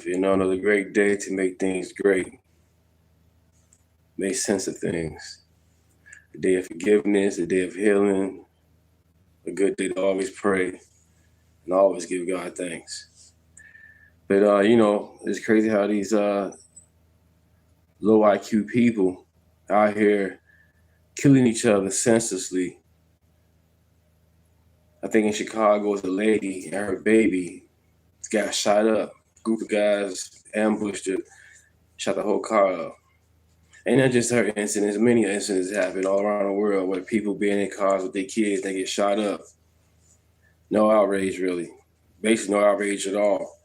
have, another great day to make things great. Make sense of things. A day of forgiveness, a day of healing, a good day to always pray and always give God thanks. But, it's crazy how these low IQ people out here killing each other senselessly. I think in Chicago, was a lady and her baby got shot up. A group of guys ambushed her, shot the whole car up. And not just her incidents, many incidents happen all around the world where people being in cars with their kids, they get shot up. No outrage, really. Basically, no outrage at all.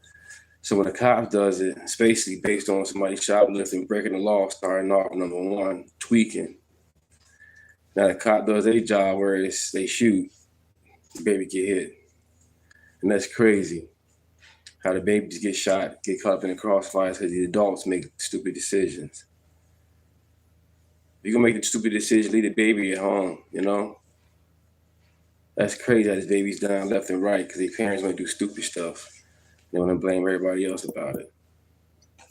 So when a cop does it, it's basically based on somebody shoplifting, breaking the law, starting off, number one, tweaking. Now the cop does their job where they shoot, the baby get hit. And that's crazy. How the babies get shot, get caught up in the crossfires because the adults make stupid decisions. You're gonna make the stupid decision, leave the baby at home, That's crazy how this baby's dying left and right because their parents might do stupid stuff. They want to blame everybody else about it.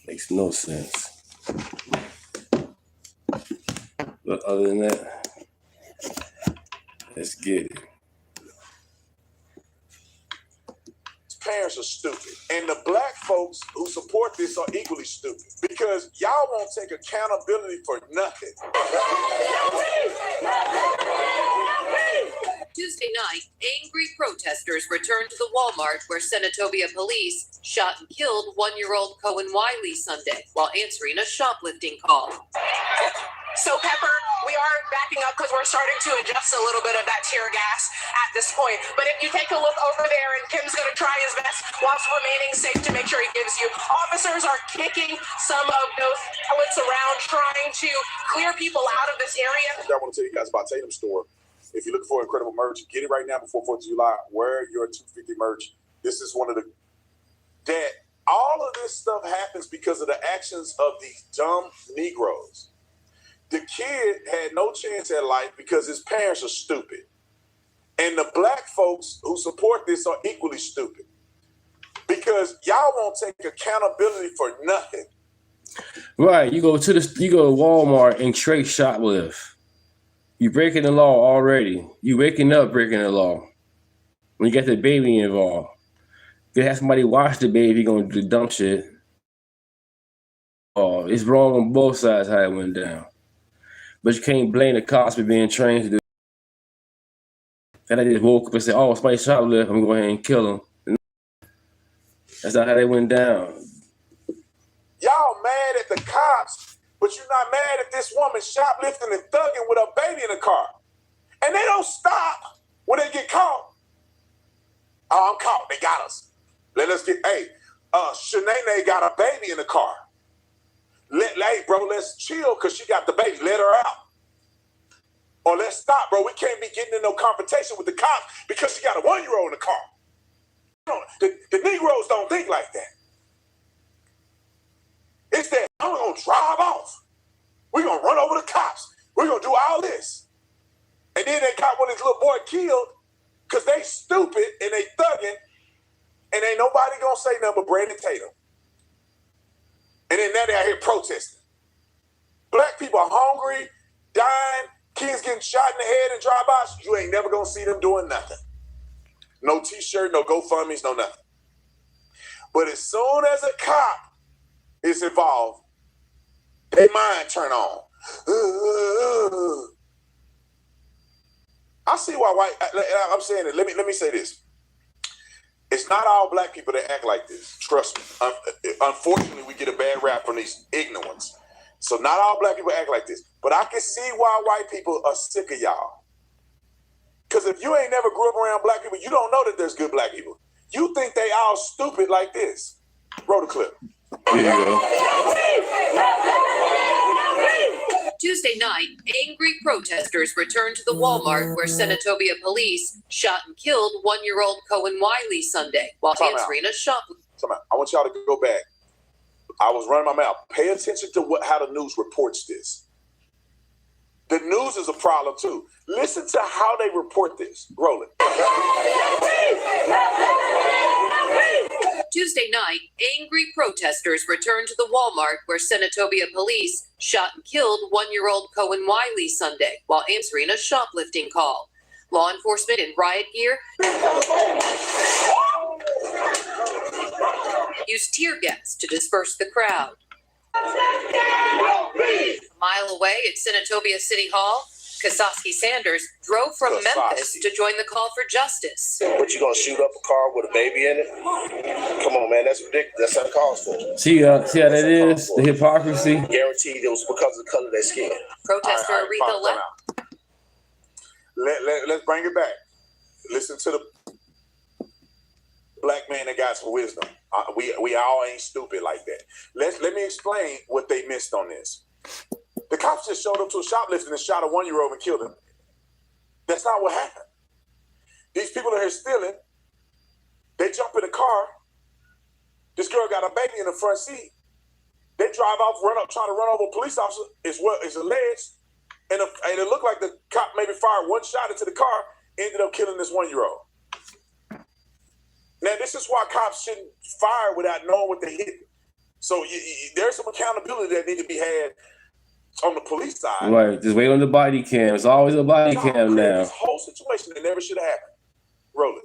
Makes no sense. But other than that, let's get it. Parents are stupid, and the black folks who support this are equally stupid because y'all won't take accountability for nothing. Tuesday night, angry protesters returned to the Walmart where Senatobia police shot and killed 1-year-old Cohen Wiley Sunday while answering a shoplifting call. So, Pepper, we are backing up because we're starting to adjust a little bit of that tear gas at this point. But if you take a look over there, and Kim's going to try his best whilst remaining safe to make sure he gives you. Officers are kicking some of those pellets around, trying to clear people out of this area. I want to tell you guys about Tatum Store. If you're looking for incredible merch, get it right now before 4th of July. Wear your 250 merch. This is one of the... all of this stuff happens because of the actions of these dumb Negroes. The kid had no chance at life because his parents are stupid. And the black folks who support this are equally stupid because y'all won't take accountability for nothing. Right, you go to Walmart and straight shoplift. You breaking the law already. You waking up breaking the law. When you get the baby involved, you have somebody watch the baby going to do dumb shit. Oh, it's wrong on both sides how it went down. But you can't blame the cops for being trained to do. And I just woke up and said, "Oh, somebody shoplift. I'm going to go ahead and kill him." That's not how they went down. Y'all mad at the cops, but you're not mad at this woman shoplifting and thugging with her baby in the car. And they don't stop when they get caught. Oh, I'm caught. They got us. Shanae got a baby in the car. Hey, bro, let's chill because she got the baby. Let her out. Or let's stop, bro. We can't be getting in no confrontation with the cops because she got a 1-year-old in the car. The Negroes don't think like that. It's that I'm going to drive off. We're going to run over the cops. We're going to do all this. And then they got one of his little boy killed because they stupid and they thugging and ain't nobody going to say nothing but Brandon Tatum. And then now they out here protesting. Black people are hungry, dying, kids getting shot in the head and drive-bys. You ain't never going to see them doing nothing. No T-shirt, no GoFundMes, no nothing. But as soon as a cop is involved, their mind turn on. I see why I'm saying it. Let me say this. It's not all black people that act like this. Trust me. Unfortunately, we get a bad rap from these ignorant ones. So not all black people act like this. But I can see why white people are sick of y'all. Because if you ain't never grew up around black people, you don't know that there's good black people. You think they all stupid like this. Roll the clip. Here you go. Tuesday night, angry protesters returned to the Walmart where Senatobia police shot and killed 1-year-old Cohen Wiley Sunday while answering a shop. I want y'all to go back. I was running my mouth. Pay attention to how the news reports this. The news is a problem too. Listen to how they report this. Roll it. Tuesday night, angry protesters returned to the Walmart where Senatobia police shot and killed 1-year-old Cohen Wiley Sunday while answering a shoplifting call. Law enforcement in riot gear used tear gas to disperse the crowd. A mile away at Senatobia City Hall, Kasoski Sanders drove from Memphis to join the call for justice. What, you gonna shoot up a car with a baby in it? Come on, man, that's ridiculous. That's what it calls for. See how that is? The hypocrisy? Guaranteed it was because of the color of their skin. Protester Aretha left. Let's bring it back. Listen to the black man that got some wisdom. We all ain't stupid like that. Let me explain what they missed on this. The cops just showed up to a shoplifting and shot a 1-year-old and killed him. That's not what happened. These people are here stealing. They jump in a car. This girl got a baby in the front seat. They drive off, trying to run over a police officer, is what is alleged. And it looked like the cop maybe fired one shot into the car, ended up killing this 1-year-old. Now, this is why cops shouldn't fire without knowing what they hit. So there's some accountability that need to be had on the police side. Right, just wait on the body cam. It's always a body cam now. This whole situation that never should have happened. Roll it.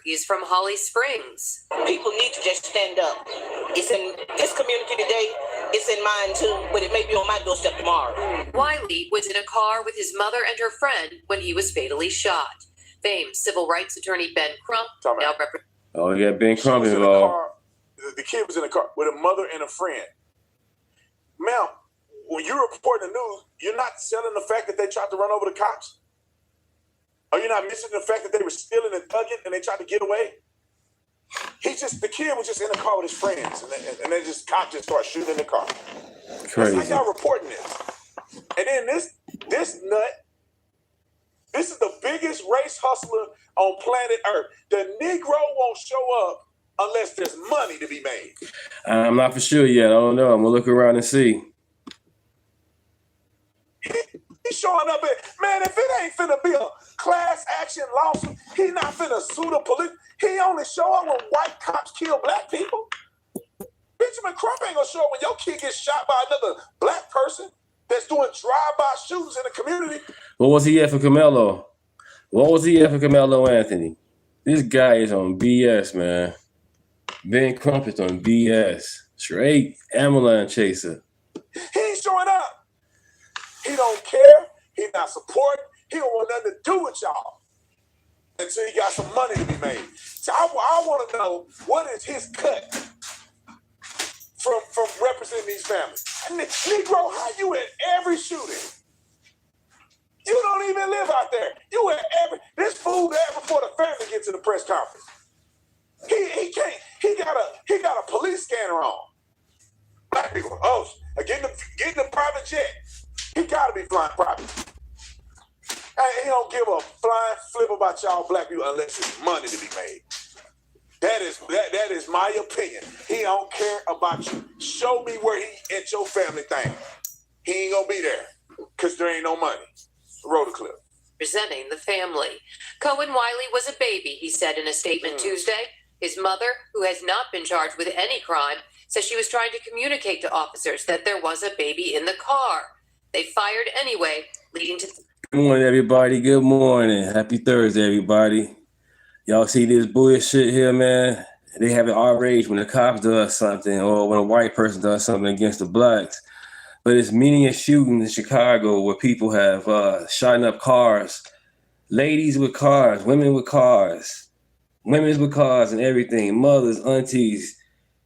He's from Holly Springs. People need to just stand up. It's in this community today. It's in mine too, but it may be on my doorstep tomorrow. Wiley was in a car with his mother and her friend when he was fatally shot. Famed civil rights attorney Ben Crump now represents. Oh, yeah, Ben Crump involved. The kid was in a car with a mother and a friend. Ma'am, when you're reporting the news, you're not selling the fact that they tried to run over the cops? Are you not missing the fact that they were stealing and thugging and they tried to get away? The kid was just in the car with his friends, and they just cops just start shooting in the car. Crazy. That's how y'all reporting this. And then this nut, this is the biggest race hustler on planet Earth. The Negro won't show up unless there's money to be made. I'm not for sure yet. I don't know. I'm gonna look around and see. He's showing up man, if it ain't finna be a class action lawsuit, he not finna sue the police. He only show up when white cops kill black people. Benjamin Crump ain't gonna show up when your kid gets shot by another black person that's doing drive-by shootings in the community. What was he at for Carmelo? What was he at for Carmelo Anthony? This guy is on BS, man. Ben Crump is on BS. Straight ambulance chaser. He ain't showing up. He don't care. He not supporting. He don't want nothing to do with y'all until he got some money to be made. So I want to know, what is his cut from representing these families? Negro, how you at every shooting? You don't even live out there. You at this fool there before the family gets to the press conference. He can't. He got a police scanner on. Black people, getting the private jet. He gotta be flying private. He don't give a flying flip about y'all black people unless it's money to be made. That is my opinion. He don't care about you. Show me where he at your family thing. He ain't gonna be there because there ain't no money. Roll the clip. Presenting the family. Cohen Wiley was a baby, he said in a statement Tuesday. His mother, who has not been charged with any crime, says she was trying to communicate to officers that there was a baby in the car. They fired anyway, leading to... Good morning, everybody. Good morning. Happy Thursday, everybody. Y'all see this bullshit here, man? They have it outraged when the cops does something or when a white person does something against the blacks. But it's many shootings in Chicago where people have shot up cars, ladies with cars, women with cars, and everything, mothers, aunties,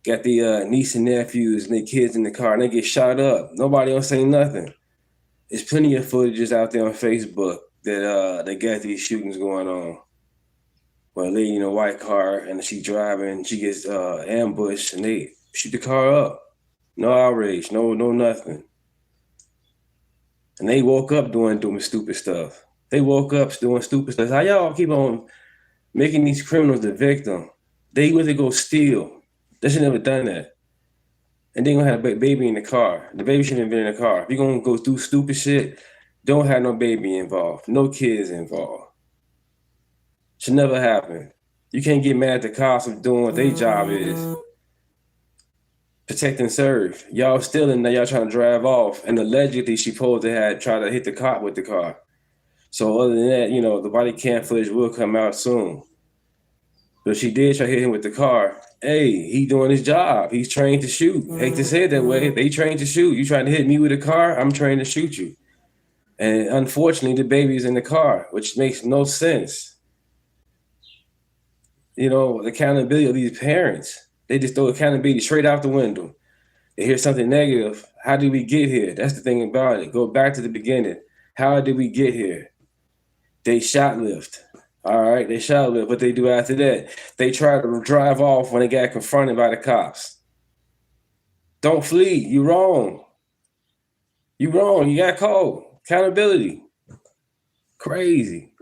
got the niece and nephews and their kids in the car, and they get shot up. Nobody don't say nothing. There's plenty of footages out there on Facebook that got these shootings going on. Well, a lady in a white car and she driving, she gets ambushed and they shoot the car up. No outrage, no nothing. And they woke up doing stupid stuff. They woke up doing stupid stuff. How y'all keep on making these criminals the victim? They went to go steal. They should never done that. And they gonna have a baby in the car. The baby shouldn't have been in the car. If you're gonna go through stupid shit, don't have no baby involved. No kids involved. Should never happen. You can't get mad at the cops for doing what their job is. Protect and serve. Y'all stealing, now y'all trying to drive off. And allegedly she supposed to have tried to hit the cop with the car. So other than that, you know, the body cam footage will come out soon. But if she did try to hit him with the car, hey, he doing his job. He's trained to shoot. Hate to say it that way. They trained to shoot. You trying to hit me with a car, I'm trained to shoot you. And unfortunately, the baby's in the car, which makes no sense. You know, the accountability of these parents. They just throw accountability straight out the window. They hear something negative. How did we get here? That's the thing about it. Go back to the beginning. How did we get here? They shoplift. All right, they shoplift. What they do after that? They try to drive off when they got confronted by the cops. Don't flee. You wrong. You wrong. You got caught. Accountability. Crazy.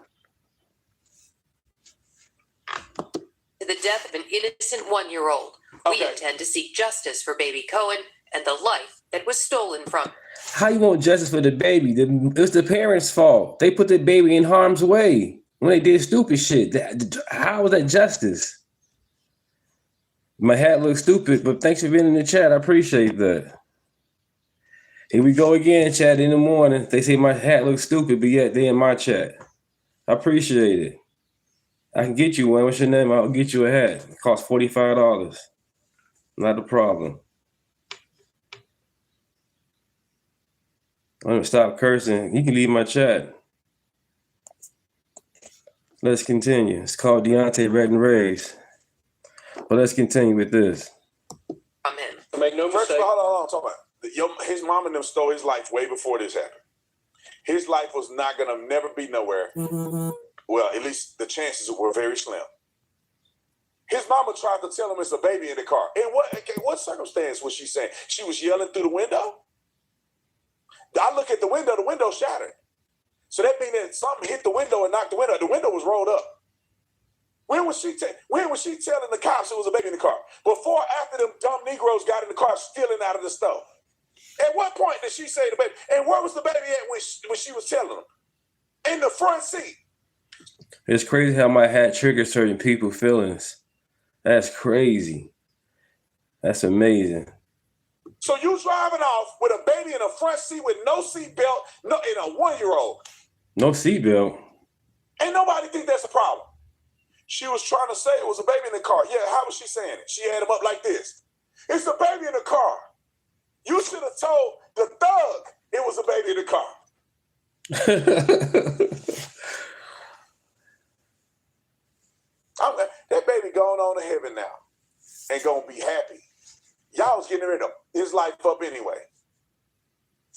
The death of an innocent 1-year-old. We intend to seek justice for baby Cohen and the life that was stolen from him. How you want justice for the baby? It's the parents' fault. They put the baby in harm's way when they did stupid shit. How was that justice? My hat looks stupid, but thanks for being in the chat. I appreciate that. Here we go again, chat in the morning. They say my hat looks stupid, but yet they in my chat. I appreciate it. I can get you one. What's your name? I'll get you a hat. It costs $45. Not a problem. I'm gonna stop cursing. You can leave my chat. Let's continue. It's called Deontay Red and Rays. But let's continue with this. From him. Make no mistake. First of all, hold on. Talk about his mom and them stole his life way before this happened. His life was not gonna never be nowhere. Well, at least the chances were very slim. His mama tried to tell him it's a baby in the car. In what circumstance was she saying? She was yelling through the window? I look at the window shattered. So that means that something hit the window and knocked the window. The window was rolled up. When was she telling the cops it was a baby in the car? Before or after them dumb Negroes got in the car stealing out of the stove? At what point did she say the baby? And where was the baby at when she was telling them? In the front seat. It's crazy how my hat triggers certain people's feelings. That's crazy. That's amazing. So you driving off with a baby in a front seat with no seatbelt, in a 1-year-old. No seatbelt. Ain't nobody think that's a problem. She was trying to say it was a baby in the car. Yeah, how was she saying it? She had him up like this. It's a baby in the car. You should have told the thug it was a baby in the car. That baby going on to heaven now and gonna be happy. Y'all was getting rid of his life up anyway.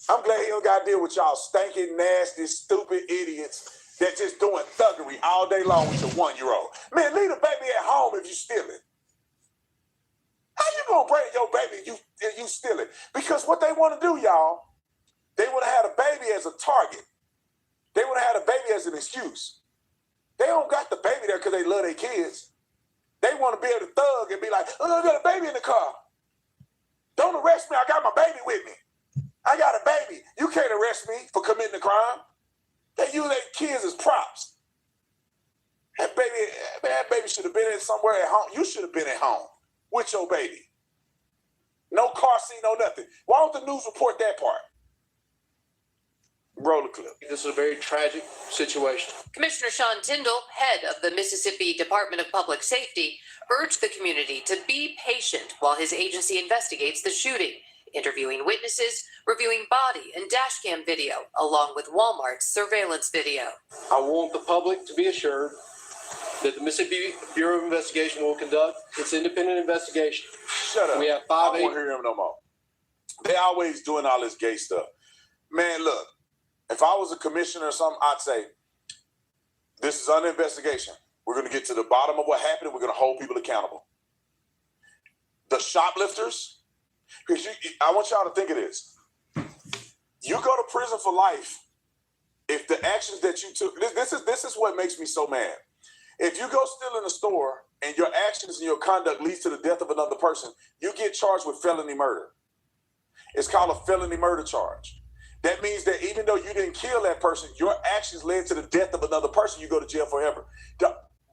I'm glad he don't got to deal with y'all stinking, nasty, stupid idiots that just doing thuggery all day long with your 1-year-old. Man, leave the baby at home if you steal it. How you gonna bring your baby if you steal it? Because what they want to do, y'all, they would have had a baby as a target. They would have had a baby as an excuse. They don't got the baby there because they love their kids. They want to be able to thug and be like, oh, I got a baby in the car. Don't arrest me. I got my baby with me. I got a baby. You can't arrest me for committing a crime. They use their kids as props. That baby should have been somewhere at home. You should have been at home with your baby. No car seat, no nothing. Why don't the news report that part? Roll the clip. This is a very tragic situation. Commissioner Sean Tyndall, head of the Mississippi Department of Public Safety, urged the community to be patient while his agency investigates the shooting, interviewing witnesses, reviewing body and dash cam video, along with Walmart's surveillance video. I want the public to be assured that the Mississippi Bureau of Investigation will conduct its independent investigation. Shut up. We have I don't want to hear him no more. They always doing all this gay stuff. Man, look. If I was a commissioner or something, I'd say, this is under investigation. We're going to get to the bottom of what happened, and we're going to hold people accountable. The shoplifters, because I want y'all to think of this. You go to prison for life if the actions that you took, this is what makes me so mad. If you go steal in a store and your actions and your conduct leads to the death of another person, you get charged with felony murder. It's called a felony murder charge. That means that even though you didn't kill that person, your actions led to the death of another person, you go to jail forever.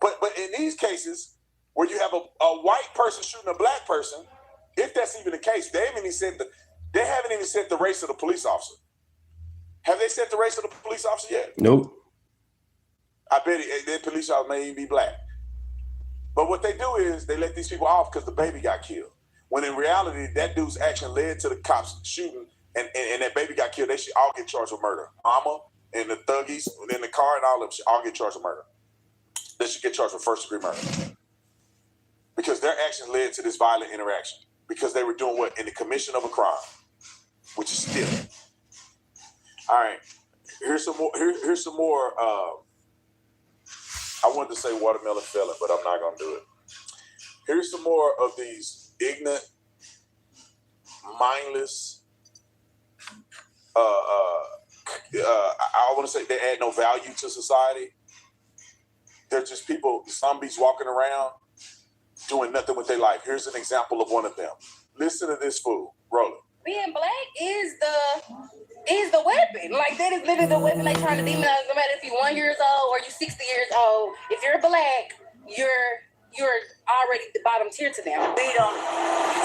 But in these cases where you have a white person shooting a black person, if that's even the case, they haven't even said the race of the police officer. Have they said the race of the police officer yet? Nope. I bet the police officer may even be black. But what they do is they let these people off because the baby got killed. When in reality, that dude's action led to the cops shooting, and that baby got killed. They should all get charged with murder. Mama and the thuggies in the car and all of them should all get charged with murder. They should get charged with first-degree murder. Because their actions led to this violent interaction. Because they were doing what? In the commission of a crime, which is stealing. All right. Here's some more. Here's some more. I wanted to say watermelon felon, but I'm not going to do it. Here's some more of these ignorant, mindless, I want to say they add no value to society. They're just people, zombies walking around, doing nothing with their life. Here's an example of one of them. Listen to this fool. Roll it. Being black is the weapon. Like, that is literally the weapon they trying to demonize. No matter if you're 1 year old or you're 60 years old, if you're black, you're already the bottom tier to them. We don't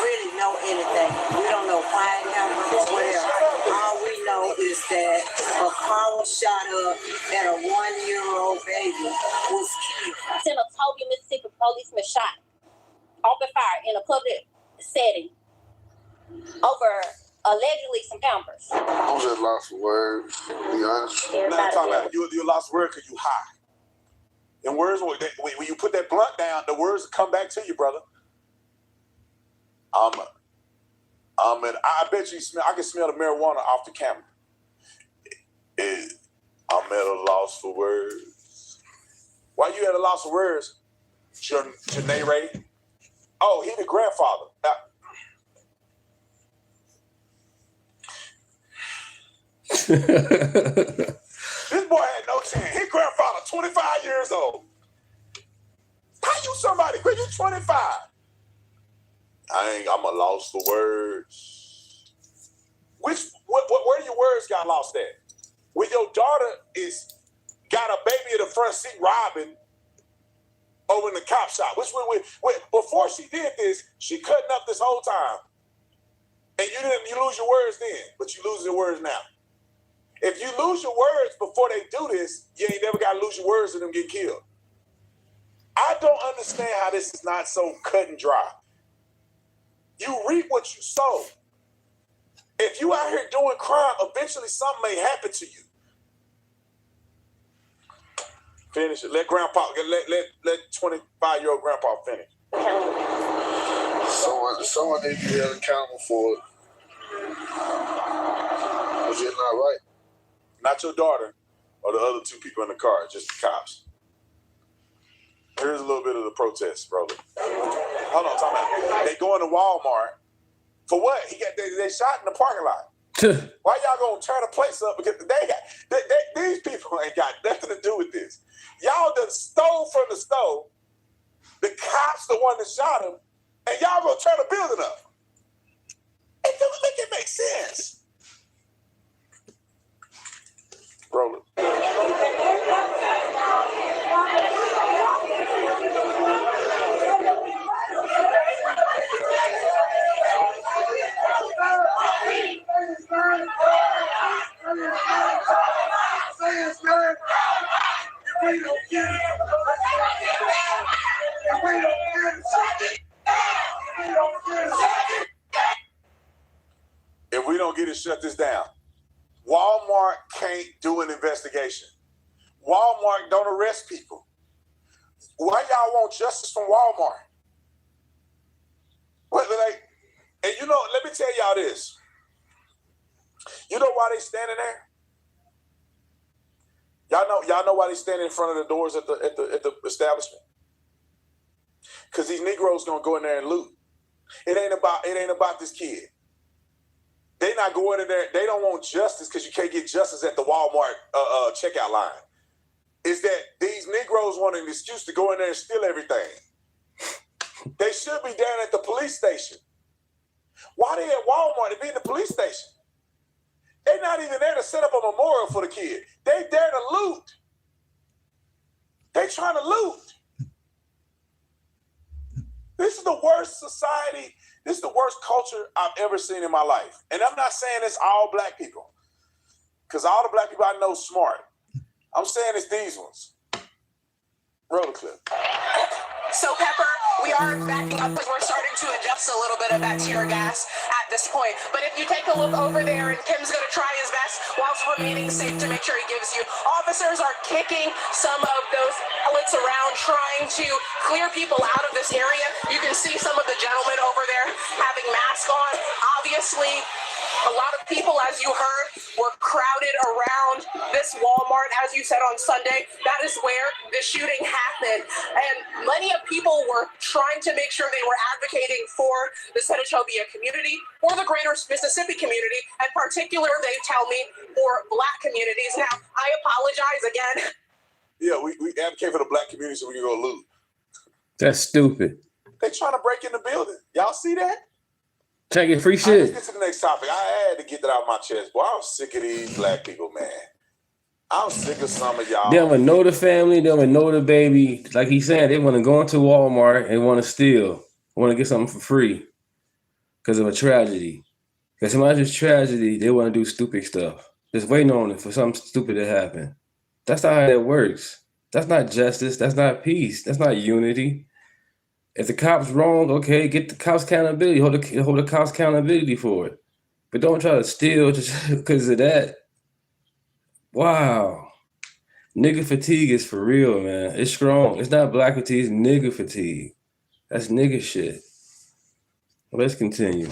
really know anything. We don't know why it happened as well. All we know is that a car was shot up and a 1-year-old baby was killed. Senatobia, Mississippi policeman shot, open fire in a public setting over allegedly some Pampers. I'm just lost for words, to be honest. I'm not talking about you lost word because you high. And words, when you put that blunt down, the words come back to you, brother. I bet you smell. I can smell the marijuana off the camera. I'm at a loss for words. Why you at a loss for words, Janae Ray? Oh, he the grandfather. This boy had no chance. His grandfather, 25 years old. How you somebody? When you 25? I'm a loss for words. Where do your words got lost at? When your daughter got a baby in the front seat robbing over in the cop shop. Before she did this, she cutting up this whole time. And you lose your words then, but you lose your words now. If you lose your words before they do this, you ain't never got to lose your words and them get killed. I don't understand how this is not so cut and dry. You reap what you sow. If you out here doing crime, eventually something may happen to you. Finish it. Let 25-year-old grandpa finish. Someone needs to be held accountable for it. It's just not right. Not your daughter or the other two people in the car, just the cops. Here's a little bit of the protest, brother. Hold on, time out. They going to Walmart. For what? They shot in the parking lot. Why y'all gonna tear the place up? Because these people ain't got nothing to do with this. Y'all done stole from the store. The cops the one that shot him, and y'all gonna tear the building up. It doesn't make it make sense. Roll it. If we don't get it, shut this down. Walmart can't do an investigation. Walmart don't arrest people. Why y'all want justice from Walmart? And you know, let me tell y'all this. You know why they standing there? Y'all know why they standing in front of the doors at the establishment? Because these Negroes gonna go in there and loot. It ain't about this kid. They not going in there. They don't want justice because you can't get justice at the Walmart checkout line. It's that these Negroes want an excuse to go in there and steal everything. They should be down at the police station. Why they at Walmart? They be in the police station. They're not even there to set up a memorial for the kid. They there to loot. They trying to loot. This is the worst society. This is the worst culture I've ever seen in my life. And I'm not saying it's all black people, because all the black people I know smart. I'm saying it's these ones. Roll the clip. So, Pepper, we are backing up because we're starting to adjust a little bit of that tear gas at this point. But if you take a look over there, and Kim's going to try his best whilst remaining safe to make sure he gives you. Officers are kicking some of those pellets around, trying to clear people out of this area. You can see some of the gentlemen over there having masks on. Obviously, a lot of people, as you heard, were crowded around this Walmart, as you said on Sunday. That is where the shooting happened. And many of people were trying to make sure they were advocating for the Senatobia community, for the greater Mississippi community, and particular, they tell me, for black communities. Now, I apologize again. Yeah, we advocate for the black community so we can go loot. That's stupid. They trying to break in the building. Y'all see that? Taking free All right, shit. let's get to the next topic. I had to get that out of my chest. Boy, I'm sick of these black people, man. I'm sick of some of y'all. They don't even know the family. They don't even know the baby. Like he's saying, they want to go into Walmart and want to steal. Want to get something for free because of a tragedy. Because somebody's tragedy, they want to do stupid stuff. Just waiting on it for something stupid to happen. That's not how that works. That's not justice. That's not peace. That's not unity. If the cop's wrong, okay, get the cop's accountability. Hold the cop's accountability for it. But don't try to steal just because of that. Wow. Nigga fatigue is for real, man. It's strong. It's not black fatigue, it's nigga fatigue. That's nigga shit. Well, let's continue.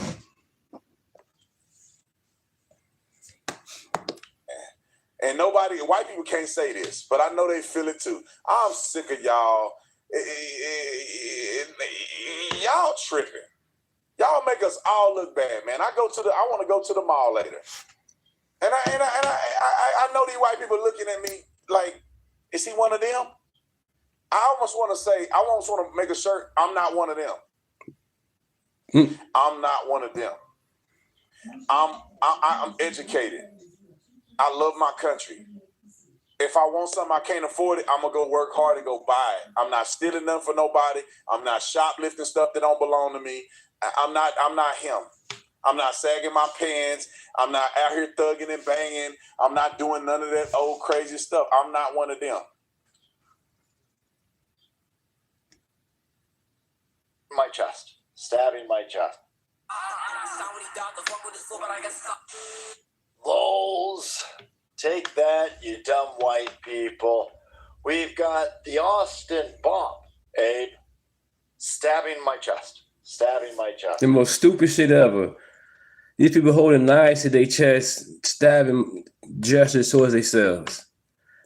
And nobody, white people can't say this, but I know they feel it too. I'm sick of y'all. Y'all tripping. Y'all make us all look bad, man. I want to go to the mall later. And I know these white people looking at me like, is he one of them? I almost want to make a shirt. I'm not one of them. I'm not one of them. I'm educated. I love my country. If I want something I can't afford it, I'm gonna go work hard and go buy it. I'm not stealing nothing for nobody. I'm not shoplifting stuff that don't belong to me. I'm not him. I'm not sagging my pants. I'm not out here thugging and banging. I'm not doing none of that old crazy stuff. I'm not one of them. My chest. Stabbing my chest. Lols. Take that, you dumb white people. We've got the Austin bomb, Abe. Stabbing my chest. Stabbing my chest. The most stupid shit ever. These people holding knives to their chest, stabbing just as towards themselves.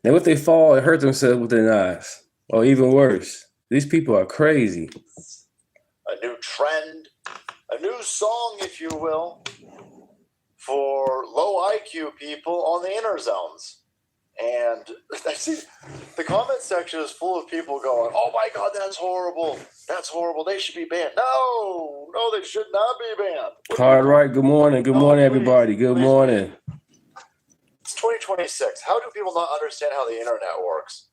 Now, if they fall and hurt themselves with their knives, or even worse, these people are crazy. A new trend, a new song, if you will, for low IQ people on the inner zones. And I see the comment section is full of people going, oh my God, that's horrible. That's horrible. They should be banned. No, they should not be banned. Hard right. Good morning. Good morning, everybody. Good morning. It's 2026. How do people not understand how the internet works?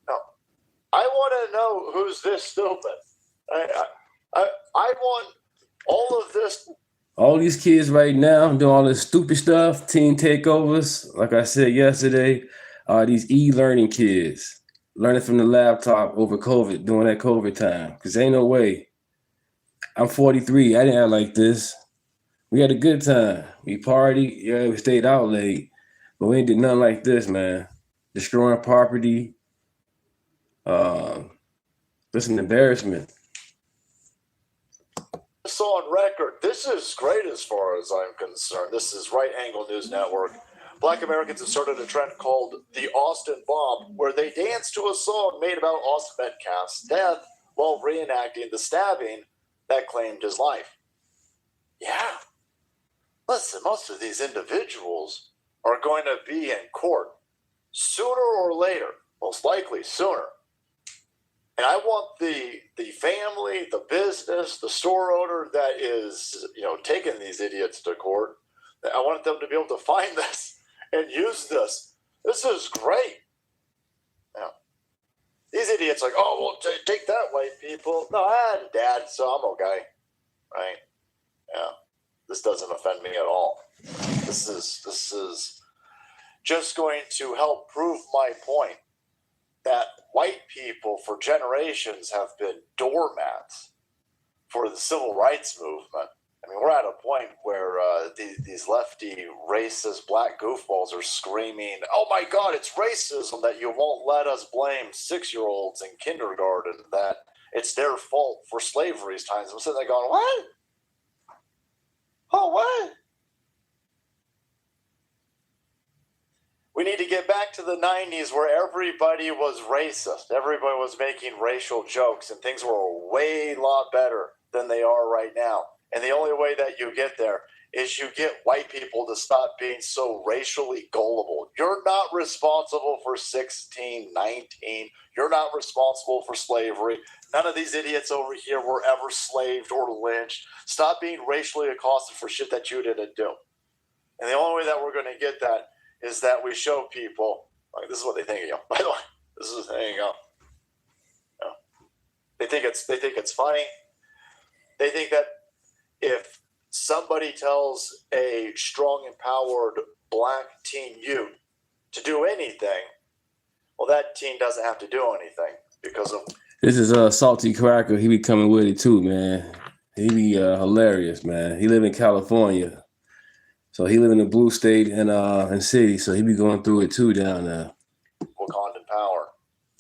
No. I want to know who's this stupid. I want all of this. All these kids right now doing all this stupid stuff, teen takeovers, like I said yesterday, are these e-learning kids learning from the laptop over COVID, during that COVID time. Because ain't no way. I'm 43. I didn't act like this. We had a good time. We partied. Yeah, we stayed out late. But we ain't did nothing like this, man. Destroying property. This is an embarrassment. So on record, this is great as far as I'm concerned. This is Right Angle News Network. Black Americans have started a trend called the Austin Bomb, where they dance to a song made about Austin Metcalf's death while reenacting the stabbing that claimed his life. Yeah. Listen, most of these individuals are going to be in court sooner or later, most likely sooner. And I want the family, the business, the store owner that is, taking these idiots to court, I want them to be able to find this and use this. This is great. Now, These idiots like, oh, well, take that, white people. No, I had a dad, so I'm okay, right? Yeah, this doesn't offend me at all. This is just going to help prove my point that white people for generations have been doormats for the civil rights movement. I mean, we're at a point where these lefty, racist, black goofballs are screaming, oh my God, it's racism that you won't let us blame 6-year-olds in kindergarten, that it's their fault for slavery's times. I'm sitting there going, what? Oh, what? We need to get back to the 90s where everybody was racist. Everybody was making racial jokes, and things were a way lot better than they are right now. And the only way that you get there is you get white people to stop being so racially gullible. You're not responsible for 1619. You're not responsible for slavery. None of these idiots over here were ever slaved or lynched. Stop being racially accosted for shit that you didn't do. And the only way that we're going to get that is that we show people, like, this is what they think of you. By the way, this is, there you go. Yeah. They think it's funny. They think that if somebody tells a strong, empowered black teen youth to do anything, well, that teen doesn't have to do anything because of. This is Salty Cracker. He be coming with it too, man. He be hilarious, man. He live in California, so he live in the blue state and city. So he be going through it too down there. Wakandan power,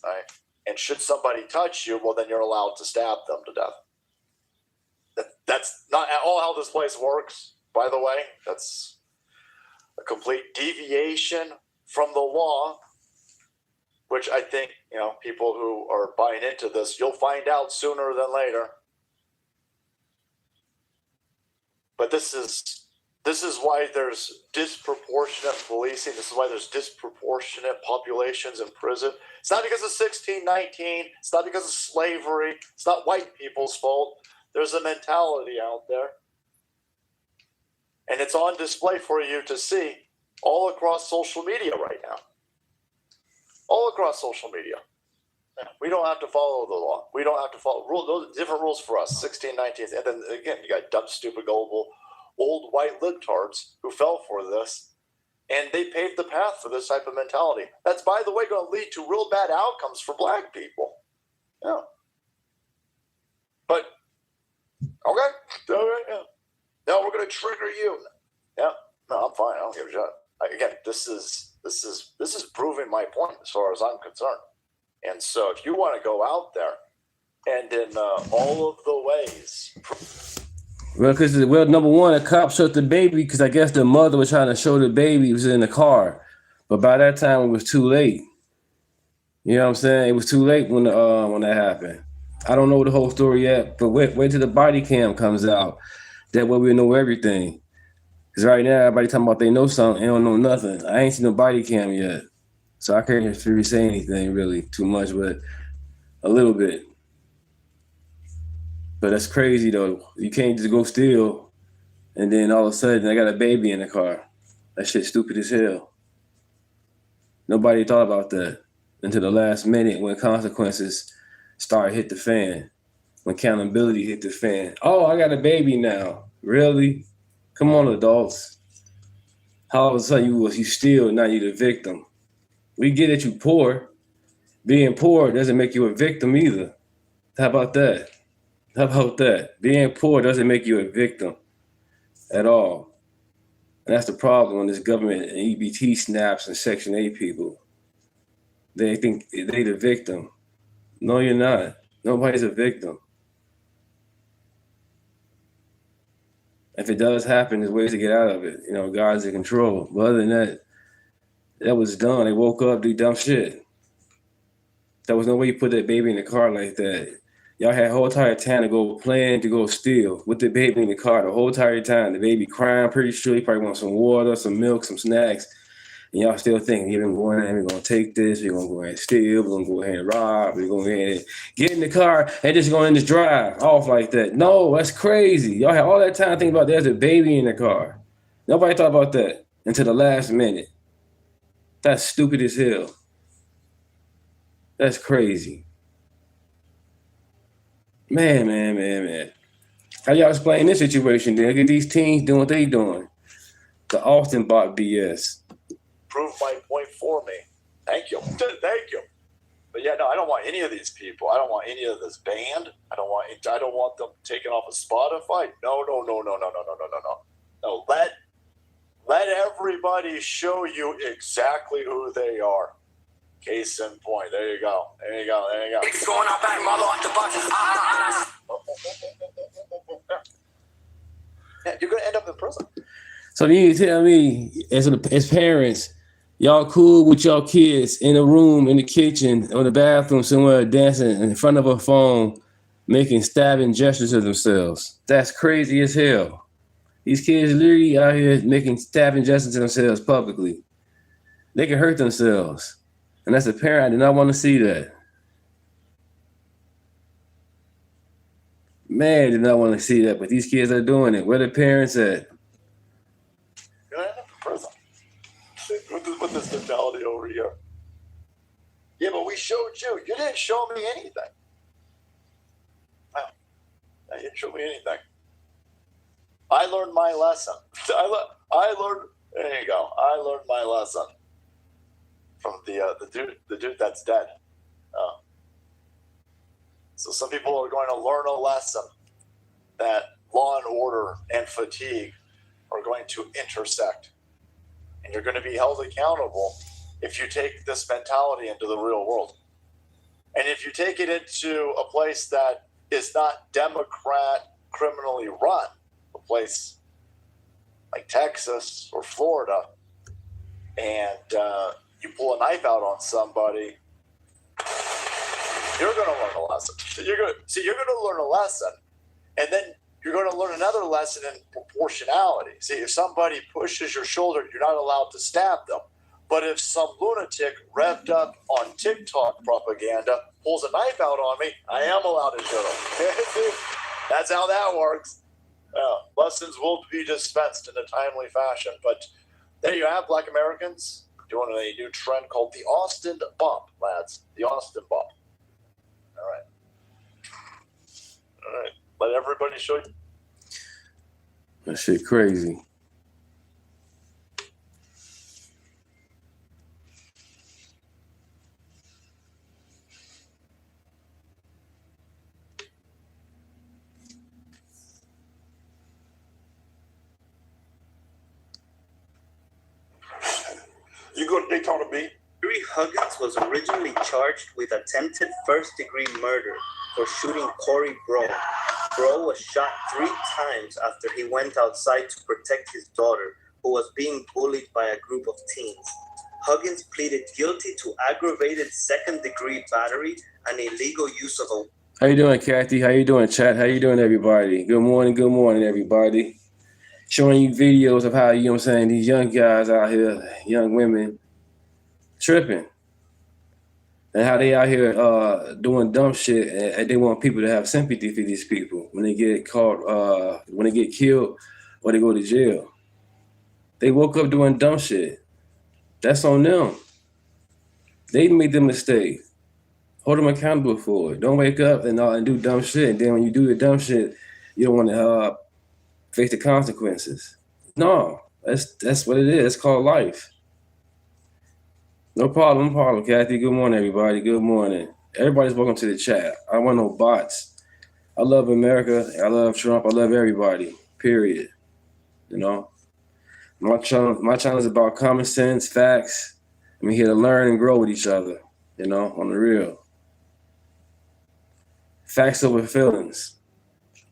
right? And should somebody touch you, well, then you're allowed to stab them to death. That's not at all how this place works, by the way. That's a complete deviation from the law, which I think, people who are buying into this, you'll find out sooner than later. But this is why there's disproportionate policing. This is why there's disproportionate populations in prison. It's not because of 1619. It's not because of slavery. It's not white people's fault. There's a mentality out there. And it's on display for you to see all across social media right now. All across social media. We don't have to follow the law. We don't have to follow those different rules for us, 1619. And then again, you got dumb, stupid, gullible, old white libtards who fell for this. And they paved the path for this type of mentality. That's, by the way, going to lead to real bad outcomes for black people. Yeah. But okay, yeah. No, we're going to trigger you. Yeah, no, I'm fine. I don't give a shit. Again, this is proving my point as far as I'm concerned. And so, if you want to go out there and in all of the ways. Well, number one, a cop shot the baby because I guess the mother was trying to show the baby was in the car, but by that time it was too late. You know what I'm saying? It was too late when that happened. I don't know the whole story yet, but wait till the body cam comes out. That way we'll know everything. Because right now, everybody talking about they know something, they don't know nothing. I ain't seen no body cam yet. So I can't really say anything really too much, but a little bit. But that's crazy though. You can't just go steal and then all of a sudden I got a baby in the car. That shit's stupid as hell. Nobody thought about that until the last minute when consequences started hit the fan, when accountability hit the fan. Oh, I got a baby now. Really? Come on, adults. All of a sudden you steal, now you're the victim. We get that you poor. Being poor doesn't make you a victim either. How about that? How about that? Being poor doesn't make you a victim at all. And that's the problem when this government and EBT snaps and Section 8 people. They think they the victim. No, you're not. Nobody's a victim. If it does happen, there's ways to get out of it. God's in control. But other than that, that was done. They woke up, do dumb shit. There was no way you put that baby in the car like that. Y'all had whole entire time to go plan to go steal with the baby in the car the whole entire time. The baby crying, pretty sure he probably wants some water, some milk, some snacks. And y'all still thinking, we're going to take this, we're going to go ahead and steal, we're going to go ahead and rob, we're going to go ahead and get in the car and just go in this drive off like that. No, that's crazy. Y'all had all that time thinking about there's a baby in the car. Nobody thought about that until the last minute. That's stupid as hell. That's crazy. Man. How y'all explain this situation then? Look at these teens doing what they doing. The Austin bot BS. Prove my point for me. Thank you. Thank you. But yeah, no, I don't want any of these people. I don't want any of this band. I don't want them taken off of Spotify. No. No, let everybody show you exactly who they are. Case in point. There you go. It's going up back, mother off the bus. Yeah, you're gonna end up in prison. So you tell me, as parents, y'all cool with y'all kids in a room, in the kitchen, or the bathroom somewhere, dancing in front of a phone, making stabbing gestures to themselves? That's crazy as hell. These kids literally out here making stabbing gestures to themselves publicly. They can hurt themselves. And as a parent, I do not want to see that. Man, I do not want to see that, but these kids are doing it. Where the parents at? You're gonna end up in prison. With this mentality over here. Yeah, but we showed you. You didn't show me anything. No, you didn't show me anything. I learned my lesson. I learned. There you go. I learned my lesson from the dude that's dead. So some people are going to learn a lesson that law and order and fatigue are going to intersect, and you're going to be held accountable if you take this mentality into the real world, and if you take it into a place that is not Democrat criminally run. A place like Texas or Florida, and you pull a knife out on somebody, you're going to learn a lesson. You're going to learn a lesson, and then you're going to learn another lesson in proportionality. See, if somebody pushes your shoulder, you're not allowed to stab them. But if some lunatic revved up on TikTok propaganda pulls a knife out on me, I am allowed to shoot him. That's how that works. Lessons will be dispensed in a timely fashion. But there you have Black Americans doing a new trend called the Austin Bump, lads. The Austin Bump. All right. Let everybody show you. That shit crazy. You go to Daytona Beach. Henry Huggins was originally charged with attempted first-degree murder for shooting Corey Bro. Bro was shot 3 times after he went outside to protect his daughter, who was being bullied by a group of teens. Huggins pleaded guilty to aggravated second-degree battery and illegal use of a... How you doing, Kathy? How you doing, chat? How you doing, everybody? Good morning, everybody. Showing you videos of how, you know what I'm saying, these young guys out here, young women, tripping. And how they out here doing dumb shit, and they want people to have sympathy for these people when they get caught, when they get killed or they go to jail. They woke up doing dumb shit. That's on them. They made the mistake. Hold them accountable for it. Don't wake up and do dumb shit. And then when you do the dumb shit, you don't want to face the consequences. No, that's what it is. It's called life. No problem, Kathy. Good morning, everybody. Good morning. Everybody's welcome to the chat. I don't want no bots. I love America. I love Trump. I love everybody. Period. You know, my channel is about common sense, facts. I'm here to learn and grow with each other. You know, on the real. Facts over feelings.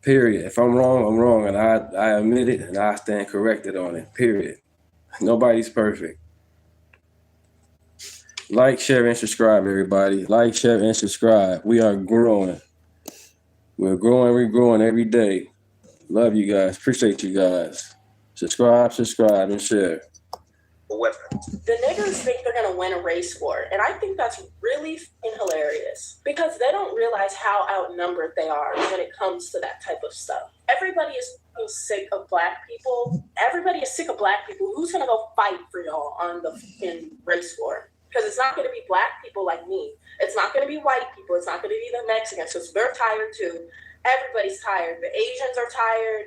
Period. If I'm wrong, I'm wrong, and I admit it, and I stand corrected on it. Period. Nobody's perfect. Like, share, and subscribe, everybody. Like, share, and subscribe. We are growing. We're growing every day. Love you guys. Appreciate you guys. Subscribe, and share. The niggers think they're going to win a race war, and I think that's really hilarious because they don't realize how outnumbered they are when it comes to that type of stuff. Everybody is sick of black people. Everybody is sick of black people. Who's going to go fight for y'all in race war? Because it's not going to be black people like me. It's not going to be white people. It's not going to be the Mexicans, because they're tired too. Everybody's tired. The Asians are tired.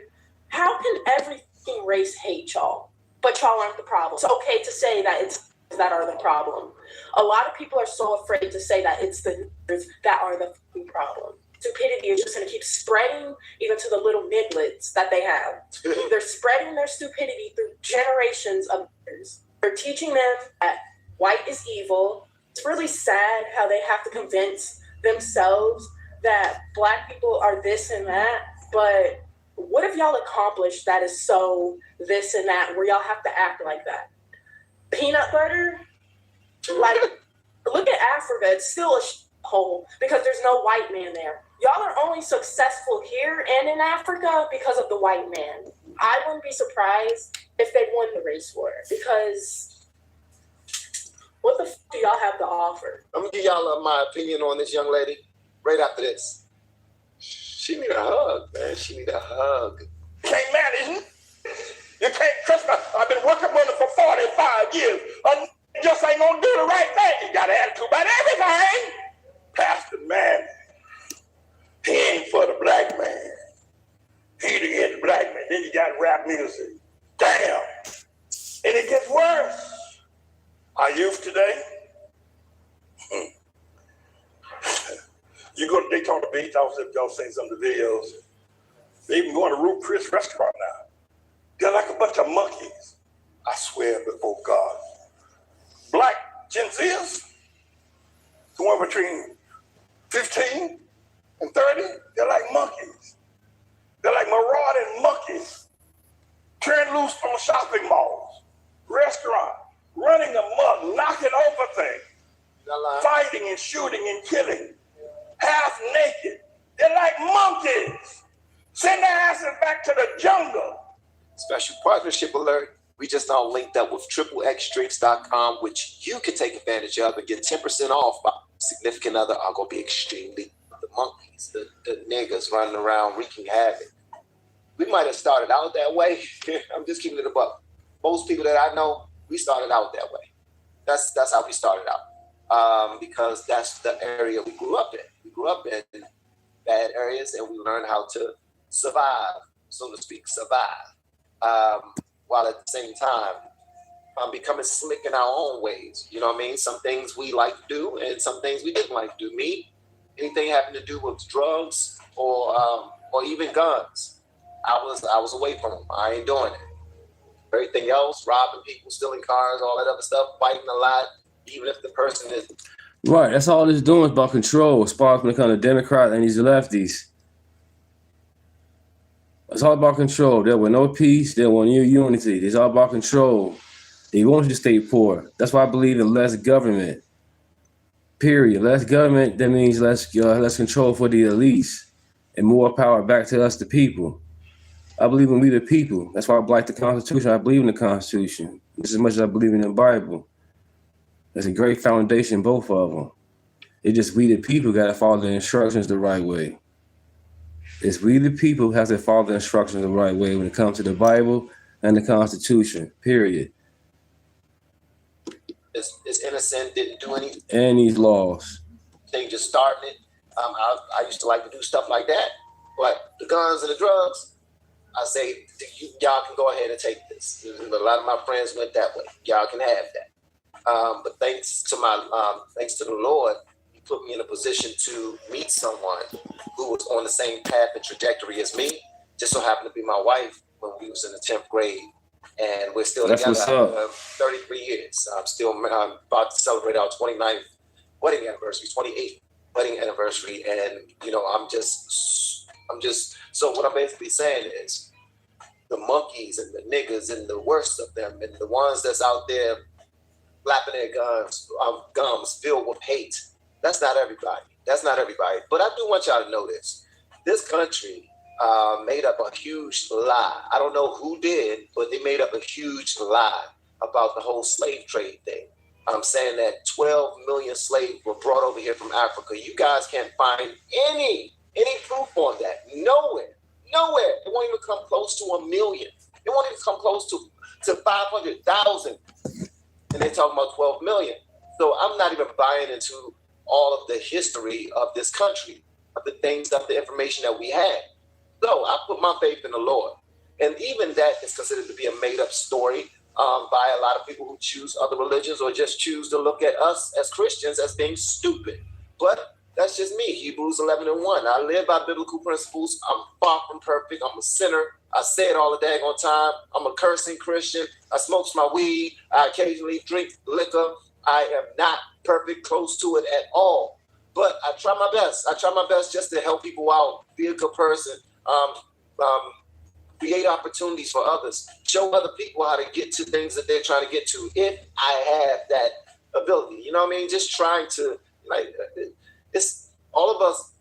How can every race hate y'all, but y'all aren't the problem? It's okay to say that it's that are the problem. A lot of people are so afraid to say that it's the niggers that are the problem. Stupidity is just going to keep spreading even to the little nigglets that they have. They're spreading their stupidity through generations of years. They're teaching them that white is evil. It's really sad how they have to convince themselves that black people are this and that, but what have y'all accomplished that is so this and that where y'all have to act like that? Peanut butter? Like, look at Africa. It's still a hole because there's no white man there. Y'all are only successful here and in Africa because of the white man. I wouldn't be surprised if they won the race war, because what the do y'all have to offer? I'm gonna give y'all my opinion on this young lady right after this. She need a hug, man. She need a hug. You can't manage it. You can't trust me. I've been working with her for 45 years. Just ain't gonna do the right thing. You got an attitude about everything. Pastor, man, he ain't for the black man. He against the black man. Then you got rap music. Damn. And it gets worse. Our youth today, you go to Daytona Beach, I was y'all seen some of the videos. They even going to Ruth Chris restaurant now. They're like a bunch of monkeys. I swear before God. Black Gen Zers, the one between 15 and 30, they're like monkeys. They're like marauding monkeys. Turn loose on shopping malls, restaurants, running amok, knocking over things, fighting and shooting and killing, half naked. They're like monkeys. Send their asses back to the jungle. Special partnership alert. We just now linked up with XXDrinks.com, which you can take advantage of and get 10% off. My significant other are going to be extremely the monkeys, the niggas running around wreaking havoc. We might have started out that way. I'm just keeping it above. Most people that I know, we started out that way. That's how we started out, because that's the area we grew up in. We grew up in bad areas, and we learned how to survive, so to speak, while at the same time becoming slick in our own ways. You know what I mean? Some things we like to do, and some things we didn't like to do. Me, anything having to do with drugs or even guns, I was away from them. I ain't doing it. Everything else, robbing people, stealing cars, all that other stuff, fighting a lot, even if the person is right. That's all it's doing is about control. As far as when it comes to Democrats and these lefties, it's all about control. There was no peace. There was no unity. It's all about control. They want you to stay poor. That's why I believe in less government. Period. Less government. That means less control for the elites and more power back to us, the people. I believe in we the people. That's why I like the Constitution. I believe in the Constitution just as much as I believe in the Bible. There's a great foundation, both of them. It's just we the people got to follow the instructions the right way. It's we the people have to follow the instructions the right way when it comes to the Bible and the Constitution, period. It's innocent, didn't do anything. And these laws. They just starting it. I used to like to do stuff like that. But the guns and the drugs, I say, y'all can go ahead and take this. A lot of my friends went that way. Y'all can have that. But thanks to the Lord, He put me in a position to meet someone who was on the same path and trajectory as me. Just so happened to be my wife when we was in the 10th grade. And we're still together after 33 years. I'm about to celebrate our 29th wedding anniversary, 28th wedding anniversary. And, I'm just, so what I'm basically saying is the monkeys and the niggas and the worst of them and the ones that's out there flapping their gums filled with hate. That's not everybody. But I do want y'all to know this. This country made up a huge lie. I don't know who did, but they made up a huge lie about the whole slave trade thing. I'm saying that 12 million slaves were brought over here from Africa. You guys can't find any proof on that. Nowhere. It won't even come close to 1 million. It won't even come close to 500,000. And they're talking about 12 million. So I'm not even buying into all of the history of this country, of the things, of the information that we had. So I put my faith in the Lord. And even that is considered to be a made-up story by a lot of people who choose other religions or just choose to look at us as Christians as being stupid. But that's just me. Hebrews 11:1. I live by biblical principles. I'm far from perfect. I'm a sinner. I say it all the daggone time. I'm a cursing Christian. I smoke my weed. I occasionally drink liquor. I am not perfect, close to it at all. But I try my best. I try my best just to help people out, be a good person, create opportunities for others, show other people how to get to things that they're trying to get to if I have that ability. You know what I mean? Just trying to, like, it's all of us,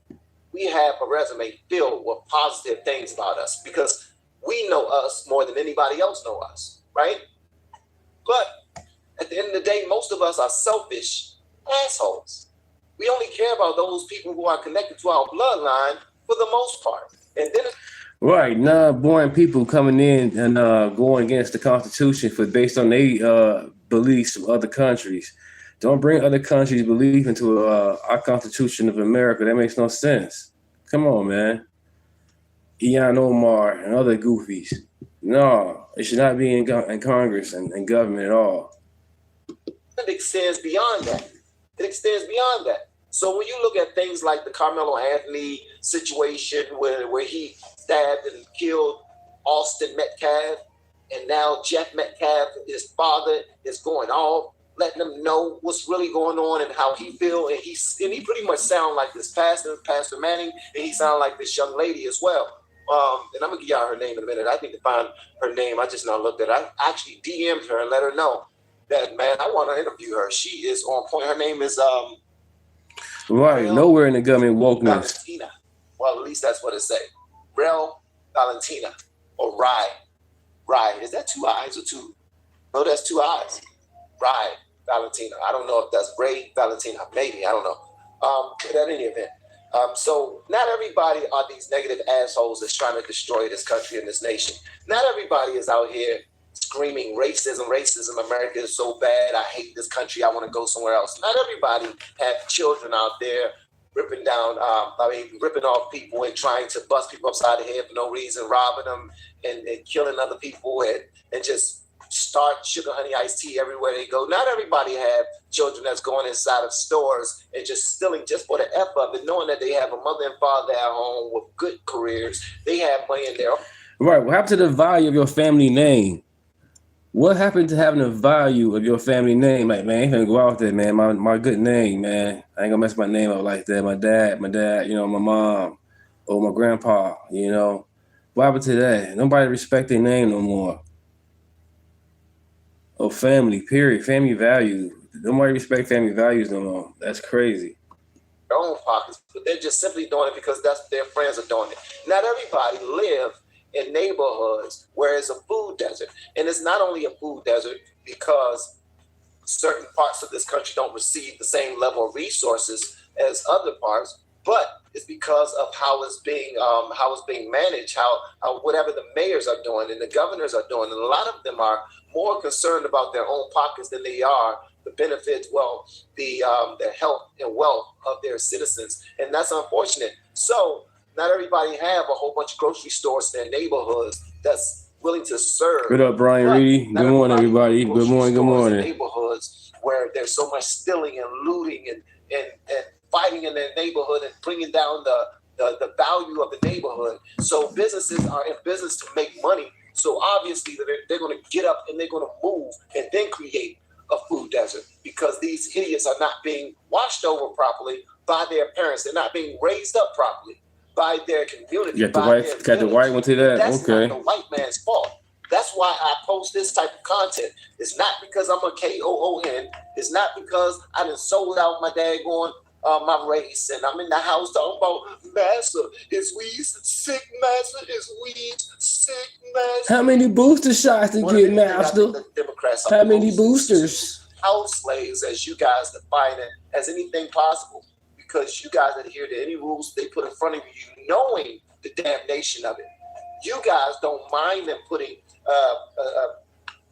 we have a resume filled with positive things about us because we know us more than anybody else know us, right? But at the end of the day, most of us are selfish assholes. We only care about those people who are connected to our bloodline for the most part. And then Right, non-born people coming in and going against the Constitution based on their beliefs from other countries. Don't bring other countries' belief into our Constitution of America. That makes no sense. Come on, man. Ian Omar and other goofies. No, it should not be in Congress and government at all. It extends beyond that. It extends beyond that. So when you look at things like the Carmelo Anthony situation where he stabbed and killed Austin Metcalf, and now Jeff Metcalf, his father, is going off, letting them know what's really going on and how he feel, and he pretty much sound like this Pastor Manning, and he sound like this young lady as well. And I'm gonna give y'all her name in a minute. I need to find her name. I just now looked at it. I actually DM'd her and let her know that, man, I want to interview her. She is on point. Her name is right. Nowhere in the government wokeness. Valentina. Well, at least that's what it say. Rel Valentina or Rye. Is that two eyes or two? No, that's two eyes. Rye Valentina. I don't know if that's Ray Valentina. Maybe, I don't know. But at any event. So not everybody are these negative assholes that's trying to destroy this country and this nation. Not everybody is out here screaming racism, America is so bad, I hate this country, I want to go somewhere else. Not everybody have children out there ripping off people and trying to bust people upside the head for no reason, robbing them and killing other people and just start sugar honey iced tea everywhere they go. Not everybody have children that's going inside of stores and just stealing just for the F of it, knowing that they have a mother and father at home with good careers. They have money in there. Right. What happened to the value of your family name? What happened to having the value of your family name? Like, man, I ain't gonna go out there, man. My good name, man. I ain't gonna mess my name up like that. My dad, you know, my mom, or my grandpa, you know. What happened to that? Nobody respect their name no more. Or family, period. Family values. Nobody respect family values no more. That's crazy. Their own pockets, but they're just simply doing it because that's their friends are doing it. Not everybody live in neighborhoods where it's a food desert. And it's not only a food desert because certain parts of this country don't receive the same level of resources as other parts, but it's because of how it's being managed, how whatever the mayors are doing and the governors are doing. And a lot of them are more concerned about their own pockets than they are the benefits, the health and wealth of their citizens. And that's unfortunate. So not everybody have a whole bunch of grocery stores in their neighborhoods that's willing to serve. Good up, Brian Reedy. Good morning, everybody. Good morning. Neighborhoods where there's so much stealing and looting and fighting in their neighborhood and bringing down the value of the neighborhood. So businesses are in business to make money. So obviously they're going to get up and they're going to move and then create a food desert because these idiots are not being watched over properly by their parents. They're not being raised up properly by their community. Got the white one to that. That's okay. not the white man's fault. That's why I post this type of content. It's not because I'm a KOON. It's not because I done sold out my daggone my race and I'm in the house talking about massa is weed sick, massa is weed sick, massa. How many booster shots to get, Master? How many boosters? House slaves, as you guys define it, as anything possible, because you guys adhere to any rules they put in front of you, knowing the damnation of it. You guys don't mind them putting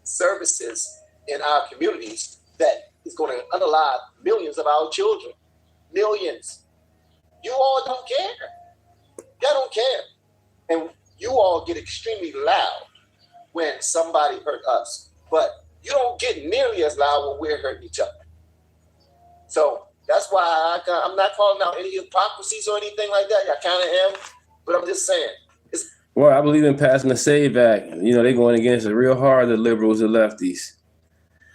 services in our communities that is going to unalive millions of our children. Millions. You all don't care. Y'all don't care. And you all get extremely loud when somebody hurt us. But you don't get nearly as loud when we're hurting each other. So that's why I'm not calling out any hypocrisies or anything like that. I kind of am. But I'm just saying. Well, I believe in passing the SAVE Act. You know, they're going against it real hard, the liberals and lefties.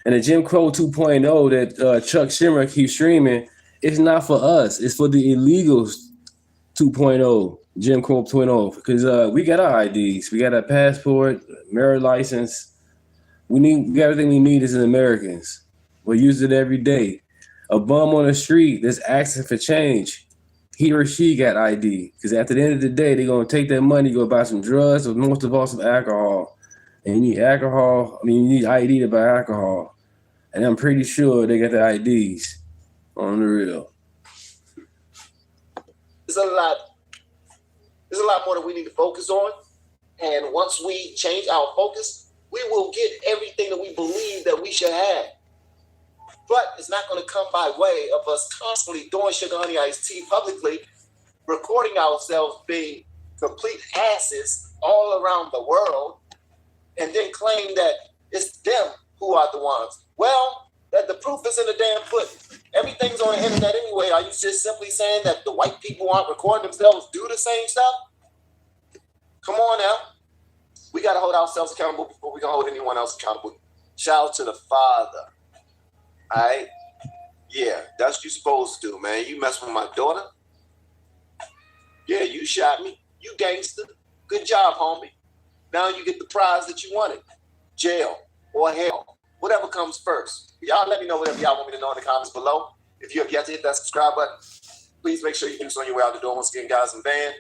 And the Jim Crow 2.0 that Chuck Schumer keeps streaming, it's not for us. It's for the illegals 2.0, Jim Crow 2.0. Because we got our IDs. We got our passport, marriage license. We got everything we need as Americans. We use it every day. A bum on the street that's asking for change, he or she got ID. Because at the end of the day, they're going to take that money, go buy some drugs, or most of all, some alcohol. And you need you need ID to buy alcohol. And I'm pretty sure they got the IDs on the real. There's a lot more that we need to focus on. And once we change our focus, we will get everything that we believe that we should have. But it's not going to come by way of us constantly doing sugar honey iced tea publicly, recording ourselves being complete asses all around the world, and then claim that it's them who are the ones. Well, that the proof is in the damn pudding. Everything's on the internet anyway. Are you just simply saying that the white people aren't recording themselves do the same stuff? Come on now. We got to hold ourselves accountable before we can hold anyone else accountable. Shout out to the Father. All right? Yeah, that's what you're supposed to do, man. You mess with my daughter? Yeah, you shot me. You gangster. Good job, homie. Now you get the prize that you wanted. Jail or hell. Whatever comes first. Y'all let me know whatever y'all want me to know in the comments below. If you have yet to hit that subscribe button, please make sure you do so on your way out the door. Once again, guys and Van,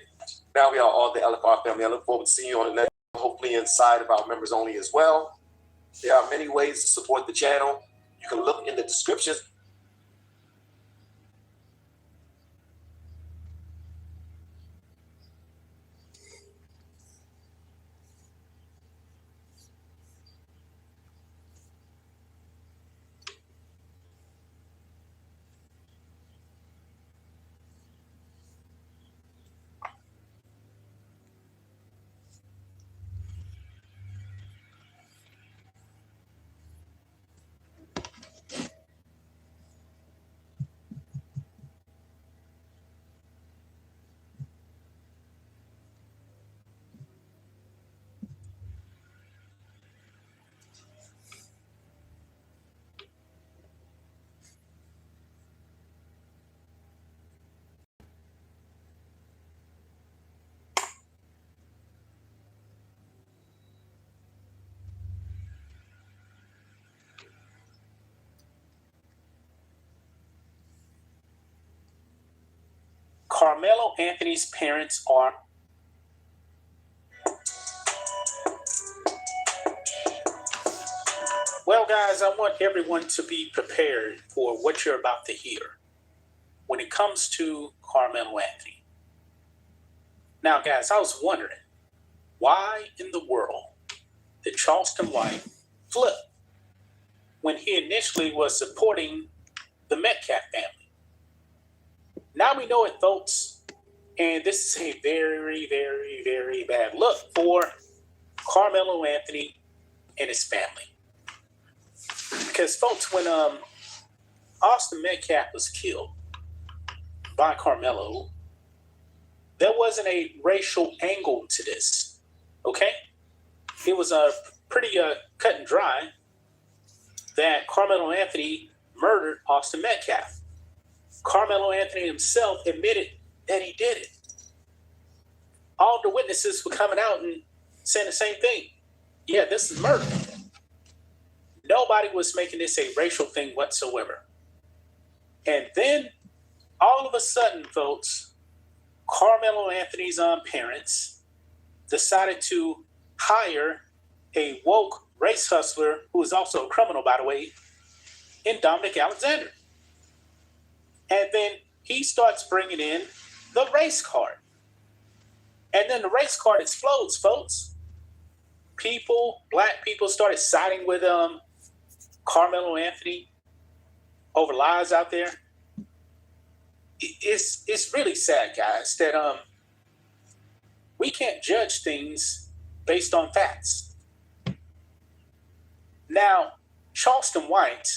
now we are all the LFR family. I look forward to seeing you on the next, hopefully inside of our members only as well. There are many ways to support the channel. You can look in the description. Carmelo Anthony's parents are well, guys, I want everyone to be prepared for what you're about to hear when it comes to Carmelo Anthony. Now, guys, I was wondering, why in the world did Charleston White flip when he initially was supporting the Metcalf family? Now we know it, folks, and this is a very, very, very bad look for Carmelo Anthony and his family. Because, folks, when Austin Metcalf was killed by Carmelo, there wasn't a racial angle to this, okay? It was pretty cut and dry that Carmelo Anthony murdered Austin Metcalf. Carmelo Anthony himself admitted that he did it. All the witnesses were coming out and saying the same thing. Yeah, this is murder. Nobody was making this a racial thing whatsoever. And then, all of a sudden, folks, Carmelo Anthony's parents decided to hire a woke race hustler, who is also a criminal, by the way, in Dominic Alexander. And then he starts bringing in the race card. And then the race card explodes, folks. Black people started siding with Carmelo Anthony. over lies out there. It's really sad, guys, that we can't judge things based on facts. Now, Charleston White,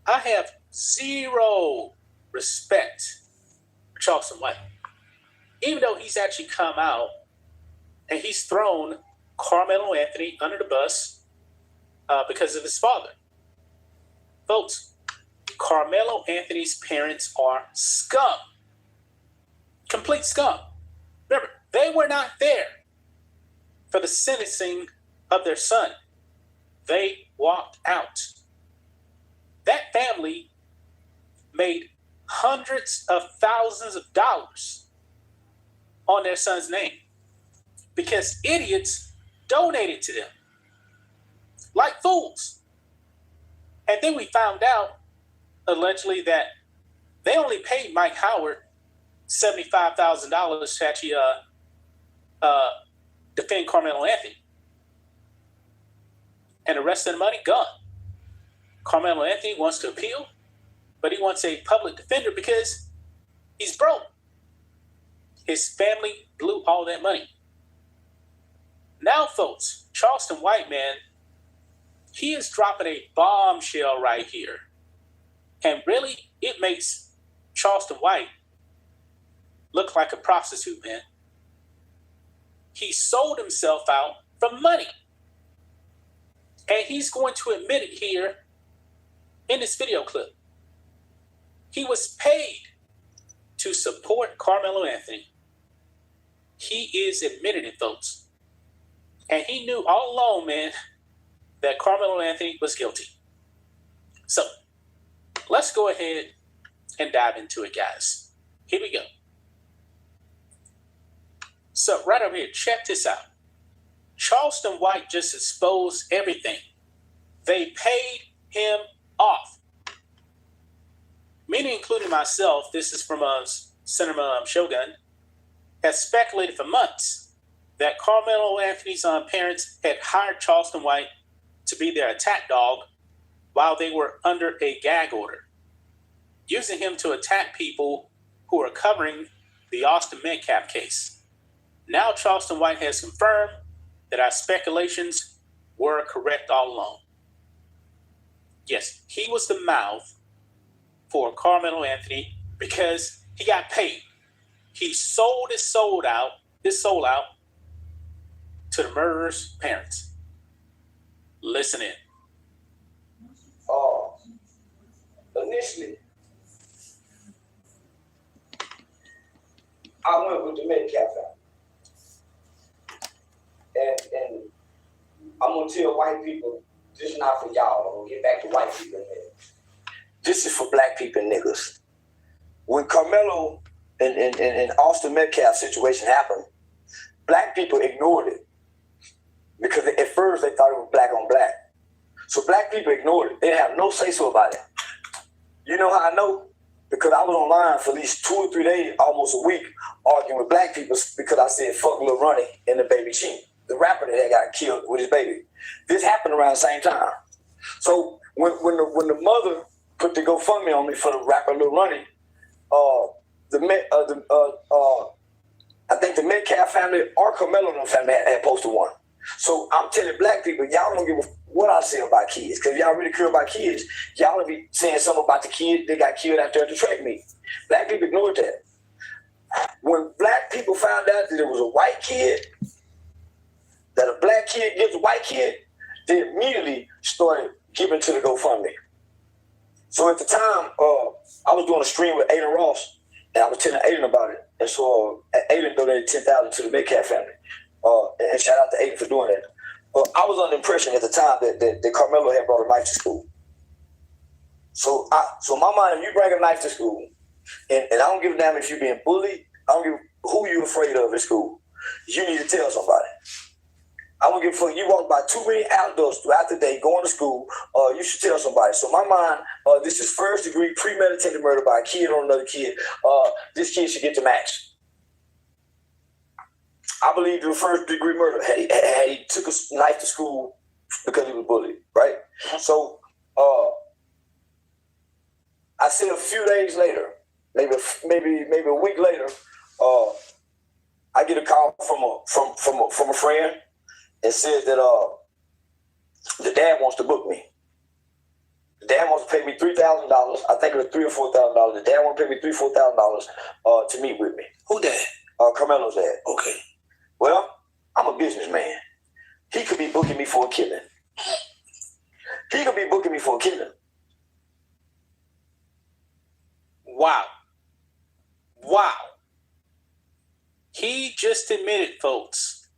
I have zero respect for Charleston White, even though he's actually come out and he's thrown Carmelo Anthony under the bus because of his father. Folks, Carmelo Anthony's parents are scum. Complete scum. Remember, they were not there for the sentencing of their son. They walked out. That family made hundreds of thousands of dollars on their son's name because idiots donated to them like fools. And then we found out, allegedly, that they only paid Mike Howard $75,000 to actually defend Carmelo Anthony. And the rest of the money, gone. Carmelo Anthony wants to appeal, but he wants a public defender because he's broke. His family blew all that money. Now, folks, Charleston White, man, he is dropping a bombshell right here. And really, it makes Charleston White look like a prostitute, man. He sold himself out for money. And he's going to admit it here in this video clip. He was paid to support Carmelo Anthony. He is admitting it, folks. And he knew all along, man, that Carmelo Anthony was guilty. So, let's go ahead and dive into it, guys. Here we go. So, right over here, check this out. Charleston White just exposed everything. They paid him off. Many, including myself, this is from Senator Shogun, has speculated for months that Carmelo Anthony's parents had hired Charleston White to be their attack dog while they were under a gag order, using him to attack people who are covering the Austin Metcalf case. Now Charleston White has confirmed that our speculations were correct all along. Yes, he was the mouth for Carmelo Anthony because he got paid. He sold his soul out to the murderer's parents. Listen in. Initially, I went with the Metcalf family. And I'm going to tell white people, this is not for y'all. I'm going to get back to white people in there. This is for black people and niggas. When Carmelo and Austin Metcalf situation happened, black people ignored it. Because at first they thought it was black on black. So black people ignored it. They didn't have no say-so about it. You know how I know? Because I was online for at least 2 or 3 days, almost a week, arguing with black people because I said, fuck Lil Ronnie and the baby Chin, the rapper that got killed with his baby. This happened around the same time. So when the mother put the GoFundMe on me for the rapper Lil Ronnie, I think the Metcalf family or Carmelo family had posted one. So I'm telling black people, y'all don't give a what I say about kids. Because if y'all really care about kids, y'all will be saying something about the kid that got killed out there at the track meet. Black people ignored that. When black people found out that it was a white kid, that a black kid gives a white kid, they immediately started giving to the GoFundMe. So at the time, I was doing a stream with Aiden Ross, and I was telling Aiden about it. And so Aiden donated $10,000 to the Metcalf family. And shout out to Aiden for doing that. I was under the impression at the time that Carmelo had brought a knife to school. So in my mind, if you bring a knife to school, and I don't give a damn if you're being bullied, I don't give who you're afraid of at school, you need to tell somebody. I don't give a fuck. You walk by too many adults throughout the day going to school, you should tell somebody. So in my mind, this is first degree premeditated murder by a kid on another kid. This kid should get the max. I believe it was first degree murder. Had he took a knife to school because he was bullied, right? So say a few days later, maybe a week later, I get a call from a friend and says that the dad wants to book me. The dad wants to pay me $3,000. I think it was $3,000 or $4,000. The dad wants to pay me $3,000 or $4,000 to meet with me. Who dad? Carmelo's dad. Okay. Well, I'm a businessman. He could be booking me for a killing. Wow. He just admitted, folks,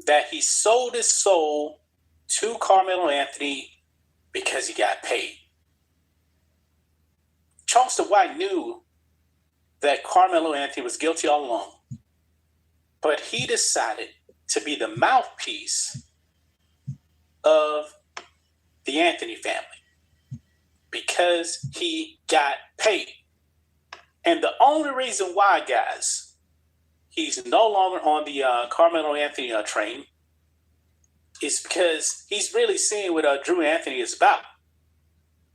that he sold his soul to Carmelo Anthony because he got paid. Charleston White knew that Carmelo Anthony was guilty all along, but he decided to be the mouthpiece of the Anthony family because he got paid. And the only reason why, guys, he's no longer on the Carmelo Anthony train is because he's really seeing what Drew Anthony is about.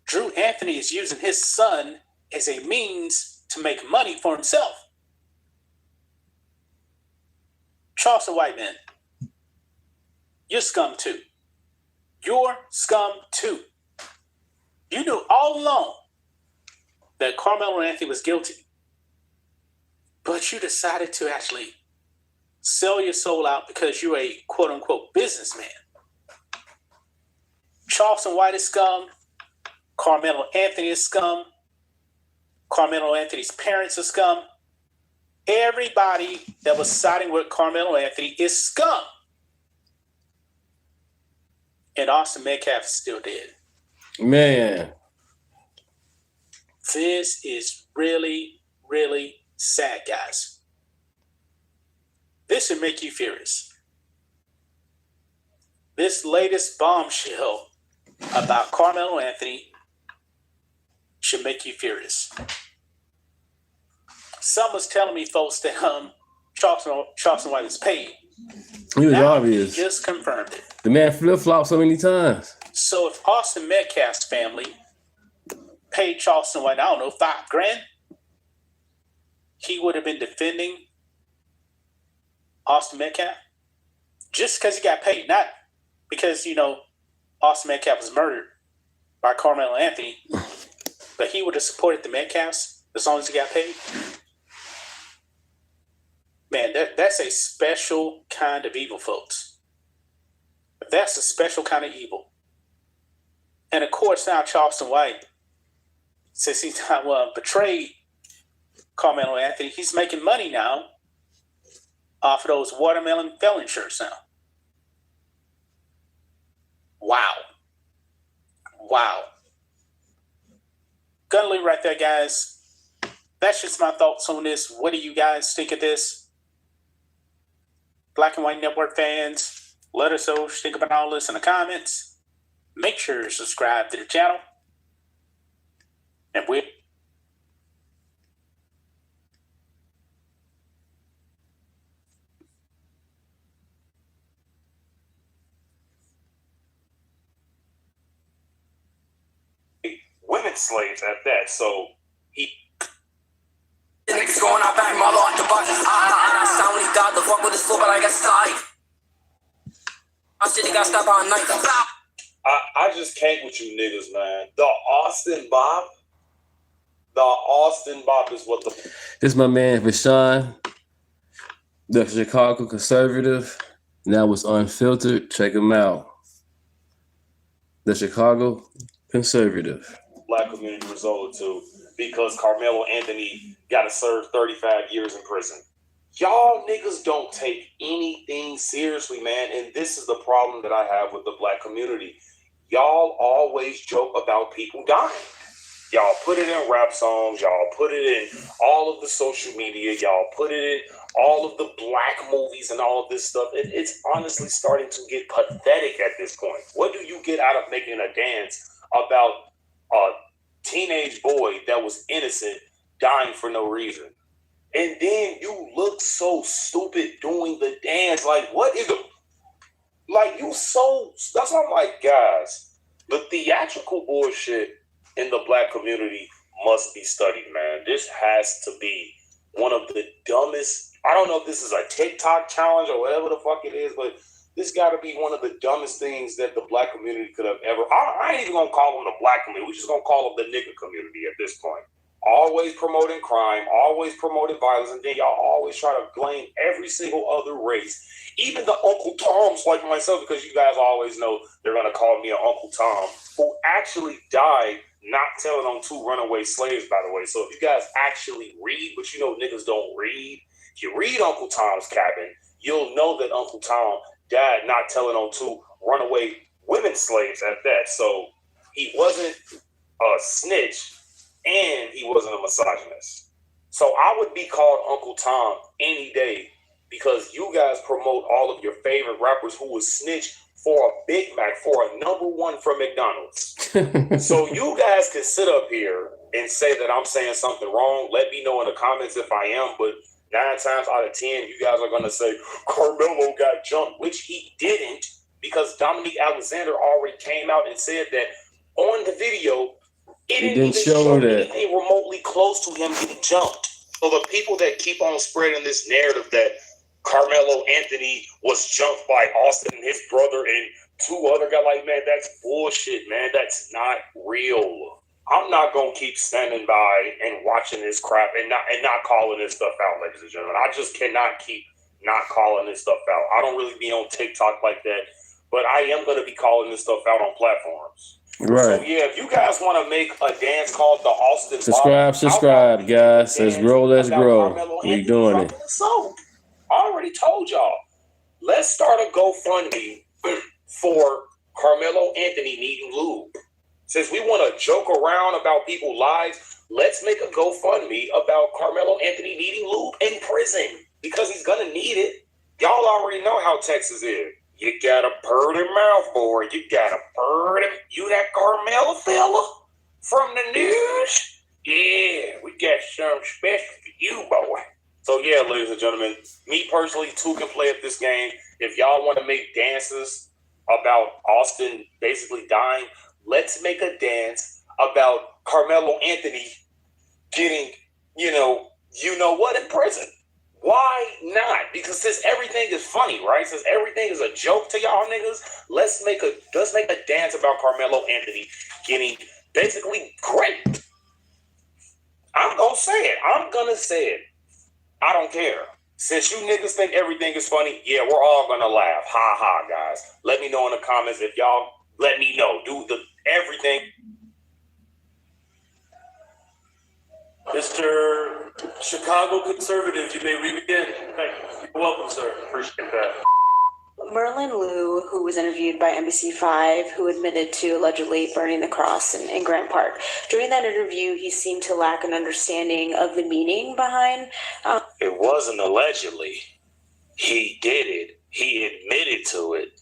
Drew Anthony is using his son as a means to make money for himself. Charleston White, man, you're scum too. You're scum too. You knew all along that Carmelo Anthony was guilty, but you decided to actually sell your soul out because you're a quote-unquote businessman. Charleston White is scum. Carmelo Anthony is scum. Carmelo Anthony's parents are scum. Everybody that was siding with Carmelo Anthony is scum. And Austin Metcalf is still dead. Man. This is really, really sad, guys. This should make you furious. This latest bombshell about Carmelo Anthony should make you furious. Someone's telling me, folks, that Charleston White was paid. It was now obvious. He just confirmed it. The man flip-flopped so many times. So if Austin Metcalf's family paid Charleston White, I don't know, $5,000, he would have been defending Austin Metcalf just because he got paid, not because, Austin Metcalf was murdered by Carmelo Anthony, but he would have supported the Metcalfs as long as he got paid. Man, that's a special kind of evil, folks. That's a special kind of evil. And of course, now Charleston White, since he's betrayed Carmelo Anthony, he's making money now off of those watermelon felon shirts now. Wow. Gonna leave right there, guys. That's just my thoughts on this. What do you guys think of this? Black and White Network fans, let us know what you think about all this in the comments. Make sure to subscribe to the channel. And women slaves at that, so he niggas going out back, my lord, the butt. I sound when he died, the fuck with his foot, but I got side. I said he got stopped by a knife. I just can't with you niggas, man. The Austin Bop is what the... This is my man, Vashawn, the Chicago conservative. Now it's unfiltered. Check him out. The Chicago conservative. Black community resorted to because Carmelo Anthony got to serve 35 years in prison. Y'all niggas don't take anything seriously, man. And this is the problem that I have with the black community. Y'all always joke about people dying. Y'all put it in rap songs. Y'all put it in all of the social media. Y'all put it in all of the black movies and all of this stuff. It's honestly starting to get pathetic at this point. What do you get out of making a dance about a teenage boy that was innocent dying for no reason? And then you look so stupid doing the dance. Like, what is it? Like, you so... That's why I'm like, guys, the theatrical bullshit in the black community must be studied, man. This has to be one of the dumbest. I don't know if this is a TikTok challenge or whatever the fuck it is, but this got to be one of the dumbest things that the black community could have ever. I ain't even gonna call them the black community. We're just gonna call them the nigga community at this point. Always promoting crime, always promoting violence, and then y'all always try to blame every single other race, even the Uncle Toms like myself, because you guys always know they're gonna call me an Uncle Tom, who actually died not telling on 2 runaway slaves, by the way. So if you guys actually read, but you know niggas don't read, if you read Uncle Tom's Cabin, you'll know that Uncle Tom died not telling on 2 runaway women slaves at that. So he wasn't a snitch and he wasn't a misogynist. So I would be called Uncle Tom any day because you guys promote all of your favorite rappers who was snitch for a Big Mac, for a #1 from McDonald's. So you guys can sit up here and say that I'm saying something wrong. Let me know in the comments if I am, but 9 times out of 10, you guys are going to say Carmelo got jumped, which he didn't, because Dominique Alexander already came out and said that on the video, it didn't even show anything remotely close to him getting jumped. So the people that keep on spreading this narrative that Carmelo Anthony was jumped by Austin and his brother and 2 other guys, like, man, that's bullshit, man. That's not real. I'm not gonna keep standing by and watching this crap and not calling this stuff out, ladies and gentlemen. I just cannot keep not calling this stuff out. I don't really be on TikTok like that, but I am gonna be calling this stuff out on platforms. Right. So yeah, if you guys want to make a dance called the Austin Subscribe, guys. Let's grow. We doing it. So I already told y'all. Let's start a GoFundMe for Carmelo Anthony needing lube. Since we want to joke around about people's lives, let's make a GoFundMe about Carmelo Anthony needing lube in prison because he's gonna need it. Y'all already know how Texas is. You got a purty mouth, boy. You got a purty. You that Carmelo fella from the news? Yeah, we got something special for you, boy. So yeah, ladies and gentlemen, me personally too can play at this game. If y'all want to make dances about Austin basically dying, let's make a dance about Carmelo Anthony getting, you know what, in prison. Why not? Because since everything is funny, right? Since everything is a joke to y'all niggas, let's make a dance about Carmelo Anthony getting basically great. I'm gonna say it. I don't care. Since you niggas think everything is funny, yeah, we're all gonna laugh. Ha ha, guys. Let me know in the comments if y'all let me know. Do the everything. Mr. Chicago Conservative, you may re-begin. Thank you. You're welcome, sir. Appreciate that. Merlin Liu, who was interviewed by NBC5, who admitted to allegedly burning the cross in Grant Park. During that interview, he seemed to lack an understanding of the meaning behind... It wasn't allegedly. He did it. He admitted to it.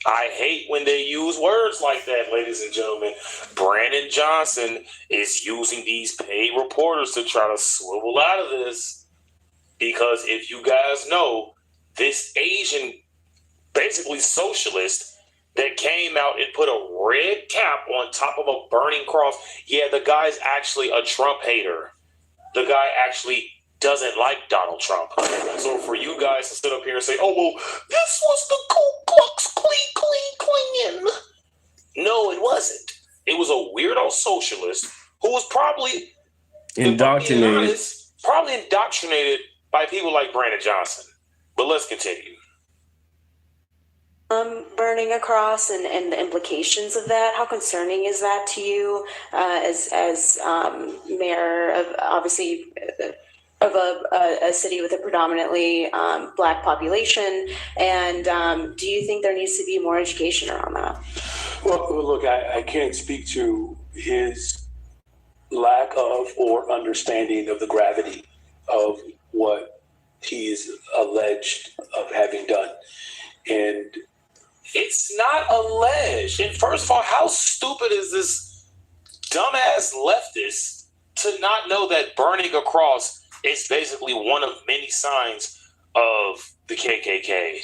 I hate when they use words like that, ladies and gentlemen. Brandon Johnson is using these paid reporters to try to swivel out of this. Because if you guys know, this Asian, basically socialist, that came out and put a red cap on top of a burning cross, yeah, the guy's actually a Trump hater. The guy actually doesn't like Donald Trump. So for you guys to sit up here and say, oh, well, this was the Ku Klux Klan. No, it wasn't. It was a weirdo socialist who was probably indoctrinated by people like Brandon Johnson. But let's continue. Burning a cross and the implications of that. How concerning is that to you as mayor of, obviously, of a city with a predominantly Black population? And do you think there needs to be more education around that? Well, look, I can't speak to his lack of or understanding of the gravity of what he is alleged of having done. And it's not alleged. And first of all, how stupid is this dumbass leftist to not know that burning a cross is basically one of many signs of the KKK?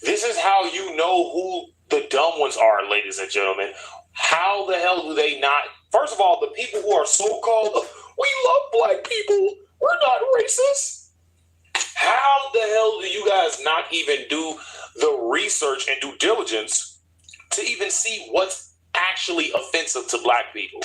This is how you know who the dumb ones are, ladies and gentlemen. How the hell do they not? First of all, the people who are so-called, we love black people, we're not racist. How the hell do you guys not even do the research and due diligence to even see what's actually offensive to black people?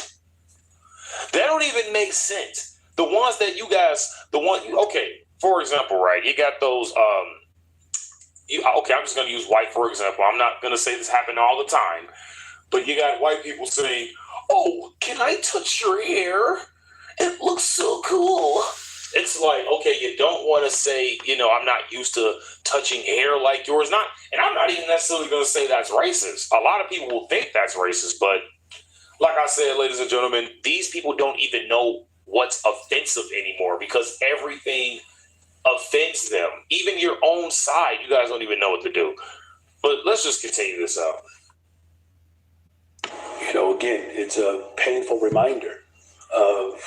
That don't even make sense. The ones that you guys, okay, for example, right, you got those, okay, I'm just going to use white, for example. I'm not going to say this happened all the time, but you got white people saying, oh, can I touch your hair? It looks so cool. It's like, okay, you don't want to say, I'm not used to touching hair like yours. And I'm not even necessarily going to say that's racist. A lot of people will think that's racist, but like I said, ladies and gentlemen, these people don't even know what's offensive anymore because everything offends them. Even your own side, you guys don't even know what to do. But let's just continue this out. Again, it's a painful reminder of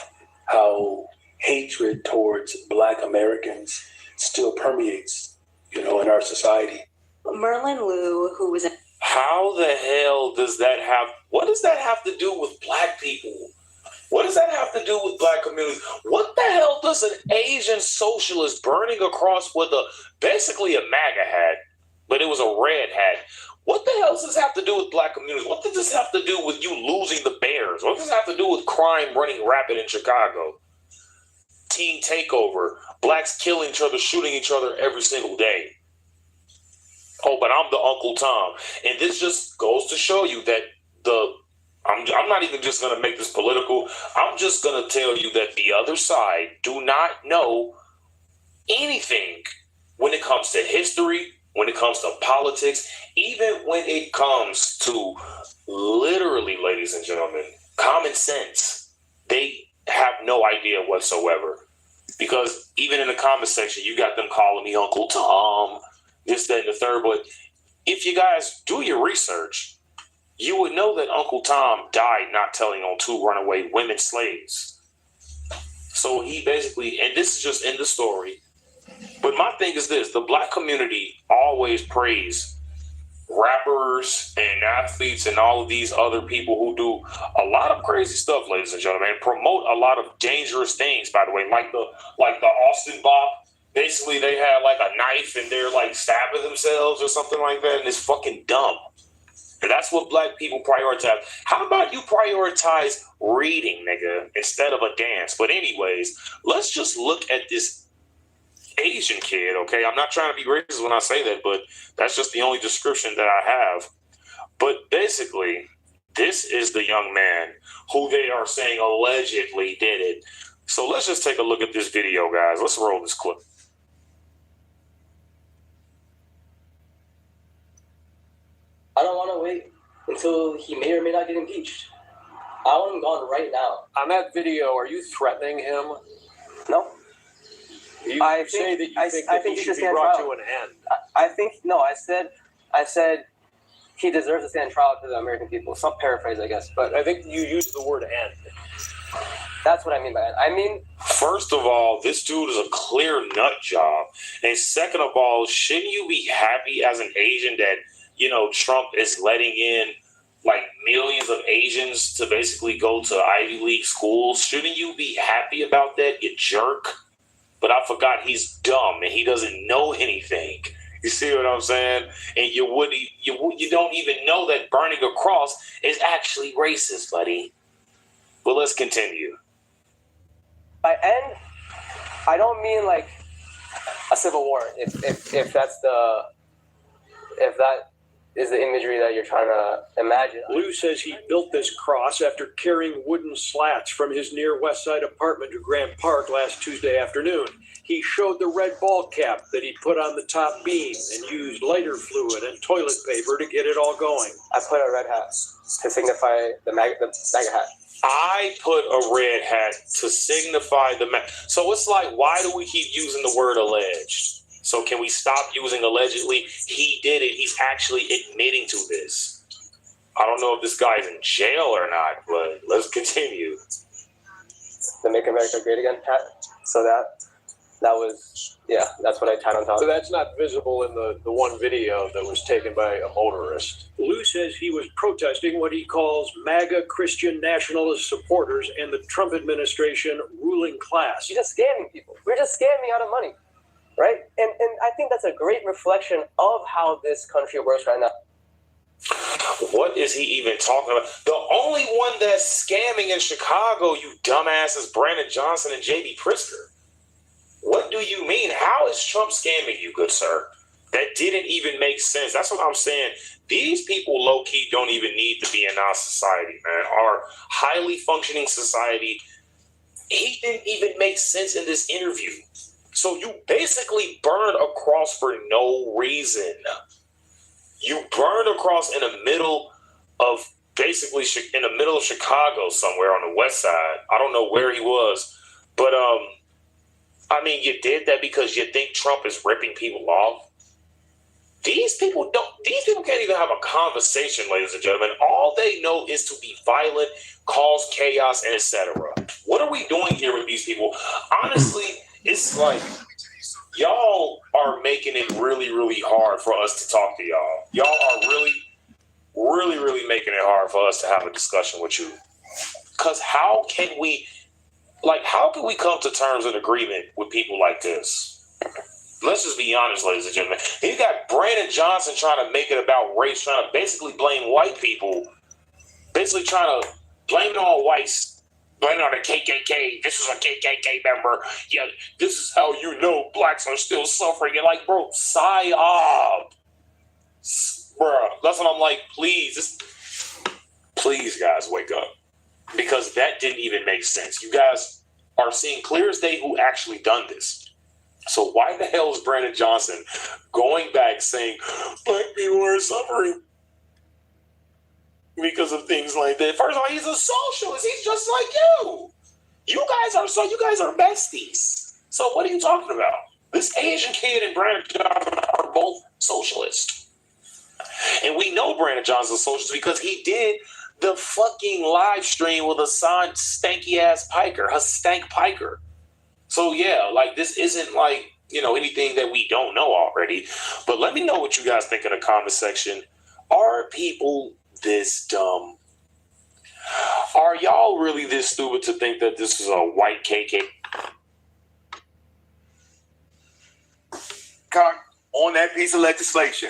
how hatred towards Black Americans still permeates, in our society. Merlin Liu, who was How the hell does that what does that have to do with black people? What does that have to do with black communities? What the hell does an Asian socialist burning across with basically a MAGA hat, but it was a red hat? What the hell does this have to do with black communities? What does this have to do with you losing the Bears? What does this have to do with crime running rapid in Chicago? Teen takeover, blacks killing each other, shooting each other every single day. Oh, but I'm the Uncle Tom. And this just goes to show you that I'm not even just going to make this political. I'm just going to tell you that the other side do not know anything when it comes to history, when it comes to politics, even when it comes to literally, ladies and gentlemen, common sense. They have no idea whatsoever. Because even in the comment section, you got them calling me Uncle Tom, this, that, and the third. But if you guys do your research, you would know that Uncle Tom died not telling on 2 runaway women slaves. So he basically, and this is just in the story, but my thing is this: the black community always praise rappers and athletes and all of these other people who do a lot of crazy stuff, ladies and gentlemen, and promote a lot of dangerous things, by the way, like the Austin Bop. Basically, they had like a knife and they're like stabbing themselves or something like that, and it's fucking dumb. And that's what black people prioritize. How about you prioritize reading, nigga, instead of a dance? But anyways, let's just look at this Asian kid, okay? I'm not trying to be racist when I say that, but that's just the only description that I have. But basically, this is the young man who they are saying allegedly did it. So let's just take a look at this video, guys. Let's roll this clip. I don't want to wait until he may or may not get impeached. I want him gone right now. On that video, are you threatening him? No. I think he should be brought to an end. I said he deserves to stand trial to the American people. Some paraphrase, I guess. But I think you used the word end. That's what I mean by it. I mean, first of all, this dude is a clear nut job. And second of all, shouldn't you be happy as an Asian that, Trump is letting in like millions of Asians to basically go to Ivy League schools? Shouldn't you be happy about that, you jerk? But I forgot he's dumb and he doesn't know anything. You see what I'm saying? And you don't even know that burning a cross is actually racist, buddy. But let's continue. By end, I don't mean like a civil war. If that is the imagery that you're trying to imagine. Liu says he built this cross after carrying wooden slats from his near West Side apartment to Grant Park last Tuesday afternoon. He showed the red ball cap that he put on the top beam and used lighter fluid and toilet paper to get it all going. I put a red hat to signify the MAGA hat. I put a red hat to signify the MAGA. So it's like, why do we keep using the word alleged? So can we stop using allegedly? He did it. He's actually admitting to this. I don't know if this guy's in jail or not, but let's continue. The Make America Great Again hat. So that's what I tied on top. So that's not visible in the one video that was taken by a motorist. Lou says he was protesting what he calls MAGA Christian nationalist supporters and the Trump administration ruling class. You're just scamming people. We're just scamming out of money, right? And I think that's a great reflection of how this country works right now. What is he even talking about? The only one that's scamming in Chicago, you dumbass, is Brandon Johnson and J.B. Pritzker. What do you mean? How is Trump scamming you, good sir? That didn't even make sense. That's what I'm saying. These people, low-key, don't even need to be in our society, man. Our highly functioning society, he didn't even make sense in this interview. So you basically burned across for no reason. You burned across in the middle of Chicago somewhere on the west side. I don't know where he was, but I mean, you did that because you think Trump is ripping people off. These people can't even have a conversation, ladies and gentlemen. All they know is to be violent, cause chaos, and etc. What are we doing here with these people? Honestly, it's like y'all are making it really, really hard for us to talk to y'all. Y'all are really, really, really making it hard for us to have a discussion with you. Because how can we come to terms and agreement with people like this? Let's just be honest, ladies and gentlemen. You got Brandon Johnson trying to make it about race, trying to basically blame white people, basically trying to blame it on whites, blame it on the KKK. This is a KKK member. Yeah, this is how you know blacks are still suffering. You're like, bro, psyop. Bro, that's what I'm like, please guys, wake up. Because that didn't even make sense. You guys are seeing clear as day who actually done this. So why the hell is Brandon Johnson going back saying black people are suffering because of things like that? First of all, he's a socialist. He's just like you. You guys are besties. So what are you talking about? This Asian kid and Brandon Johnson are both socialists. And we know Brandon Johnson's a socialist because he did the fucking live stream with a stanky ass piker, a stank piker. So yeah, like this isn't like, anything that we don't know already. But let me know what you guys think in the comment section. Are people this dumb? Are y'all really this stupid to think that this is a white KK? On that piece of legislation,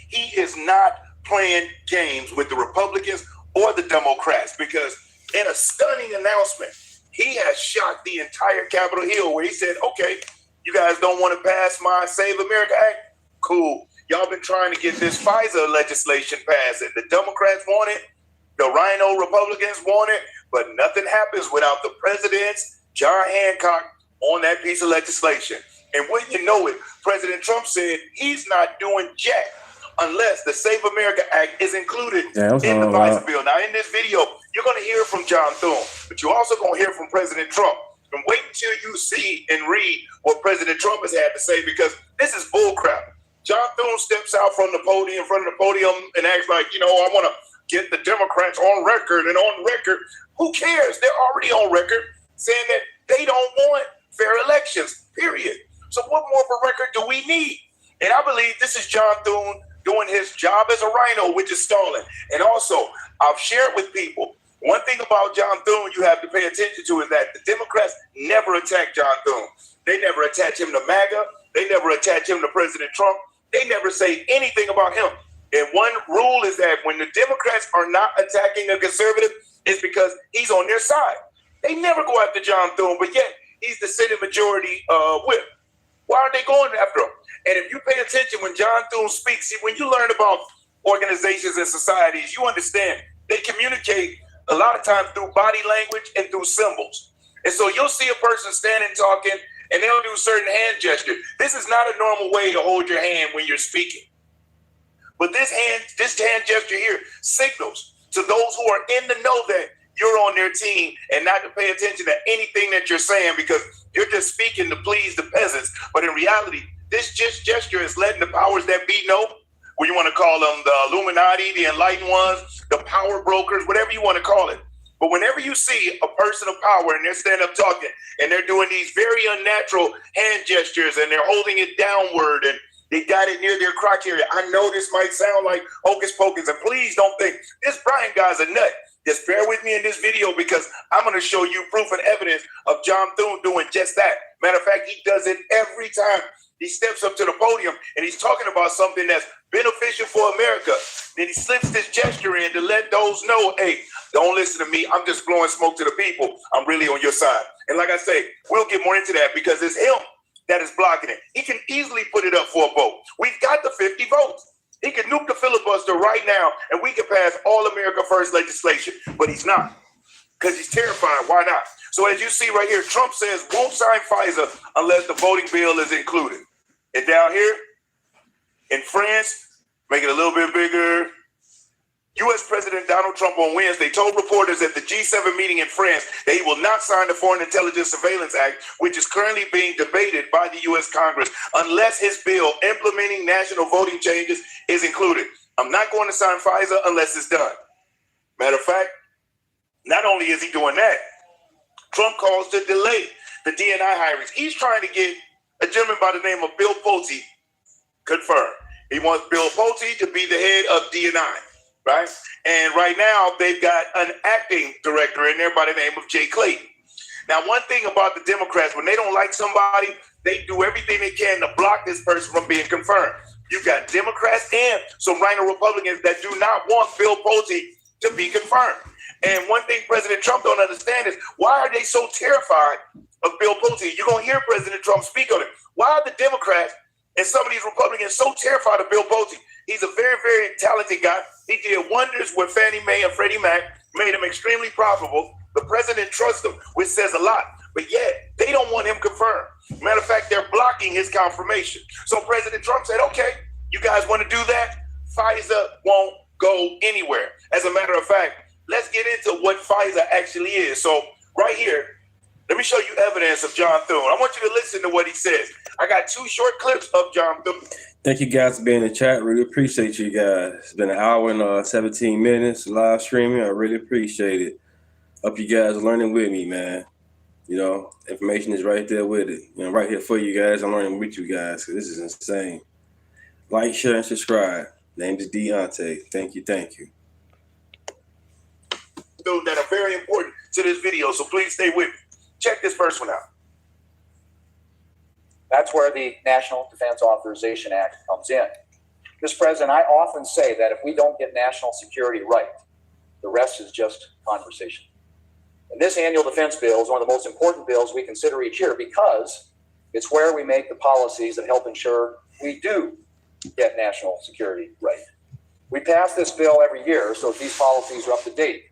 he is not playing games with the Republicans or the Democrats, because in a stunning announcement, he has shocked the entire Capitol Hill where he said, okay, you guys don't want to pass my Save America Act? Cool. Y'all been trying to get this FISA legislation passed, and the Democrats want it, the Rhino Republicans want it, but nothing happens without the president's John Hancock on that piece of legislation. And when you know it, President Trump said he's not doing jack unless the Save America Act is included in the FISA bill. Now, in this video, you're going to hear from John Thune, but you're also going to hear from President Trump. And wait until you see and read what President Trump has had to say, because this is bullcrap. John Thune steps out from the podium, in front of the podium, and acts like, I want to get the Democrats on record. And on record, who cares? They're already on record saying that they don't want fair elections, period. So what more of a record do we need? And I believe this is John Thune doing his job as a rhino, which is stalling. And also, I've shared with people, one thing about John Thune you have to pay attention to is that the Democrats never attack John Thune. They never attach him to MAGA. They never attach him to President Trump. They never say anything about him. And one rule is that when the Democrats are not attacking a conservative, it's because he's on their side. They never go after John Thune, but yet he's the Senate Majority Whip. Why are they going after him? And if you pay attention when John Thune speaks, see, when you learn about organizations and societies, you understand they communicate a lot of times through body language and through symbols. And so you'll see a person standing talking and they'll do certain hand gestures. This is not a normal way to hold your hand when you're speaking. But this hand gesture here signals to those who are in the know that you're on their team and not to pay attention to anything that you're saying, because you're just speaking to please the peasants. But in reality, this gesture is letting the powers that be know, what you want to call them, the Illuminati, the enlightened ones, the power brokers, whatever you want to call it. But whenever you see a person of power and they're standing up talking and they're doing these very unnatural hand gestures and they're holding it downward and they got it near their crotch area. I know this might sound like hocus pocus, and please don't think this Brian guy's a nut. Just bear with me in this video because I'm going to show you proof and evidence of John Thune doing just that. Matter of fact, he does it every time he steps up to the podium and he's talking about something that's beneficial for America. Then he slips this gesture in to let those know, hey, don't listen to me. I'm just blowing smoke to the people. I'm really on your side. And like I say, we'll get more into that because it's him that is blocking it. He can easily put it up for a vote. We've got the 50 votes. He could nuke the filibuster right now and we could pass all America First legislation, but he's not because he's terrified. Why not? So as you see right here, Trump says won't sign FISA unless the voting bill is included. And down here in France, make it a little bit bigger. U.S. President Donald Trump on Wednesday told reporters at the G7 meeting in France that he will not sign the Foreign Intelligence Surveillance Act, which is currently being debated by the U.S. Congress, unless his bill implementing national voting changes is included. I'm not going to sign FISA unless it's done. Matter of fact, not only is he doing that, Trump calls to delay the DNI hirings. He's trying to get a gentleman by the name of Bill Pulte confirmed. He wants Bill Pulte to be the head of DNI. Right? And right now, they've got an acting director in there by the name of Jay Clayton. Now, one thing about the Democrats, when they don't like somebody, they do everything they can to block this person from being confirmed. You've got Democrats and some rhino Republicans that do not want Bill Pulte to be confirmed. And one thing President Trump don't understand is why are they so terrified of Bill Pulte? You're going to hear President Trump speak on it. Why are the Democrats and some of these Republicans so terrified of Bill Pulte? He's a very, very talented guy. He did wonders with Fannie Mae and Freddie Mac, made him extremely profitable. The president trusts him, which says a lot. But yet, they don't want him confirmed. Matter of fact, they're blocking his confirmation. So President Trump said, okay, you guys want to do that? FISA won't go anywhere. As a matter of fact, let's get into what FISA actually is. So right here, let me show you evidence of John Thune. I want you to listen to what he says. I got 2 short clips of John Thune. Thank you guys for being in the chat. Really appreciate you guys. It's been an hour and 17 minutes live streaming. I really appreciate it. Hope you guys are learning with me, man. You know, information is right there with it. You know, right here for you guys. I'm learning with you guys. This is insane. Like, share, and subscribe. Name is Deontay. Thank you. Thank you. That are very important to this video, so please stay with me. Check this first one out. That's where the National Defense Authorization Act comes in. Mr. President, I often say that if we don't get national security right, the rest is just conversation. And this annual defense bill is one of the most important bills we consider each year because it's where we make the policies that help ensure we do get national security right. We pass this bill every year so that these policies are up to date,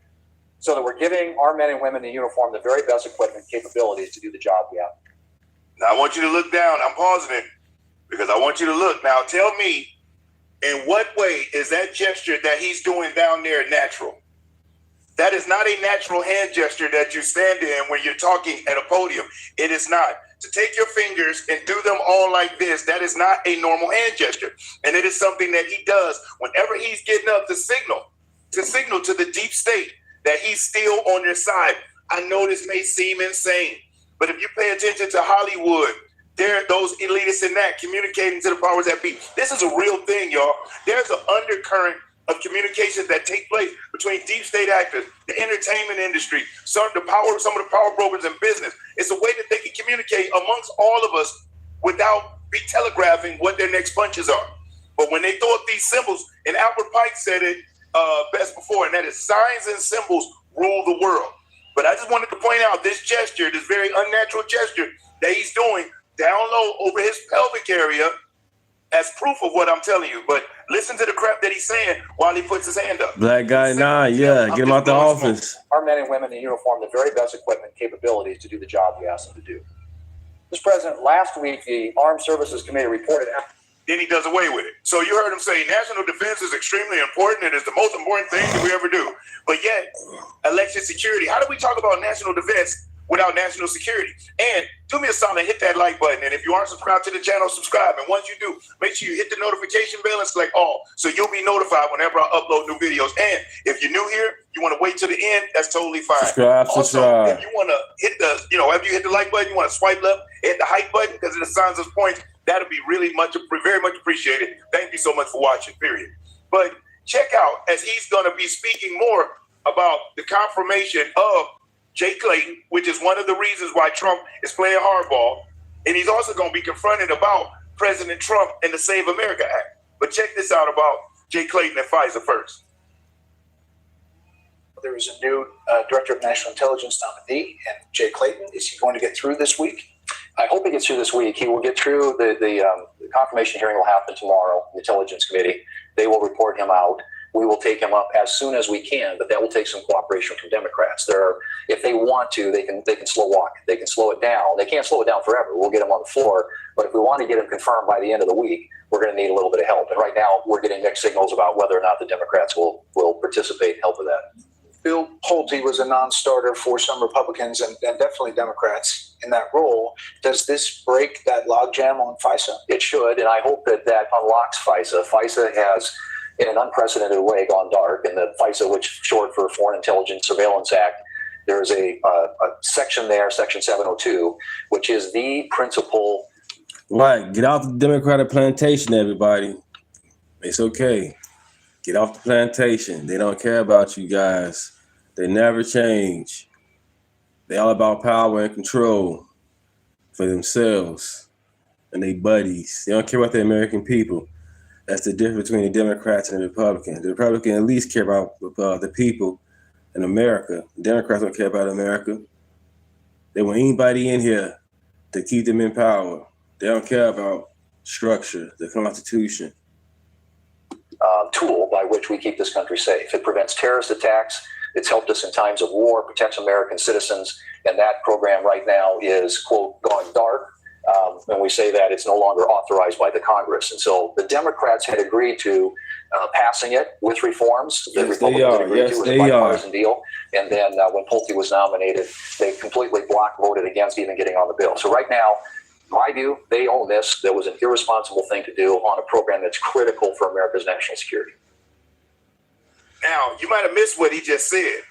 so that we're giving our men and women in uniform the very best equipment and capabilities to do the job we have. Now, I want you to look down. I'm pausing it because I want you to look. Now, tell me, in what way is that gesture that he's doing down there natural? That is not a natural hand gesture that you stand in when you're talking at a podium. It is not. To take your fingers and do them all like this, that is not a normal hand gesture. And it is something that he does whenever he's getting up to signal to the deep state that he's still on their side. I know this may seem insane, but if you pay attention to Hollywood, there are those elitists in that communicating to the powers that be. This is a real thing, y'all. There's an undercurrent of communications that take place between deep state actors, the entertainment industry, some of the power brokers in business. It's a way that they can communicate amongst all of us without be telegraphing what their next punches are. But when they throw up these symbols, and Albert Pike said it best before, and that is signs and symbols rule the world. But I just wanted to point out this gesture, this very unnatural gesture that he's doing down low over his pelvic area as proof of what I'm telling you. But listen to the crap that he's saying while he puts his hand up. Black guy, get him out the office. Our men and women in uniform the very best equipment and capabilities to do the job we asked them to do. Mr. President, last week, the Armed Services Committee reported... Then he does away with it. So you heard him say national defense is extremely important. It is the most important thing that we ever do. But yet, election security, how do we talk about national defense without national security. And do me a solid, hit that like button. And if you aren't subscribed to the channel, subscribe. And once you do, make sure you hit the notification bell and select all, so you'll be notified whenever I upload new videos. And if you're new here, you want to wait till the end, that's totally fine. Subscribe. If you want to hit the, after you hit the like button, you want to swipe left, hit the hype button because it assigns us points. That'll be very much appreciated. Thank you so much for watching, period. But check out, as he's going to be speaking more about the confirmation of Jay Clayton, which is one of the reasons why Trump is playing hardball. And he's also going to be confronted about President Trump and the Save America Act. But check this out about Jay Clayton and FISA first. There is a new Director of National Intelligence nominee, and Jay Clayton. Is he going to get through this week? I hope he gets through this week. He will get through the confirmation hearing will happen tomorrow. The Intelligence Committee, they will report him out. We will take him up as soon as we can, but that will take some cooperation from Democrats. If they want to, they can slow walk. They can slow it down. They can't slow it down forever. We'll get him on the floor. But if we want to get him confirmed by the end of the week, we're going to need a little bit of help. And right now, we're getting mixed signals about whether or not the Democrats will participate and help with that. Bill Pulte was a non-starter for some Republicans and definitely Democrats in that role. Does this break that logjam on FISA? It should, and I hope that unlocks FISA. FISA has, in an unprecedented way, gone dark. And the FISA, which is short for Foreign Intelligence Surveillance Act, there's a section there, Section 702, which is the principal. Right, get off the Democratic plantation, everybody. It's okay. Get off the plantation. They don't care about you guys. They never change. They're all about power and control for themselves and their buddies. They don't care about the American people. That's the difference between the Democrats and the Republicans. The Republicans at least care about the people in America. The Democrats don't care about America. They want anybody in here to keep them in power. They don't care about structure, the Constitution. Tool by which we keep this country safe. It prevents terrorist attacks. It's helped us in times of war, protects American citizens, and that program right now is, quote, gone dark. And we say that it's no longer authorized by the Congress. And so the Democrats had agreed to passing it with reforms. The Republicans had agreed to. It was a bipartisan deal. And then when Pulte was nominated, they completely block voted against even getting on the bill. So right now, my view, they own this. That was an irresponsible thing to do on a program that's critical for America's national security. Now, you might have missed what he just said.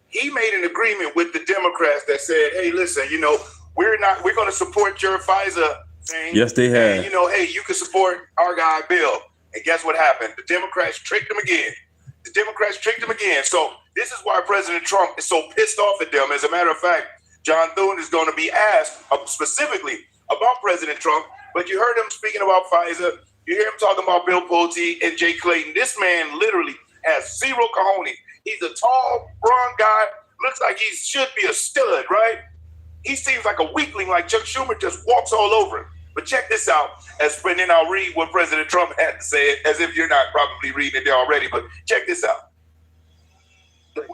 He made an agreement with the Democrats that said, hey, listen, we're going to support your FISA thing. Yes, they have. And, hey, you can support our guy, Bill. And guess what happened? The Democrats tricked him again. So this is why President Trump is so pissed off at them. As a matter of fact, John Thune is going to be asked specifically about President Trump, but you heard him speaking about FISA. You hear him talking about Bill Pulte and Jay Clayton. This man literally has zero cojones. He's a tall, brown guy. Looks like he should be a stud, right? He seems like a weakling, like Chuck Schumer just walks all over him. But check this out. And then I'll read what President Trump had to say, as if you're not probably reading it there already. But check this out. On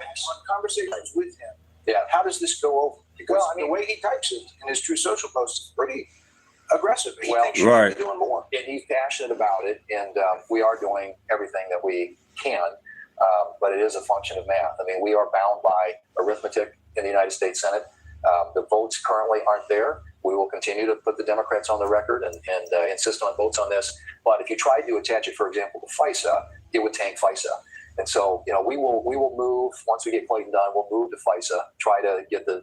conversations with him, how does this go over? Because the way he types it in his True Social post is pretty aggressive. He thinks he should be doing more. And he's passionate about it, and we are doing everything that we can, but it is a function of math. I mean, we are bound by arithmetic in the United States Senate. The votes currently aren't there. We will continue to put the Democrats on the record and insist on votes on this. But if you tried to attach it, for example, to FISA, it would tank FISA. And so, we will move, once we get Clayton done, we'll move to FISA, try to get the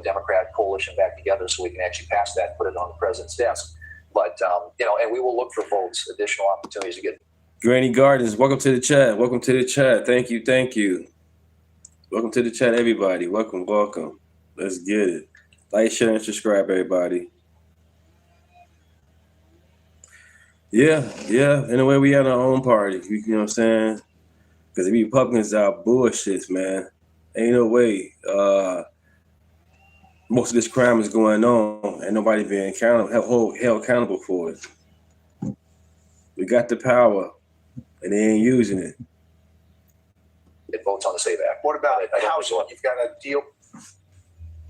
Democrat coalition back together so we can actually pass that and put it on the president's desk. But, and we will look for votes, additional opportunities to get. Granny Gardens, welcome to the chat. Welcome to the chat. Thank you. Welcome to the chat, everybody. Welcome. Let's get it. Like, share, and subscribe, everybody. Yeah. In a way, we have our own party. You know what I'm saying? Because the Republicans are bullshits, man. Ain't no way. Most of this crime is going on and nobody being held accountable for it. We got the power and they ain't using it. Get votes on the SAVE Act. What about the House? You've got a deal.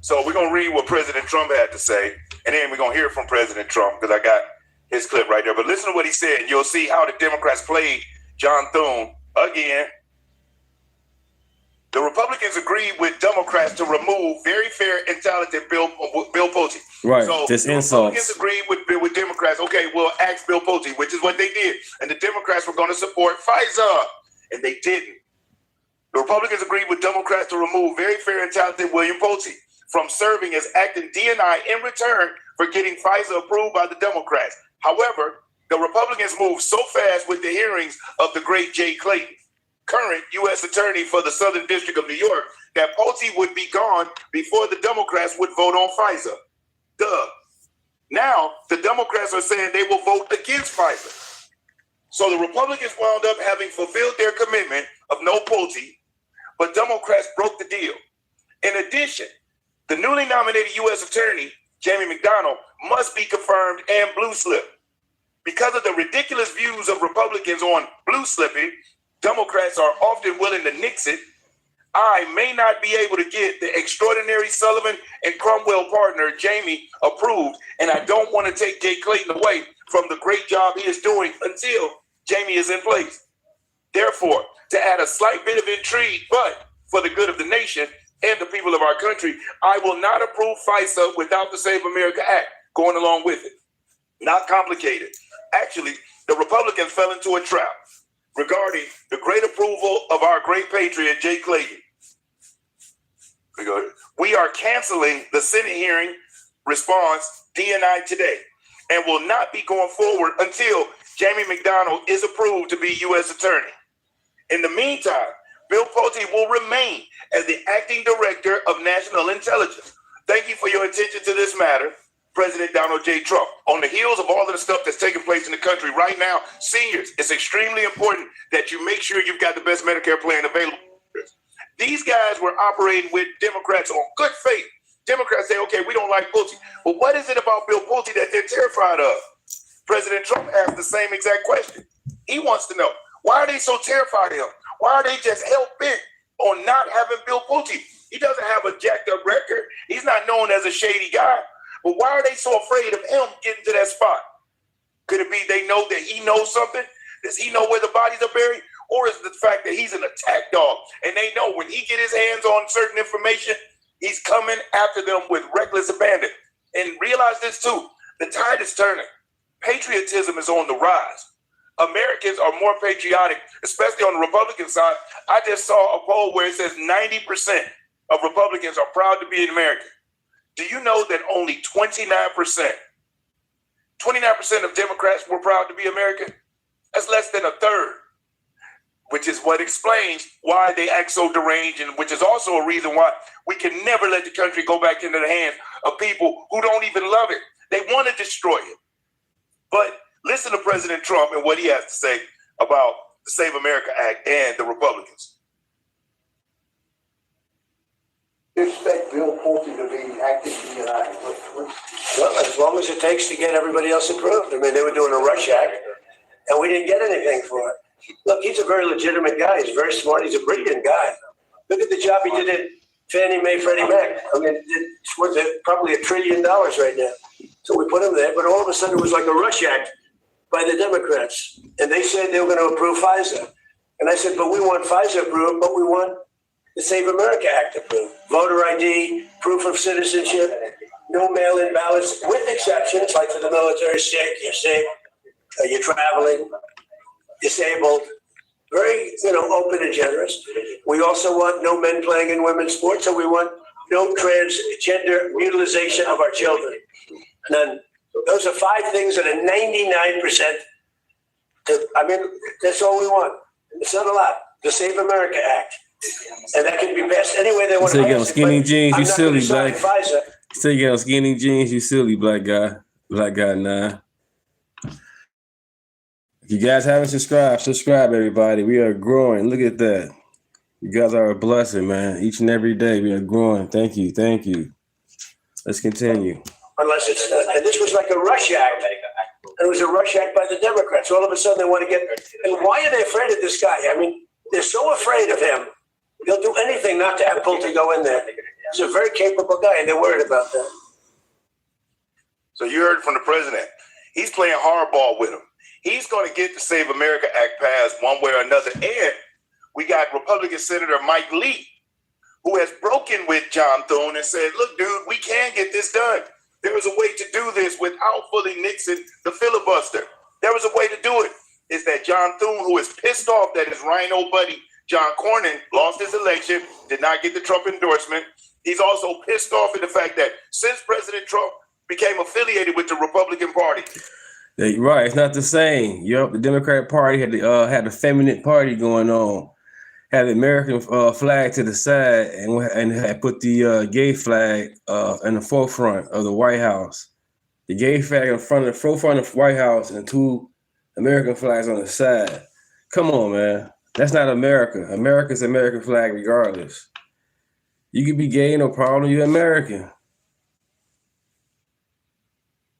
So we're going to read what President Trump had to say, and then we're going to hear from President Trump because I got his clip right there. But listen to what he said, and you'll see how the Democrats played John Thune again. The Republicans agreed with Democrats to remove very fair and talented Bill Pulte. Right, So just the insults. Republicans agreed with Democrats. Okay, we'll ask Bill Pulte, which is what they did. And the Democrats were going to support FISA, and they didn't. The Republicans agreed with Democrats to remove very fair and talented William Pulte from serving as acting DNI in return for getting FISA approved by the Democrats. However, the Republicans moved so fast with the hearings of the great Jay Clayton, current U.S. Attorney for the Southern District of New York, that Pulte would be gone before the Democrats would vote on FISA. Duh. Now, the Democrats are saying they will vote against FISA. So the Republicans wound up having fulfilled their commitment of no Pulte, but Democrats broke the deal. In addition, the newly nominated U.S. Attorney, Jamie McDonnell, must be confirmed and blue slip. Because of the ridiculous views of Republicans on blue slipping, Democrats are often willing to nix it. I may not be able to get the extraordinary Sullivan and Cromwell partner, Jamie, approved, and I don't want to take Jay Clayton away from the great job he is doing until Jamie is in place. Therefore, to add a slight bit of intrigue, but for the good of the nation and the people of our country, I will not approve FISA without the Save America Act going along with it. Not complicated. Actually, the Republicans fell into a trap regarding the great approval of our great patriot, Jay Clayton. We are canceling the Senate hearing response DNI today and will not be going forward until Jamie McDonnell is approved to be U.S. Attorney. In the meantime, Bill Pulte will remain as the acting director of national intelligence. Thank you for your attention to this matter, President Donald J. Trump. On the heels of all of the stuff that's taking place in the country right now, seniors, it's extremely important that you make sure you've got the best Medicare plan available. These guys were operating with Democrats on good faith. Democrats say, okay, we don't like Pulte. But what is it about Bill Pulte that they're terrified of? President Trump asked the same exact question. He wants to know, why are they so terrified of him? Why are they just hell-bent on not having Bill Pulte? He doesn't have a jacked-up record. He's not known as a shady guy. But why are they so afraid of him getting to that spot? Could it be they know that he knows something? Does he know where the bodies are buried? Or is it the fact that he's an attack dog and they know when he get his hands on certain information, he's coming after them with reckless abandon? And realize this too, the tide is turning. Patriotism is on the rise. Americans are more patriotic, especially on the Republican side. I just saw a poll where it says 90% of Republicans are proud to be an American. Do you know that only 29% of Democrats were proud to be American? That's less than a third, which is what explains why they act so deranged, and which is also a reason why we can never let the country go back into the hands of people who don't even love it. They want to destroy it. But listen to President Trump and what he has to say about the Save America Act and the Republicans. Expect Bill Pulte to be acting DNI. Well, as long as it takes to get everybody else approved. I mean, they were doing a rush act, and we didn't get anything for it. Look, he's a very legitimate guy. He's very smart. He's a brilliant guy. Look at the job he did at Fannie Mae, Freddie Mac. I mean, it's worth probably $1 trillion right now. So we put him there, but all of a sudden it was like a rush act by the Democrats, and they said they were going to approve FISA. And I said, but we want FISA approved, but we want the Save America Act approved. Voter ID, proof of citizenship, no mail-in ballots, with exceptions, like for the military, sick, you're sick, you're traveling, disabled, very, open and generous. We also want no men playing in women's sports, and we want no transgender mutilization of our children. None. Those are 5 things that are 99%. That's all we want. It's not a lot. The Save America Act. And that can be passed any way they want to pass it. So you get on skinny jeans, you silly black. So you get on skinny jeans, you silly black guy. Black guy, nah. If you guys haven't subscribe everybody. We are growing. Look at that. You guys are a blessing, man. Each and every day we are growing. Thank you. Let's continue. Unless it's, and this was like a rush act. It was a rush act by the Democrats. All of a sudden they want to get, and why are they afraid of this guy? I mean, they're so afraid of him. They'll do anything not to have Pulte go in there. He's a very capable guy, and they're worried about that. So you heard from the president. He's playing hardball with him. He's going to get the Save America Act passed one way or another. And we got Republican Senator Mike Lee who has broken with John Thune and said, look, dude, we can get this done. There was a way to do this without fully Nixon the filibuster. There was a way to do it. Is that John Thune, who is pissed off that his Rhino buddy, John Cornyn, lost his election, did not get the Trump endorsement. He's also pissed off at the fact that since President Trump became affiliated with the Republican Party. Right, it's not the same. The Democratic Party had the feminine party going on, had the American flag to the side, and had put the gay flag in the forefront of the White House. The gay flag in front of the forefront of the White House and 2 American flags on the side. Come on, man. That's not America. America's American flag regardless. You can be gay, no problem. You're American.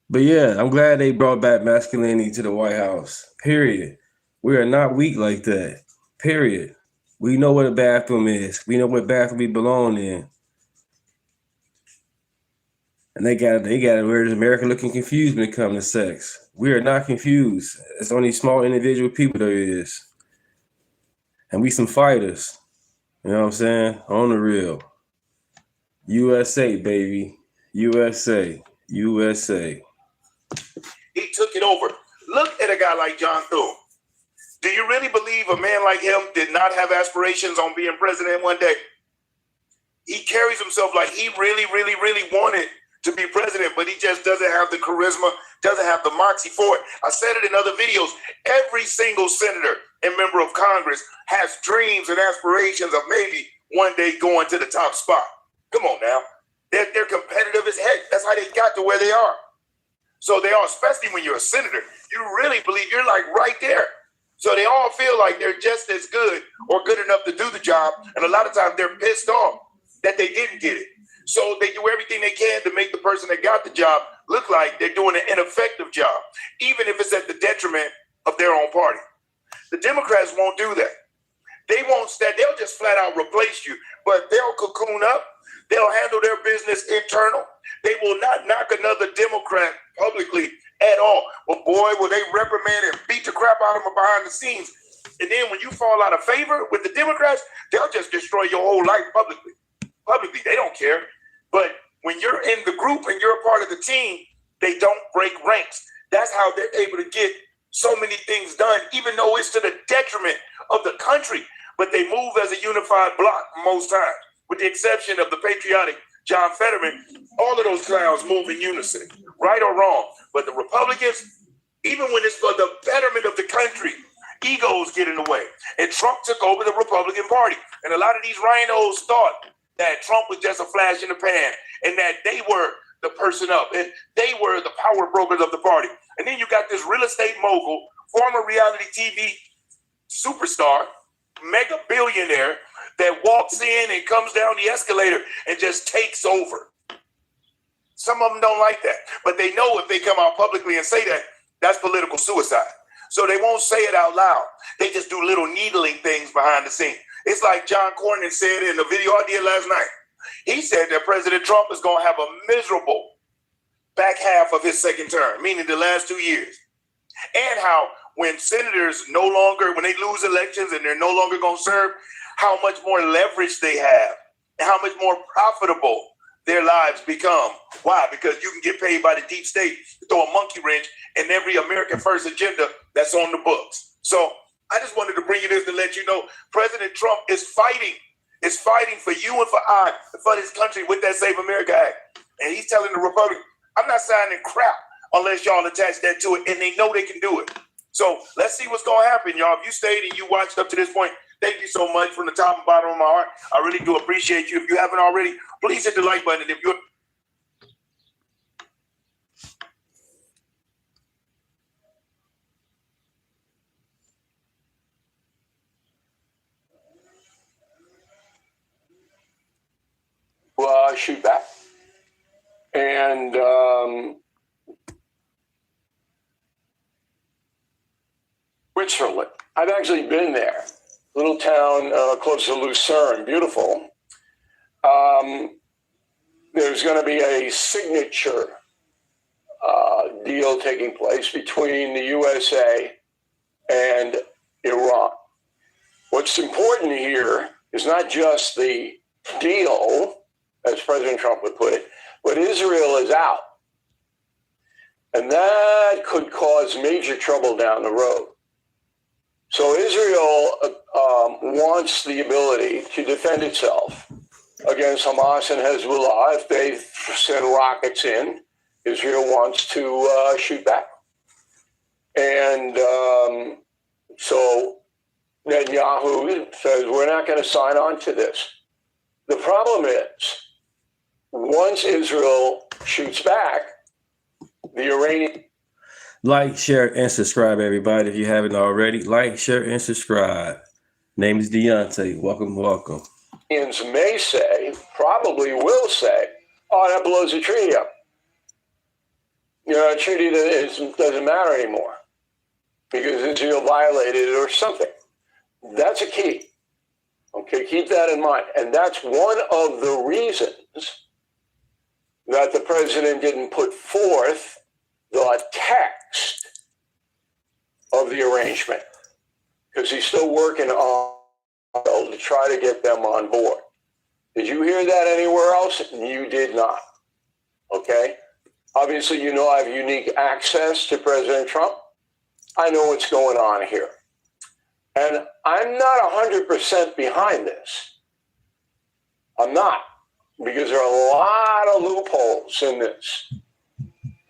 But yeah, I'm glad they brought back masculinity to the White House. Period. We are not weak like that. Period. We know what a bathroom is. We know what bathroom we belong in. And they got where America looking confused when it comes to sex. We are not confused. It's only small individual people there is. And we some fighters. You know what I'm saying? On the real. USA, baby. USA. USA. He took it over. Look at a guy like John Thune. Do you really believe a man like him did not have aspirations on being president one day? He carries himself like he really, really, really wanted to be president, but he just doesn't have the charisma, doesn't have the moxie for it. I said it in other videos. Every single senator and member of Congress has dreams and aspirations of maybe one day going to the top spot. Come on now. They're competitive as heck. That's how they got to where they are. So they are, especially when you're a senator, you really believe you're like right there. So they all feel like they're just as good or good enough to do the job. And a lot of times they're pissed off that they didn't get it. So they do everything they can to make the person that got the job look like they're doing an ineffective job, even if it's at the detriment of their own party. The Democrats won't do that. They won't stand. They'll just flat out replace you, but they'll cocoon up. They'll handle their business internal. They will not knock another Democrat publicly at all. But boy, will they reprimand and beat the crap out of them behind the scenes. And then when you fall out of favor with the Democrats, they'll just destroy your whole life publicly. Publicly, they don't care. But when you're in the group and you're a part of the team, they don't break ranks. That's how they're able to get so many things done, even though it's to the detriment of the country. But they move as a unified block most times, with the exception of the patriotic John Fetterman. All of those clowns move in unison, right or wrong. But the Republicans, even when it's for the betterment of the country, egos get in the way. And Trump took over the Republican Party. And a lot of these rhinos thought that Trump was just a flash in the pan and that they were the person up and they were the power brokers of the party. And then you got this real estate mogul, former reality TV superstar, mega billionaire that walks in and comes down the escalator and just takes over. Some of them don't like that, but they know if they come out publicly and say that, that's political suicide. So they won't say it out loud. They just do little needling things behind the scene. It's like John Cornyn said in the video I did last night. He said that President Trump is going to have a miserable back half of his second term, meaning the last 2 years. And how when senators when they lose elections and they're no longer going to serve, how much more leverage they have and how much more profitable their lives become. Why? Because you can get paid by the deep state to throw a monkey wrench in every American First agenda that's on the books. So I just wanted to bring you this to let you know President Trump is fighting for you and for I, for this country with that Save America Act. And he's telling the Republicans, I'm not signing crap unless y'all attach that to it, and they know they can do it. So let's see what's going to happen, y'all. If you stayed and you watched up to this point, thank you so much from the top and bottom of my heart. I really do appreciate you. If you haven't already, please hit the like button. And if you're shoot back. And Switzerland, I've actually been there. Little town close to Lucerne, beautiful. There's going to be a signature deal taking place between the USA and Iran. What's important here is not just the deal, as President Trump would put it, but Israel is out. And that could cause major trouble down the road. So Israel wants the ability to defend itself against Hamas and Hezbollah. If they send rockets in, Israel wants to shoot back. And so Netanyahu says, we're not going to sign on to this. The problem is, once Israel shoots back, the Iranian... Like, share, and subscribe, everybody. If you haven't already, like, share, and subscribe. Name is Deontay. Welcome, welcome. Iranians may say, probably will say, oh, that blows the treaty up. You know, a treaty that doesn't matter anymore because Israel violated it or something. That's a key. Okay, keep that in mind. And that's one of the reasons that the president didn't put forth the text of the arrangement, because he's still working on to try to get them on board. Did you hear that anywhere else? You did not. Okay? Obviously, you know I have unique access to President Trump. I know what's going on here. And I'm not 100% behind this. I'm not, because there are a lot of loopholes in this.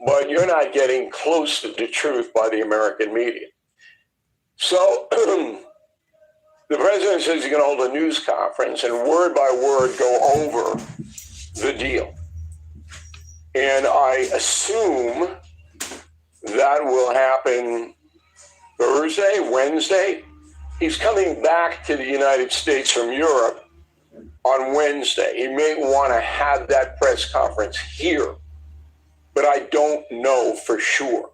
But you're not getting close to the truth by the American media. So the president says he's going to hold a news conference and word by word go over the deal. And I assume that will happen Thursday, Wednesday. He's coming back to the United States from Europe on Wednesday. He may want to have that press conference here, but I don't know for sure.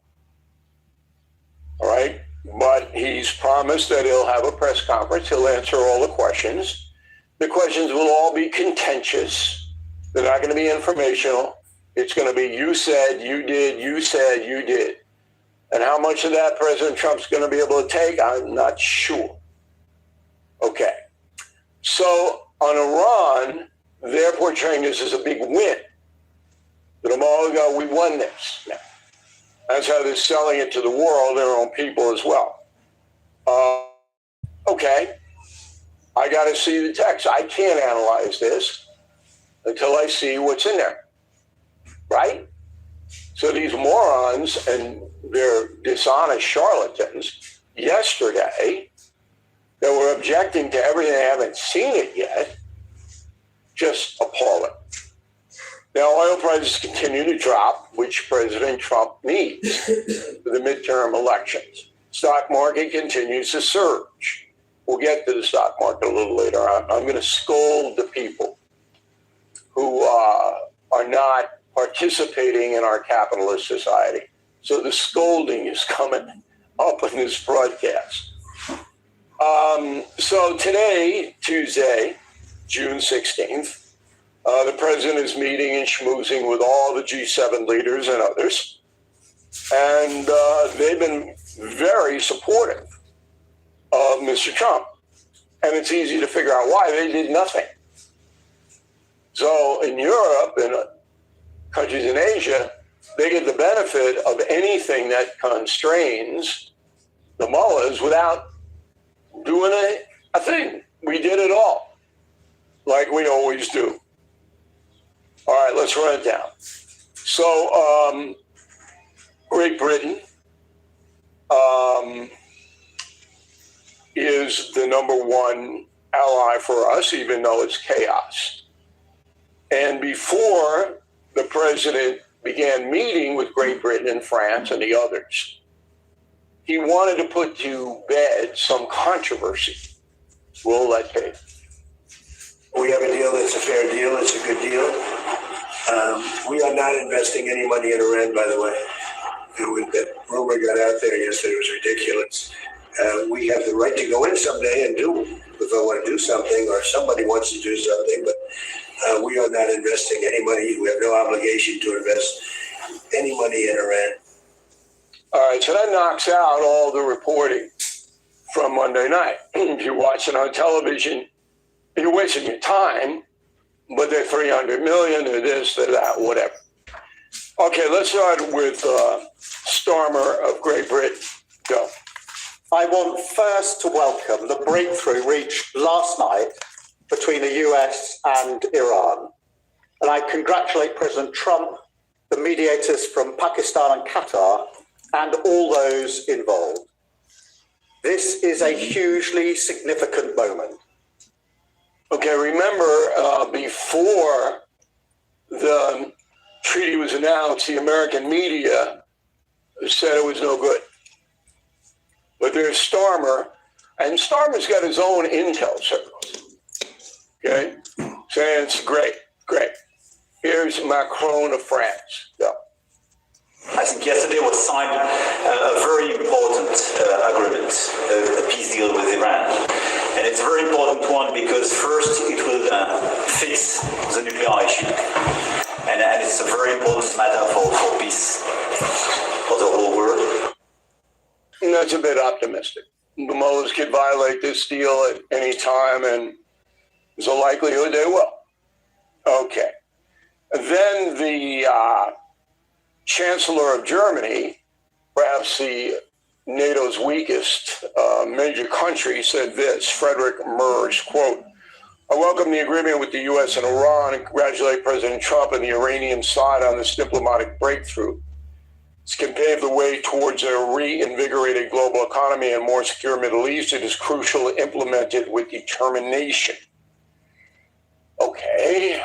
All right? But he's promised that he'll have a press conference. He'll answer all the questions. The questions will all be contentious. They're not going to be informational. It's going to be you said, you did, you said, you did. And how much of that President Trump's going to be able to take, I'm not sure. Okay. So on Iran, they're portraying this as a big win. That America, we won this. Now, that's how they're selling it to the world, their own people as well. Okay. I got to see the text. I can't analyze this until I see what's in there. Right? So these morons and their dishonest charlatans yesterday that were objecting to everything, they haven't seen it yet, just appalling. Now, oil prices continue to drop, which President Trump needs for the midterm elections. Stock market continues to surge. We'll get to the stock market a little later on. I'm going to scold the people who are not participating in our capitalist society. So the scolding is coming up in this broadcast. So today, Tuesday, June 16th, the president is meeting and schmoozing with all the G7 leaders and others. And they've been very supportive of Mr. Trump. And it's easy to figure out why. They did nothing. So in Europe and countries in Asia, they get the benefit of anything that constrains the mullahs without doing a thing. We did it all, like we always do. All right, let's run it down. So Great Britain is the number one ally for us, even though it's chaos. And before the president began meeting with Great Britain and France and the others, he wanted to put to bed some controversy. We'll let Dave. We have a deal that's a fair deal. It's a good deal. We are not investing any money in Iran, by the way. That rumor got out there yesterday. It was ridiculous. We have the right to go in someday and do, if I want to do something or somebody wants to do something, but we are not investing any money. We have no obligation to invest any money in Iran. All right, so that knocks out all the reporting from Monday night. If you're watching on television, you're wasting your time but they're 300 million, they're this, they're that, whatever. Okay, let's start with Starmer of Great Britain. Go. I want first to welcome the breakthrough reached last night between the US and Iran. And I congratulate President Trump, the mediators from Pakistan and Qatar, and all those involved. This is a hugely significant moment. Okay, remember, before the treaty was announced, the American media said it was no good. But there's Starmer, and Starmer's got his own intel circles, okay, saying it's great, great. Here's Macron of France. Go. I think yesterday was signed a very important agreement, a peace deal with Iran. And it's a very important one because first it will fix the nuclear issue. And it's a very important matter for peace for the whole world. And that's a bit optimistic. The mullahs could violate this deal at any time, and there's a likelihood they will. Okay. Then the Chancellor of Germany, perhaps the NATO's weakest major country, said this, Friedrich Merz, quote, I welcome the agreement with the U.S. and Iran and congratulate President Trump and the Iranian side on this diplomatic breakthrough. This can pave the way towards a reinvigorated global economy and more secure Middle East. It is crucial to implement it with determination. Okay.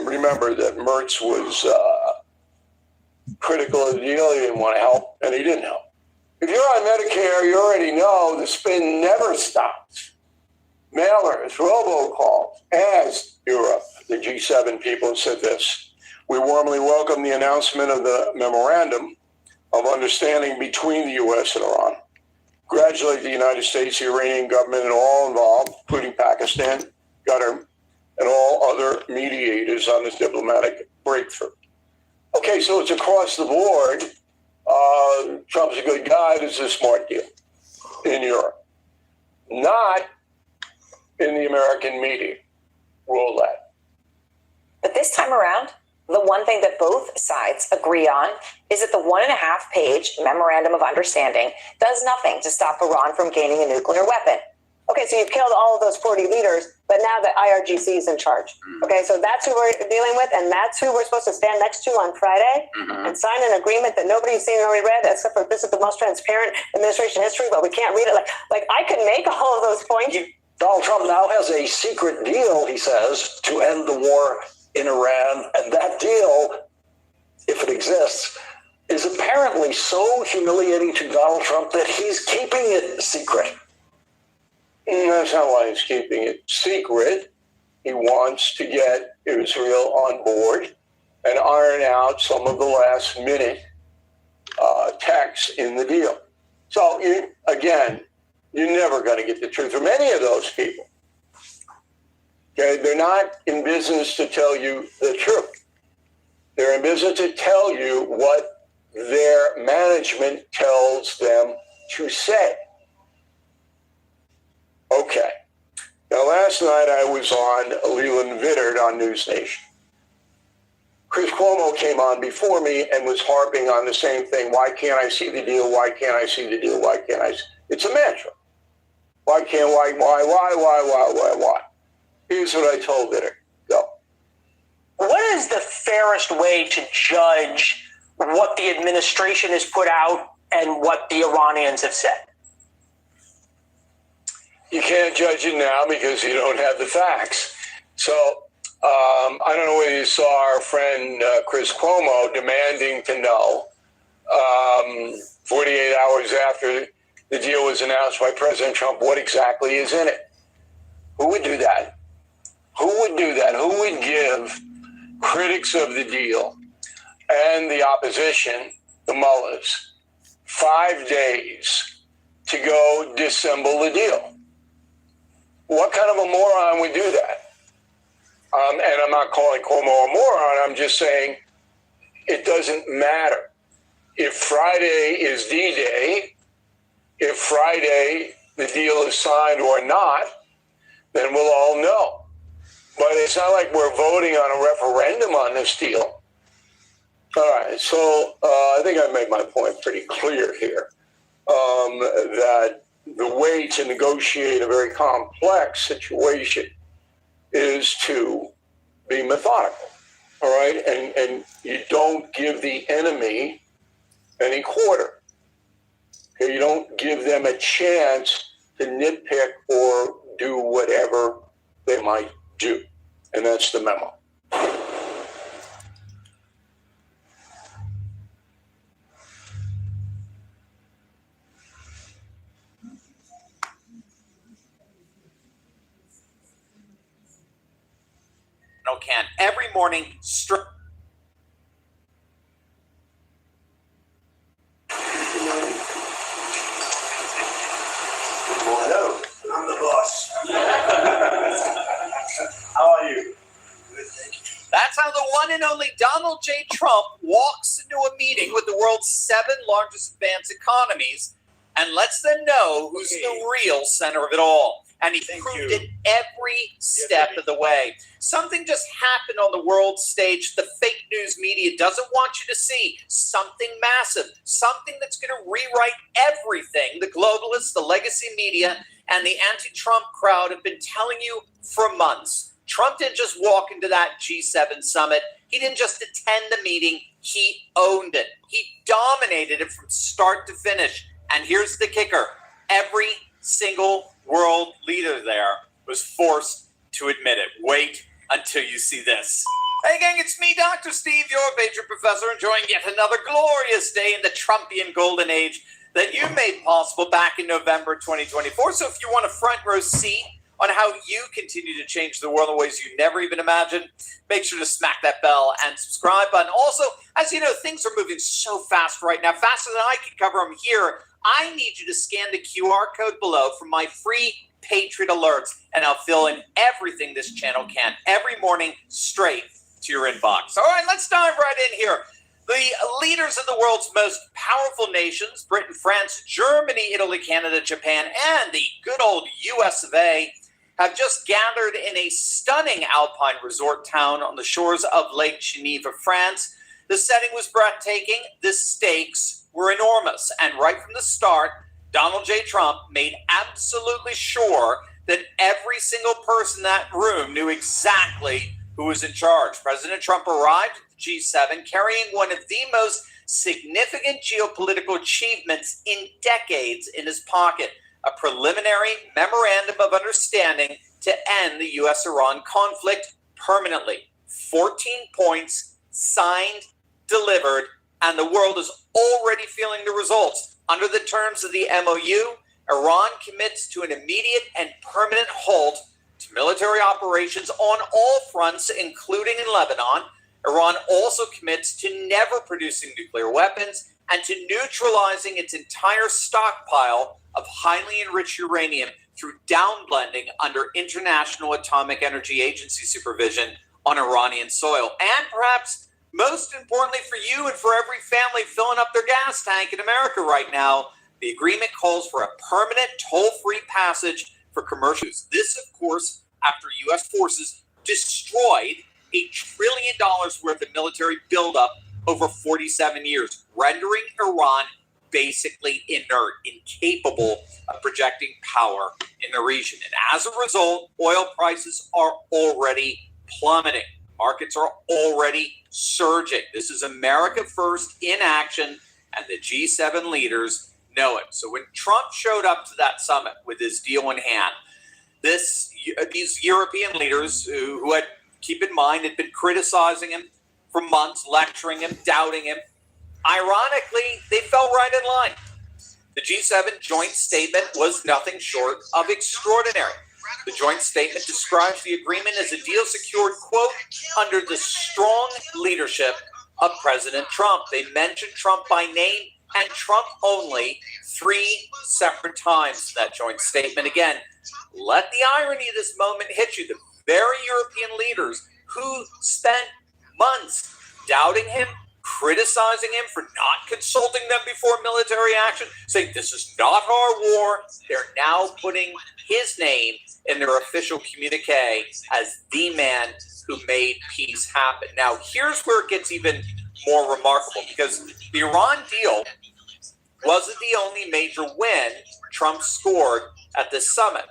Remember that Merz was critical of the deal. He didn't want to help, and he didn't help. If you're on Medicare, you already know the spin never stops. Mailers, robocalls, as Europe, the G7 people said this. We warmly welcome the announcement of the memorandum of understanding between the U.S. and Iran. Congratulate the United States, the Iranian government, and all involved, including Pakistan, Qatar, and all other mediators on this diplomatic breakthrough. Okay, so it's across the board. Trump's a good guy. This is a smart deal in Europe. Not in the American media. Roll that. But this time around, the one thing that both sides agree on is that the 1.5-page memorandum of understanding does nothing to stop Iran from gaining a nuclear weapon. Okay, so you've killed all of those 40 leaders, but now the IRGC is in charge. Okay, so that's who we're dealing with, and that's who we're supposed to stand next to on Friday and sign an agreement that nobody's seen or read, except for this is the most transparent administration history, but we can't read it. Like I could make all of those points. Donald Trump now has a secret deal, he says, to end the war in Iran, and that deal, if it exists, is apparently so humiliating to Donald Trump that he's keeping it secret. And that's not why he's keeping it secret. He wants to get Israel on board and iron out some of the last minute texts in the deal. So, you're never going to get the truth from any of those people. Okay, they're not in business to tell you the truth. They're in business to tell you what their management tells them to say. Okay. Now, last night I was on Leland Vittert on News Nation. Chris Cuomo came on before me and was harping on the same thing. Why can't I see the deal? Why can't I see the deal? Why can't I see? It's a mantra. Why? Here's what I told Vittert. Go. What is the fairest way to judge what the administration has put out and what the Iranians have said? You can't judge it now because you don't have the facts. So I don't know whether you saw our friend Chris Cuomo demanding to know 48 hours after the deal was announced by President Trump what exactly is in it. Who would do that? Who would do that? Who would give critics of the deal and the opposition, the mullahs, 5 days to go disassemble the deal? What kind of a moron would do that? And I'm not calling Cuomo a moron. I'm just saying it doesn't matter. If Friday is D-Day, if Friday the deal is signed or not, then we'll all know. but it's not like we're voting on a referendum on this deal. All right, so I think I made my point pretty clear here, that the way to negotiate a very complex situation is to be methodical, all right? And you don't give the enemy any quarter. Okay? You don't give them a chance to nitpick or do whatever they might do. And that's the memo. Can every morning Hello, I'm the boss. How are you? That's how the one and only Donald J. Trump walks into a meeting with the world's 7 largest advanced economies and lets them know who's the real center of it all. And he proved it every step of the way. Something just happened on the world stage the fake news media doesn't want you to see. Something massive. Something that's going to rewrite everything the globalists, the legacy media, and the anti-Trump crowd have been telling you for months. Trump didn't just walk into that G7 summit. He didn't just attend the meeting. He owned it. He dominated it from start to finish. And here's the kicker. Every single world leader there was forced to admit it. Wait until you see this. Hey gang, it's me, Dr. Steve, your major professor, enjoying yet another glorious day in the Trumpian golden age that you made possible back in November 2024. So if you want a front row seat on how you continue to change the world in ways you never even imagined, make sure to smack that bell and subscribe button. Also, as you know, things are moving so fast right now, faster than I can cover them here. I need you to scan the QR code below for my free Patriot Alerts, and I'll fill in everything this channel can every morning straight to your inbox. All right, let's dive right in here. The leaders of the world's most powerful nations, Britain, France, Germany, Italy, Canada, Japan, and the good old US of A, have just gathered in a stunning alpine resort town on the shores of Lake Geneva, France. The setting was breathtaking. The stakes were enormous. And right from the start, Donald J. Trump made absolutely sure that every single person in that room knew exactly who was in charge. President Trump arrived at the G7 carrying one of the most significant geopolitical achievements in decades in his pocket, a preliminary memorandum of understanding to end the U.S.-Iran conflict permanently. 14 points, signed, delivered, and the world is already feeling the results. Under the terms of the MOU, Iran commits to an immediate and permanent halt to military operations on all fronts, including in Lebanon. Iran also commits to never producing nuclear weapons and to neutralizing its entire stockpile of highly enriched uranium through downblending under International Atomic Energy Agency supervision on Iranian soil. And perhaps most importantly for you and for every family filling up their gas tank in America right now, the agreement calls for a permanent toll-free passage for commercial use. This, of course, after U.S. forces destroyed $1 trillion worth of military buildup over 47 years, rendering Iran basically inert, incapable of projecting power in the region. And as a result, oil prices are already plummeting. Markets are already surging. This is America first in action, and the G7 leaders know it. So when Trump showed up to that summit with his deal in hand, these European leaders who had, keep in mind, had been criticizing him for months, lecturing him, doubting him, ironically, they fell right in line. The G7 joint statement was nothing short of extraordinary. The joint statement describes the agreement as a deal secured, quote, under the strong leadership of President Trump. They mentioned Trump by name and Trump only 3 separate times in that joint statement. Again, let the irony of this moment hit you. The very European leaders who spent months doubting him, criticizing him for not consulting them before military action, saying this is not our war. They're now putting his name in their official communique as the man who made peace happen. Now, here's where it gets even more remarkable, because the Iran deal wasn't the only major win Trump scored at this summit.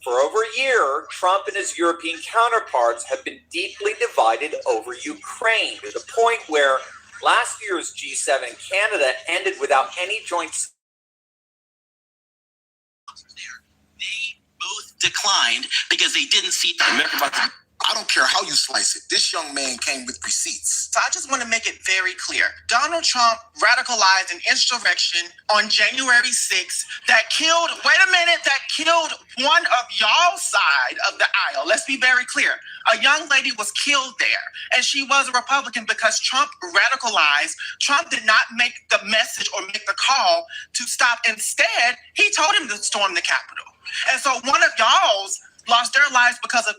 For over a year, Trump and his European counterparts have been deeply divided over Ukraine, to the point where last year's G7 in Canada ended without any joint. They both declined because they didn't see. I don't care how you slice it. This young man came with receipts. So I just want to make it very clear. Donald Trump radicalized an insurrection on January 6th that killed one of y'all's side of the aisle. Let's be very clear. A young lady was killed there, and she was a Republican because Trump radicalized. Trump did not make the message or make the call to stop. Instead, he told him to storm the Capitol. And so one of y'all's lost their lives because of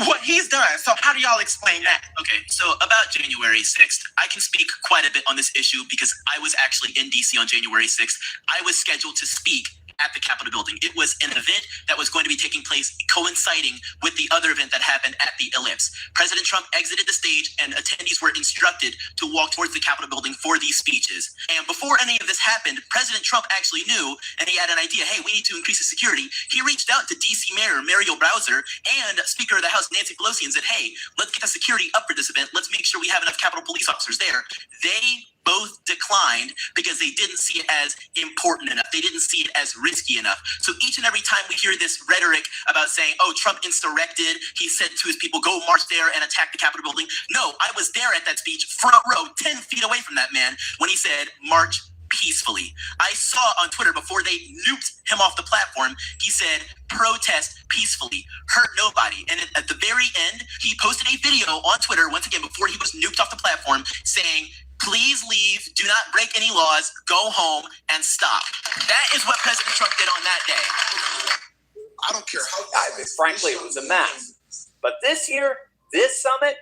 what he's done. So how do y'all explain that? Okay, so about January 6th, I can speak quite a bit on this issue because I was actually in DC on January 6th. I was scheduled to speak at the Capitol building. It was an event that was going to be taking place coinciding with the other event that happened at the Ellipse. President Trump exited the stage and attendees were instructed to walk towards the Capitol building for these speeches. And before any of this happened, President Trump actually knew, and he had an idea, hey, we need to increase the security. He reached out to DC Mayor Mario Bowser and Speaker of the House Nancy Pelosi and said, hey, let's get the security up for this event. Let's make sure we have enough Capitol police officers there. They both declined because they didn't see it as important enough. They didn't see it as risky enough. So each and every time we hear this rhetoric about saying, oh, Trump insurrected, he said to his people, go march there and attack the Capitol building. No, I was there at that speech, front row, 10 feet away from that man when he said, march peacefully. I saw on Twitter before they nuked him off the platform, he said, protest peacefully, hurt nobody. And at the very end, he posted a video on Twitter, once again, before he was nuked off the platform, saying, please leave, do not break any laws, go home, and stop. That is what President Trump did on that day. I don't care how. Frankly, it was a mess. But this year, this summit,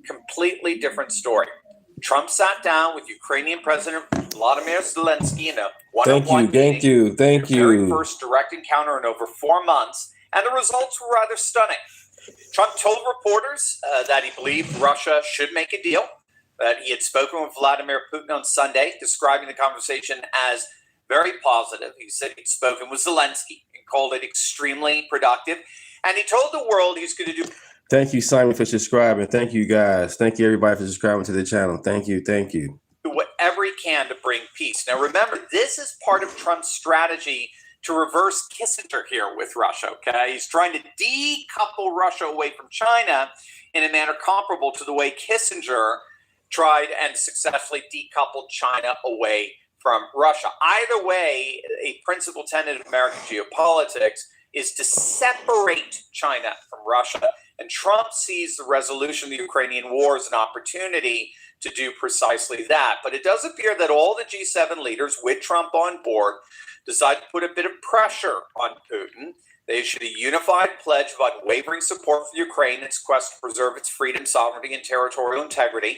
completely different story. Trump sat down with Ukrainian President Volodymyr Zelensky in a one-on-one meeting. Thank you. Very first direct encounter in over 4 months, and the results were rather stunning. Trump told reporters that he believed Russia should make a deal. That he had spoken with Vladimir Putin on Sunday, describing the conversation as very positive. He said he'd spoken with Zelensky and called it extremely productive. And he told the world he's going to do. Thank you, Simon, for subscribing. Thank you, guys. Thank you, everybody, for subscribing to the channel. Thank you. Whatever he can to bring peace. Now, remember, this is part of Trump's strategy to reverse Kissinger here with Russia, okay? He's trying to decouple Russia away from China in a manner comparable to the way Kissinger tried and successfully decoupled China away from Russia. Either way, a principal tenet of American geopolitics is to separate China from Russia. And Trump sees the resolution of the Ukrainian war as an opportunity to do precisely that. But it does appear that all the G7 leaders, with Trump on board, decided to put a bit of pressure on Putin. They issued a unified pledge of unwavering support for Ukraine in its quest to preserve its freedom, sovereignty, and territorial integrity.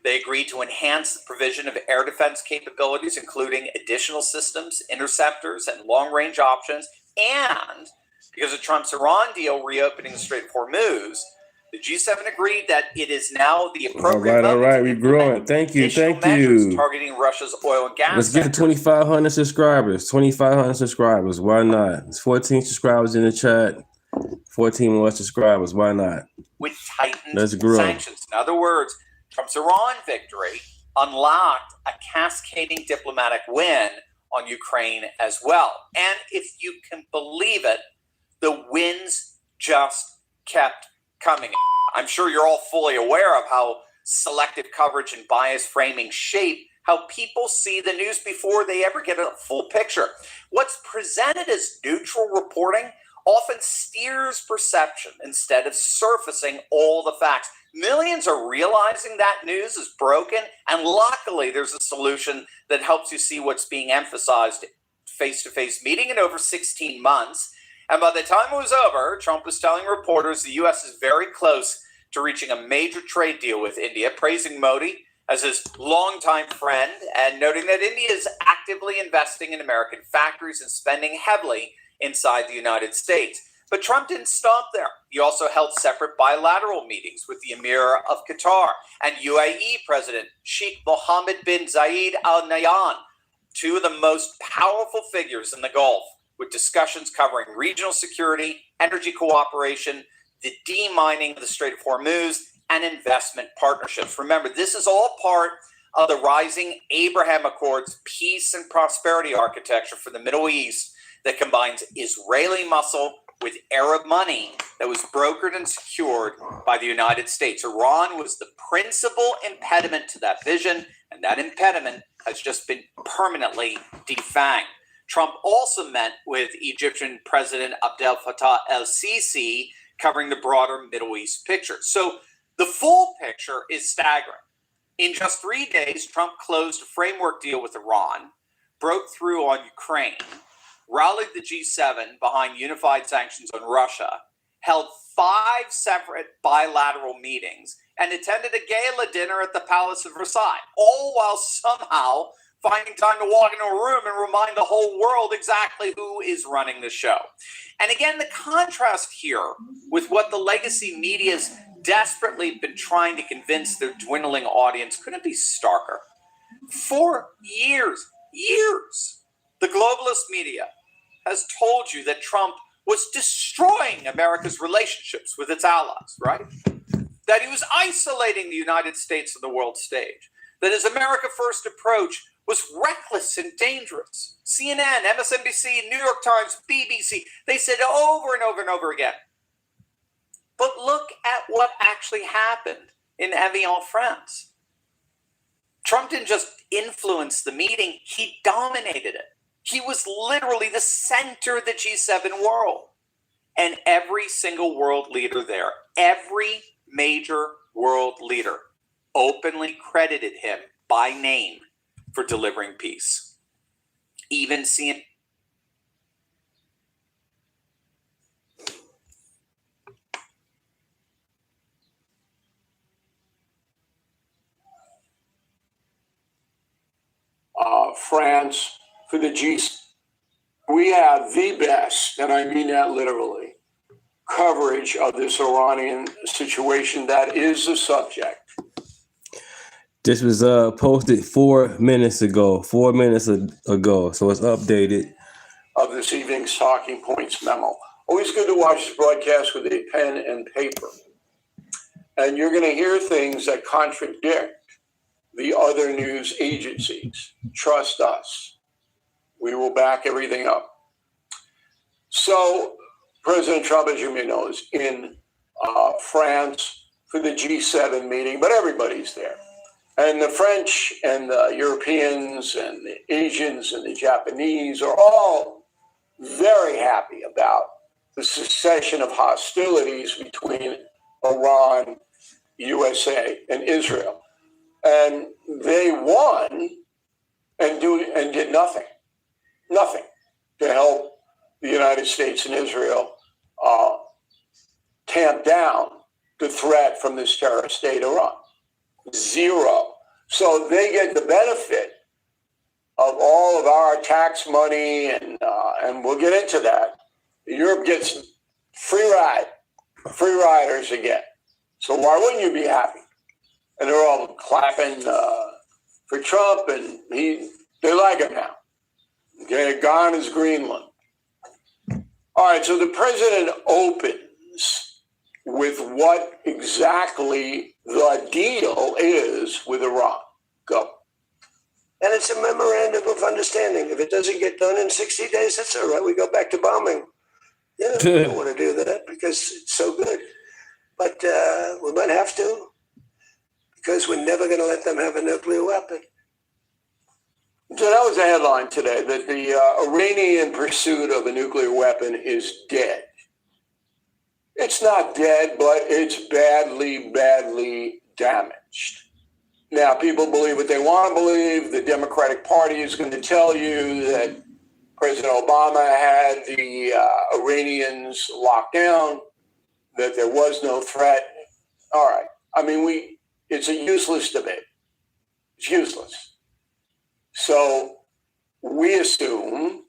They agreed to enhance the provision of air defense capabilities, including additional systems, interceptors, and long-range options. And because of Trump's Iran deal reopening the Strait of Hormuz, the G7 agreed that it is now the appropriate All right, we're growing. Thank you. Targeting Russia's oil and gas. Let's get to 2,500 subscribers. 2,500 subscribers. Why not? It's 14 subscribers in the chat. 14 more subscribers. Why not? With tightened Let's grow. sanctions. In other words, Trump's Iran victory unlocked a cascading diplomatic win on Ukraine as well. And if you can believe it, the wins just kept coming. I'm sure you're all fully aware of how selective coverage and bias framing shape how people see the news before they ever get a full picture. What's presented as neutral reporting often steers perception instead of surfacing all the facts. Millions are realizing that news is broken, and luckily there's a solution that helps you see what's being emphasized face-to-face meeting in over 16 months. And by the time it was over, Trump was telling reporters the U.S. is very close to reaching a major trade deal with India, praising Modi as his longtime friend and noting that India is actively investing in American factories and spending heavily inside the United States. But Trump didn't stop there. He also held separate bilateral meetings with the Emir of Qatar and UAE President Sheikh Mohammed bin Zayed Al Nahyan, two of the most powerful figures in the Gulf, with discussions covering regional security, energy cooperation, the demining of the Strait of Hormuz, and investment partnerships. Remember, this is all part of the rising Abraham Accords peace and prosperity architecture for the Middle East that combines Israeli muscle with Arab money that was brokered and secured by the United States. Iran was the principal impediment to that vision, and that impediment has just been permanently defanged. Trump also met with Egyptian President Abdel Fattah el-Sisi, covering the broader Middle East picture. So the full picture is staggering. In just 3 days, Trump closed a framework deal with Iran, broke through on Ukraine, rallied the G7 behind unified sanctions on Russia, held 5 separate bilateral meetings, and attended a gala dinner at the Palace of Versailles, all while somehow finding time to walk into a room and remind the whole world exactly who is running the show. And again, the contrast here with what the legacy media's desperately been trying to convince their dwindling audience couldn't be starker. For years, the globalist media has told you that Trump was destroying America's relationships with its allies, right? That he was isolating the United States on the world stage. That his America First approach was reckless and dangerous. CNN, MSNBC, New York Times, BBC, they said over and over and over again. But look at what actually happened in Evian, France. Trump didn't just influence the meeting, he dominated it. He was literally the center of the G7 world. And every single world leader there, every major world leader, openly credited him by name for delivering peace. Even CNN. France for the G7. We have the best, and I mean that literally, coverage of this Iranian situation that is the subject. This was posted 4 minutes ago. 4 minutes ago, so it's updated. Of this evening's Talking Points memo. Always good to watch this broadcast with a pen and paper. And you're going to hear things that contradict the other news agencies. Trust us. We will back everything up. So President Trump, as you may know, is in France for the G7 meeting, but everybody's there. And the French and the Europeans and the Asians and the Japanese are all very happy about the cessation of hostilities between Iran, USA, and Israel. And they won and did nothing to help the United States and Israel tamp down the threat from this terrorist state, Iran. Zero. So they get the benefit of all of our tax money, and we'll get into that. Europe gets free riders again. So why wouldn't you be happy? And they're all clapping for Trump, and they like him now. Okay, gone is Greenland. All right, so the president opens with what exactly the deal is with Iran. Go. And it's a memorandum of understanding. If it doesn't get done in 60 days, that's all right. We go back to bombing. Yeah, we don't want to do that because it's so good. But we might have to, because we're never going to let them have a nuclear weapon. So that was the headline today, that the Iranian pursuit of a nuclear weapon is dead. It's not dead, but it's badly, badly damaged. Now, people believe what they want to believe. The Democratic Party is going to tell you that President Obama had the Iranians locked down, that there was no threat. All right. I mean, it's a useless debate. It's useless. So we assume,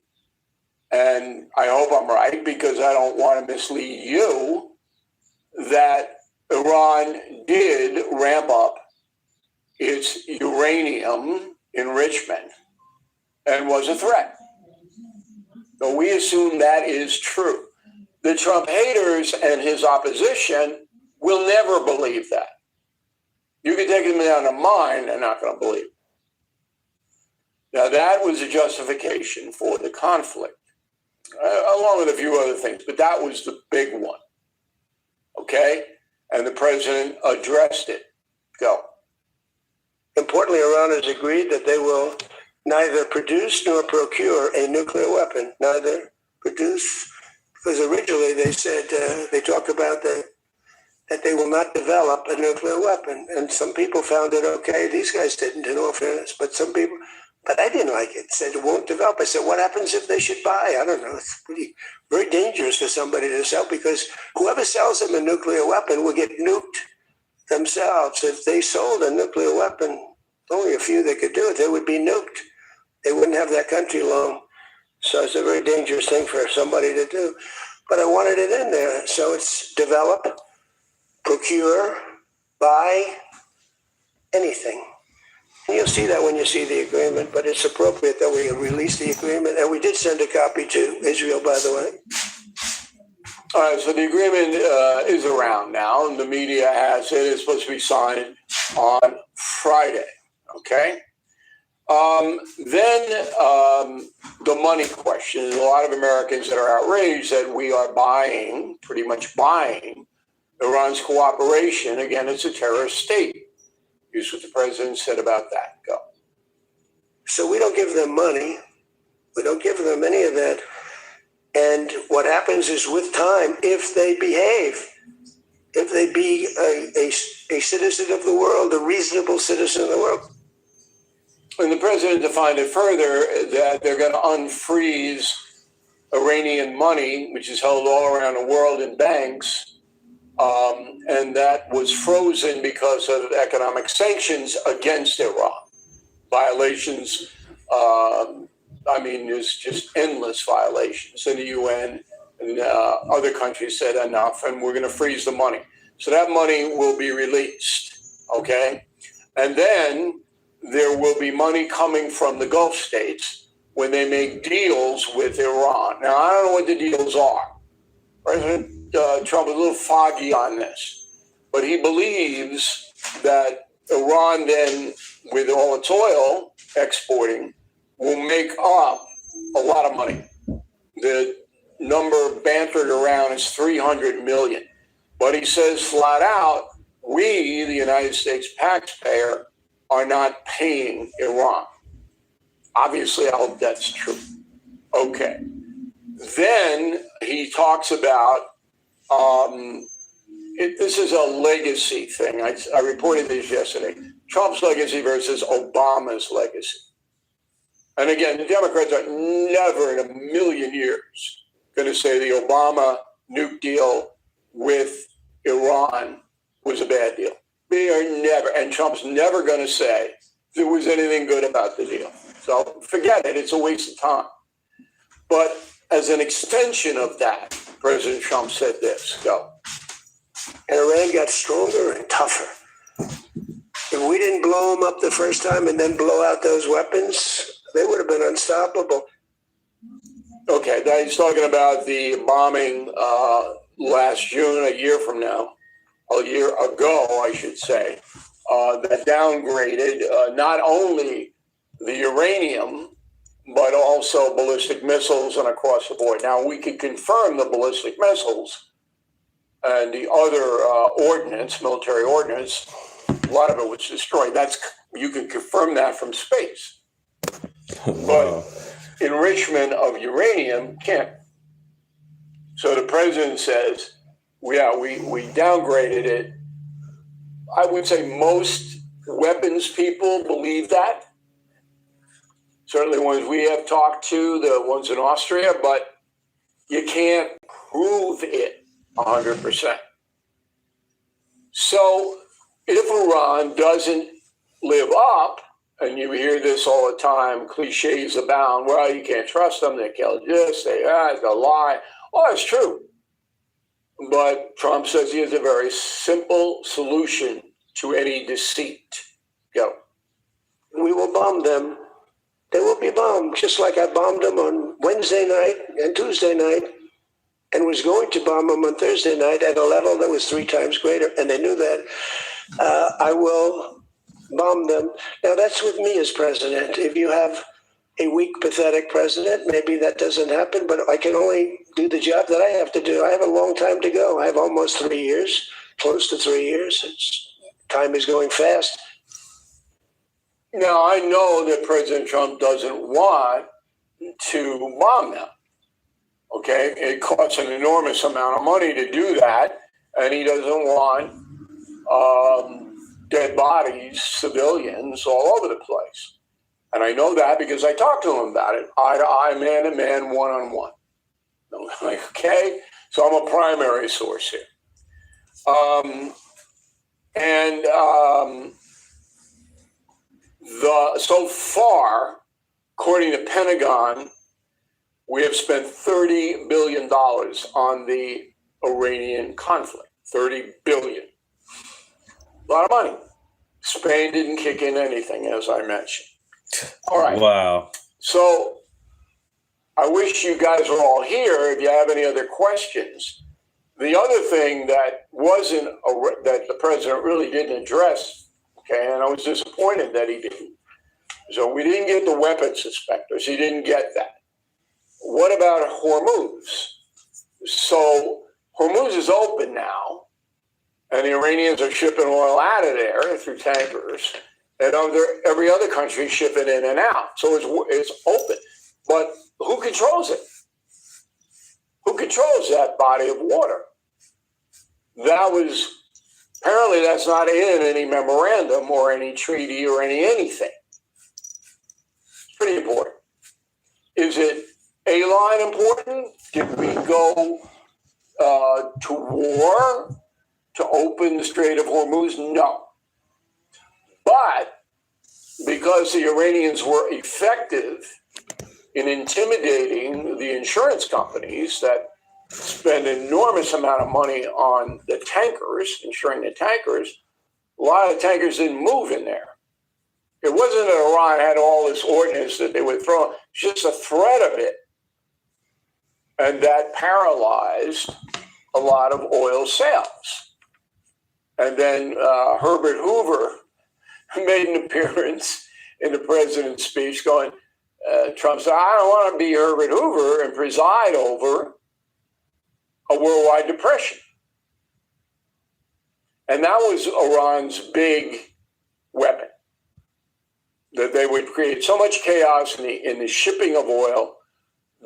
and I hope I'm right because I don't want to mislead you, that Iran did ramp up its uranium enrichment and was a threat. So we assume that is true. The Trump haters and his opposition will never believe that. You can take them down a mine, they're not going to believe it. Now, that was a justification for the conflict, along with a few other things, but that was the big one. Okay? And the president addressed it. Go. Importantly, Iran has agreed that they will neither produce nor procure a nuclear weapon. Neither produce, because originally they said, they talked about that they will not develop a nuclear weapon. And some people found it okay. These guys didn't, in all fairness, but some people, but I didn't like it. Said it won't develop. I said, what happens if they should buy? I don't know. It's very dangerous for somebody to sell, because whoever sells them a nuclear weapon will get nuked themselves. If they sold a nuclear weapon, only a few that could do it, they would be nuked. They wouldn't have that country long. So it's a very dangerous thing for somebody to do. But I wanted it in there. So it's develop, procure, buy, anything. And you'll see that when you see the agreement, but it's appropriate that we release the agreement. And we did send a copy to Israel, by the way. All right, so the agreement is around now, and the media has it. It's supposed to be signed on Friday, okay? Then the money question. There's a lot of Americans that are outraged that we are buying, pretty much buying, Iran's cooperation against a terrorist state. Here's what the president said about that. Go. So we don't give them money. We don't give them any of that. And what happens is, with time, if they behave, if they be a citizen of the world, a reasonable citizen of the world. And the president defined it further that they're going to unfreeze Iranian money, which is held all around the world in banks. And that was frozen because of economic sanctions against Iran. Violations, there's just endless violations. And the UN and other countries said enough, and we're going to freeze the money. So that money will be released, okay? And then there will be money coming from the Gulf states when they make deals with Iran. Now, I don't know what the deals are. President Trump is a little foggy on this, but he believes that Iran then, with all its oil exporting, will make up a lot of money. The number bantered around is 300 million. But he says flat out, we, the United States taxpayer, are not paying Iran. Obviously, I hope that's true. Okay. Then he talks about, this is a legacy thing. I reported this yesterday. Trump's legacy versus Obama's legacy. And again, the Democrats are never in a million years going to say the Obama nuke deal with Iran was a bad deal. They are never, and Trump's never going to say there was anything good about the deal. So forget it. It's a waste of time. But as an extension of that, President Trump said this. Go. And Iran got stronger and tougher. If we didn't blow them up the first time and then blow out those weapons, they would have been unstoppable. Okay, now he's talking about the bombing last June, a year ago, I should say, that downgraded not only the uranium, but also ballistic missiles and across the board. Now, we can confirm the ballistic missiles and the other ordnance, military ordnance, a lot of it was destroyed. You can confirm that from space. Wow. But enrichment of uranium can't. So the president says, yeah, we downgraded it. I would say most weapons people believe that. Certainly ones we have talked to, the ones in Austria, but you can't prove it 100%. So if Iran doesn't live up and you hear this all the time, cliches abound. Well, you can't trust them. They kill this. It's a lie. Oh, it's true. But Trump says he has a very simple solution to any deceit. Go. We will bomb them. They will be bombed, just like I bombed them on Wednesday night and Tuesday night, and was going to bomb them on Thursday night at a level that was 3 times greater, and they knew that. I will bomb them. Now, that's with me as president. If you have a weak, pathetic president, maybe that doesn't happen, but I can only do the job that I have to do. I have a long time to go. I have almost 3 years, close to 3 years. Time is going fast. Now, I know that President Trump doesn't want to bomb them. Okay? It costs an enormous amount of money to do that, and he doesn't want dead bodies, civilians, all over the place. And I know that because I talked to him about it, eye to eye, man to man, one-on-one. Okay? So I'm a primary source here. So far, according to Pentagon, we have spent $30 billion on the Iranian conflict. $30 billion. A lot of money. Spain didn't kick in anything, as I mentioned. All right. Wow. So I wish you guys were all here if you have any other questions. The other thing that that the president really didn't address, okay, and I was disappointed that he didn't. So we didn't get the weapons inspectors. He didn't get that. What about Hormuz? So Hormuz is open now, and the Iranians are shipping oil out of there through tankers, and every other country shipping in and out. So it's open. But who controls it? Who controls that body of water? Apparently that's not in any memorandum or any treaty or anything. It's pretty important. Is it a line important? Did we go to war to open the Strait of Hormuz? No. But because the Iranians were effective in intimidating the insurance companies that spend an enormous amount of money on the tankers, insuring the tankers, a lot of tankers didn't move in there. It wasn't that Iran had all this ordnance that they would throw, it's just a threat of it. And that paralyzed a lot of oil sales. And then Herbert Hoover made an appearance in the president's speech going, Trump said, I don't want to be Herbert Hoover and preside over a worldwide depression. And that was Iran's big weapon, that they would create so much chaos in the shipping of oil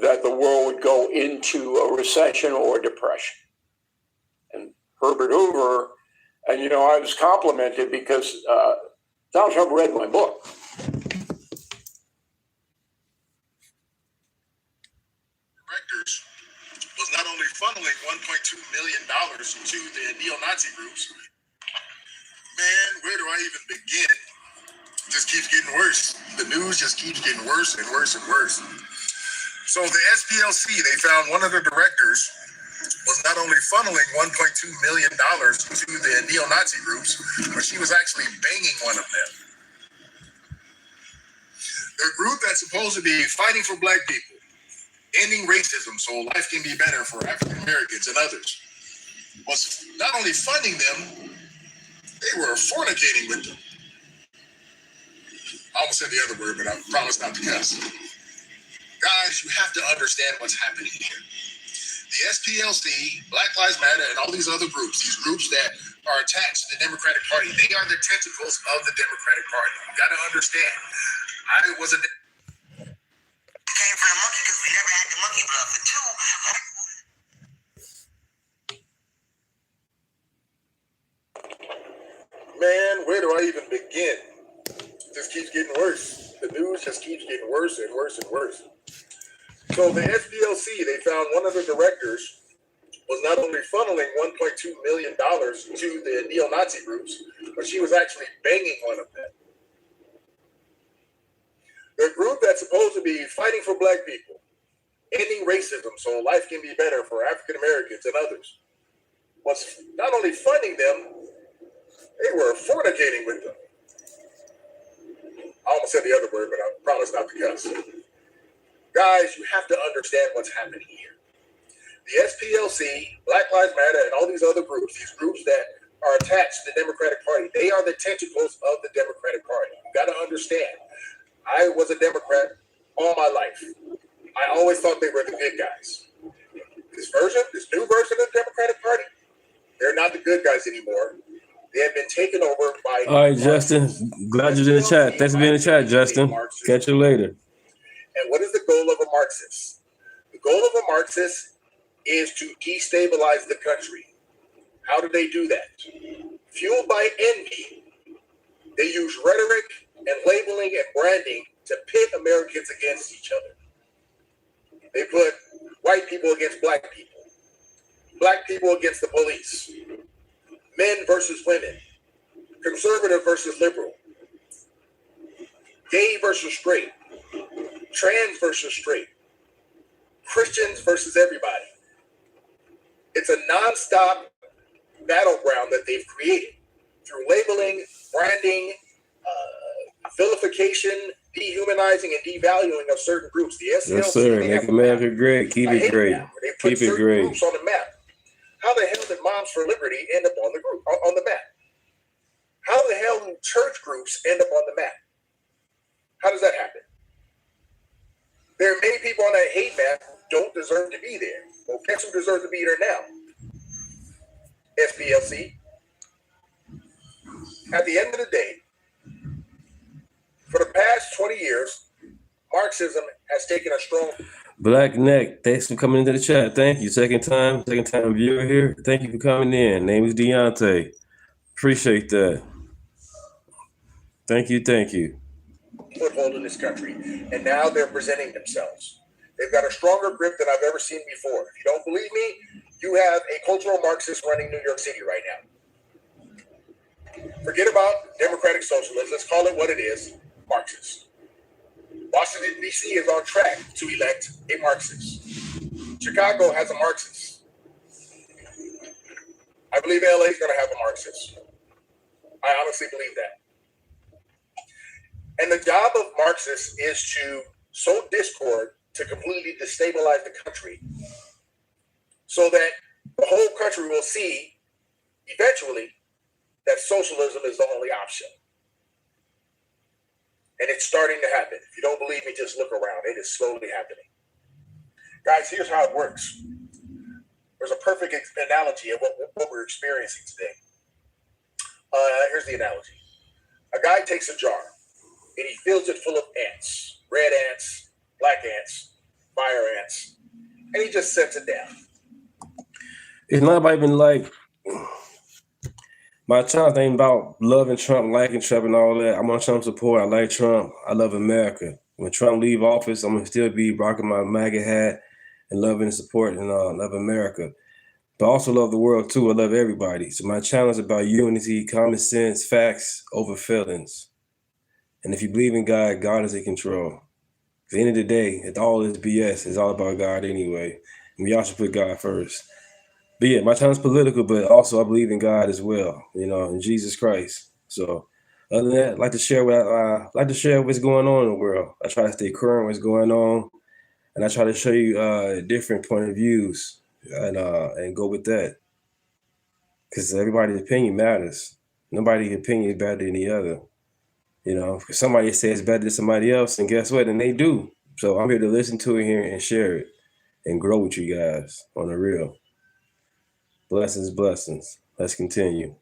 that the world would go into a recession or depression. And Herbert Hoover, and I was complimented because Donald Trump read my book. Directors was not only funneling $1.2 million to the neo-Nazi groups. Man, where do I even begin? It just keeps getting worse. The news just keeps getting worse and worse and worse. So the SPLC, they found one of the directors was not only funneling $1.2 million to the neo-Nazi groups, but she was actually banging one of them. The group that's supposed to be fighting for black people, ending racism so life can be better for African Americans and others, was not only funding them, they were fornicating with them. I almost said the other word, but I promise not to cuss. Guys, you have to understand what's happening here. The SPLC, Black Lives Matter, and all these other groups, these groups that are attached to the Democratic Party, they are the tentacles of the Democratic Party. You got to understand. I was a... Came from the monkey because we never had the monkey blood. For two, Man, where do I even begin? It just keeps getting worse. The news just keeps getting worse and worse and worse. So the SPLC, they found one of the directors was not only funneling $1.2 million to the neo-Nazi groups, but she was actually banging one of them. The group that's supposed to be fighting for black people, ending racism so life can be better for African Americans and others, was not only funding them, they were fornicating with them. I almost said the other word, but I promise not to cuss. Guys, you have to understand what's happening here. The SPLC, Black Lives Matter, and all these other groups, these groups that are attached to the Democratic Party, they are the tentacles of the Democratic Party. You got to understand. I was a Democrat all my life. I always thought they were the good guys. This new version of the Democratic Party, they're not the good guys anymore. They have been taken over by... All right, Justin. Glad you're in the chat. Thanks for being in the chat, Justin. Catch you later. And what is the goal of a Marxist? The goal of a Marxist is to destabilize the country. How do they do that? Fueled by envy, they use rhetoric and labeling and branding to pit Americans against each other. They put white people against black people against the police, men versus women, conservative versus liberal, gay versus straight, trans versus straight, Christians versus everybody. It's a nonstop battleground that they've created through labeling, branding, vilification, dehumanizing, and devaluing of certain groups. The SLC, Yes, sir. Make America great. Keep it great. Keep it great. Groups on the map. How the hell did Moms for Liberty end up on the map? How the hell do church groups end up on the map? How does that happen? There are many people on that hate map who don't deserve to be there. Well, guess who deserves to be there now? SPLC. At the end of the day, for the past 20 years, Marxism has taken a strong... Black Neck, thanks for coming into the chat. Thank you. Second time viewer here. Thank you for coming in. Name is Deontay. Appreciate that. Thank you. foothold in this country, and now they're presenting themselves. They've got a stronger grip than I've ever seen before. If you don't believe me, you have a cultural Marxist running New York City right now. Forget about democratic socialists. Let's call it what it is, Marxist. Washington, D.C. is on track to elect a Marxist. Chicago has a Marxist. I believe L.A. is going to have a Marxist. I honestly believe that. And the job of Marxists is to sow discord to completely destabilize the country so that the whole country will see eventually that socialism is the only option. And it's starting to happen. If you don't believe me, just look around. It is slowly happening. Guys, here's how it works. There's a perfect analogy of what we're experiencing today. Here's the analogy. A guy takes a jar and he fills it full of ants, red ants, black ants, fire ants, and he just sets it down. It's not about even like my channel ain't about loving Trump, liking Trump and all that. I'm on Trump support. I like Trump. I love America. When Trump leave office, I'm gonna still be rocking my MAGA hat and loving and supporting love America. But I also love the world too. I love everybody. So my channel is about unity, common sense, facts over feelings. And if you believe in God, God is in control. At the end of the day, it's all this BS. It's all about God anyway. And we all should put God first. But yeah, my channel is political, but also I believe in God as well, you know, in Jesus Christ. So other than that, I like to share what's going on in the world. I try to stay current what's going on, and I try to show you different point of views and go with that. Because everybody's opinion matters. Nobody's opinion is better than the other. You know, if somebody says better than somebody else, and guess what? And they do. So I'm here to listen to it here and share it and grow with you guys on the real. Blessings, blessings. Let's continue.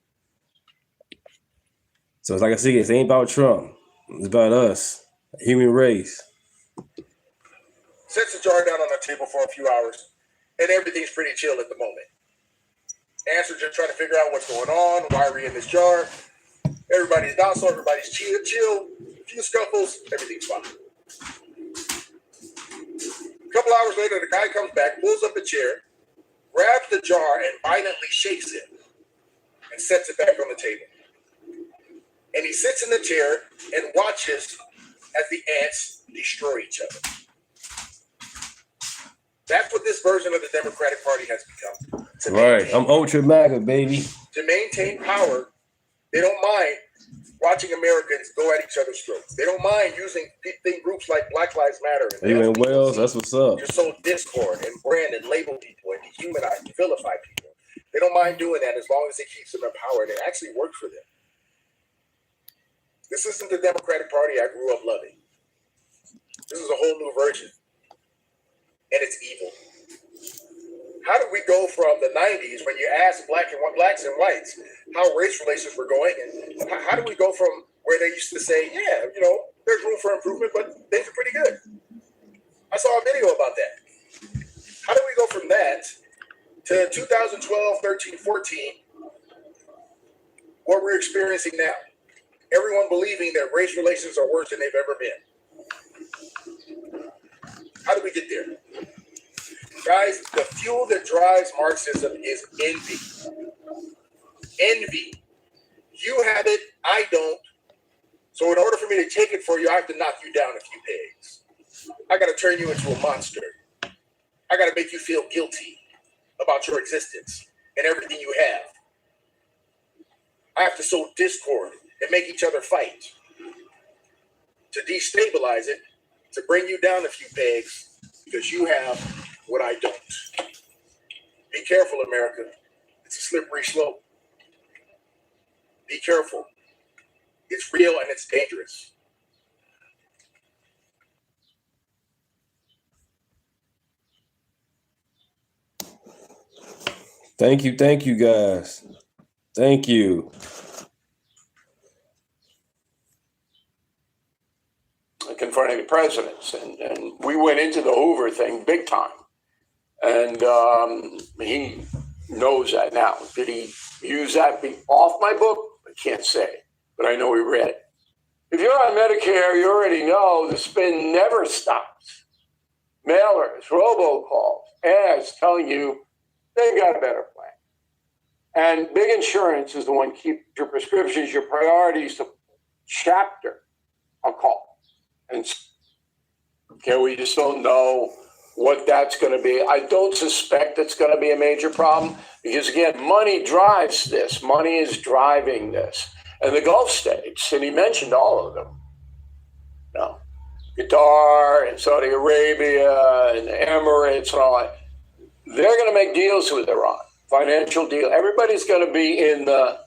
So it's like I said, it ain't about Trump. It's about us, the human race. Sets the jar down on the table for a few hours, and everything's pretty chill at the moment. Answer just trying to figure out what's going on. Why are we in this jar? Everybody's docile. Everybody's chill. A few scuffles. Everything's fine. A couple hours later, the guy comes back, pulls up a chair, grabs the jar and violently shakes it and sets it back on the table. And he sits in the chair and watches as the ants destroy each other. That's what this version of the Democratic Party has become. Right. I'm ultra MAGA, baby. To maintain power, they don't mind watching Americans go at each other's throats. They don't mind using groups like Black Lives Matter. You in Wales? That's what's up. To sow discord and brand and label people and dehumanize and vilify people. They don't mind doing that as long as it keeps them in power. And it actually works for them. This isn't the Democratic Party I grew up loving. This is a whole new version. And it's evil. How did we go from the 90s when you asked blacks and whites how race relations were going? And how did we go from where they used to say, yeah, you know, there's room for improvement, but things are pretty good. I saw a video about that. How did we go from that to 2012, 13, 14, what we're experiencing now? Everyone believing that race relations are worse than they've ever been. How did we get there? Guys, the fuel that drives Marxism is envy. Envy. You have it, I don't. So in order for me to take it for you, I have to knock you down a few pegs. I got to turn you into a monster. I got to make you feel guilty about your existence and everything you have. I have to sow discord and make each other fight. To destabilize it, to bring you down a few pegs, because you have what I don't. Be careful, America. It's a slippery slope. Be careful. It's real and it's dangerous. Thank you, guys. Thank you. Confronting the presidents, and we went into the Hoover thing big time. And he knows that now. Did he use that off my book? I can't say, but I know he read it. If you're on Medicare, you already know the spin never stops. Mailers, robocalls, ads telling you they've got a better plan. And big insurance is the one keep your prescriptions, your priorities to chapter. I'll call. And okay, we just don't know what that's going to be. I don't suspect it's going to be a major problem because, again, money drives this. Money is driving this. And the Gulf states, and he mentioned all of them, you know, Qatar and Saudi Arabia and the Emirates and all that, they're going to make deals with Iran, financial deal. Everybody's going to be in the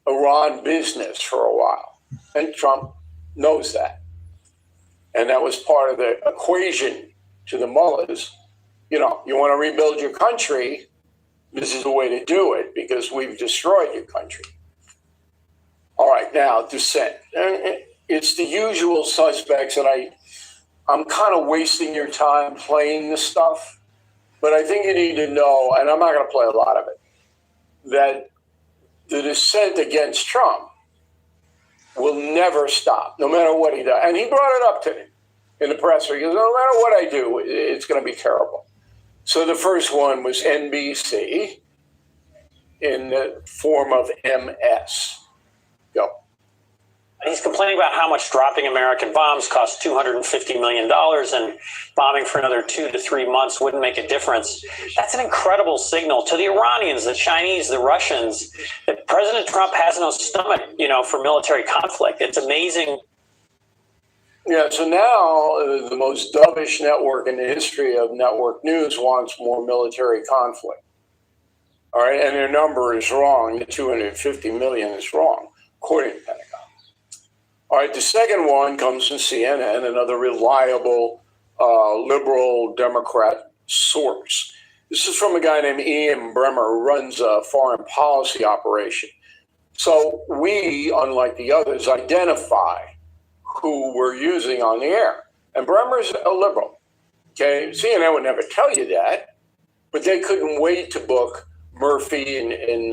Iran business for a while. And Trump knows that. And that was part of the equation to the mullahs. You know, you want to rebuild your country, this is the way to do it because we've destroyed your country. All right, now dissent. It's the usual suspects, and I'm kind of wasting your time playing this stuff, but I think you need to know, and I'm not going to play a lot of it, that the dissent against Trump will never stop, no matter what he does. And he brought it up to him in the presser. He goes, no matter what I do, it's going to be terrible. So the first one was NBC in the form of MS. Go. He's complaining about how much dropping American bombs costs $250 million and bombing for another 2 to 3 months wouldn't make a difference. That's an incredible signal to the Iranians, the Chinese, the Russians, that President Trump has no stomach, for military conflict. It's amazing. Yeah, so now the most dovish network in the history of network news wants more military conflict. All right, and their number is wrong. The 250 million is wrong, according to Pentagon. All right, the second one comes from CNN, another reliable liberal Democrat source. This is from a guy named Ian Bremmer, who runs a foreign policy operation. So we, unlike the others, identify who we're using on the air. And Bremmer's a liberal. Okay, CNN would never tell you that, but they couldn't wait to book Murphy in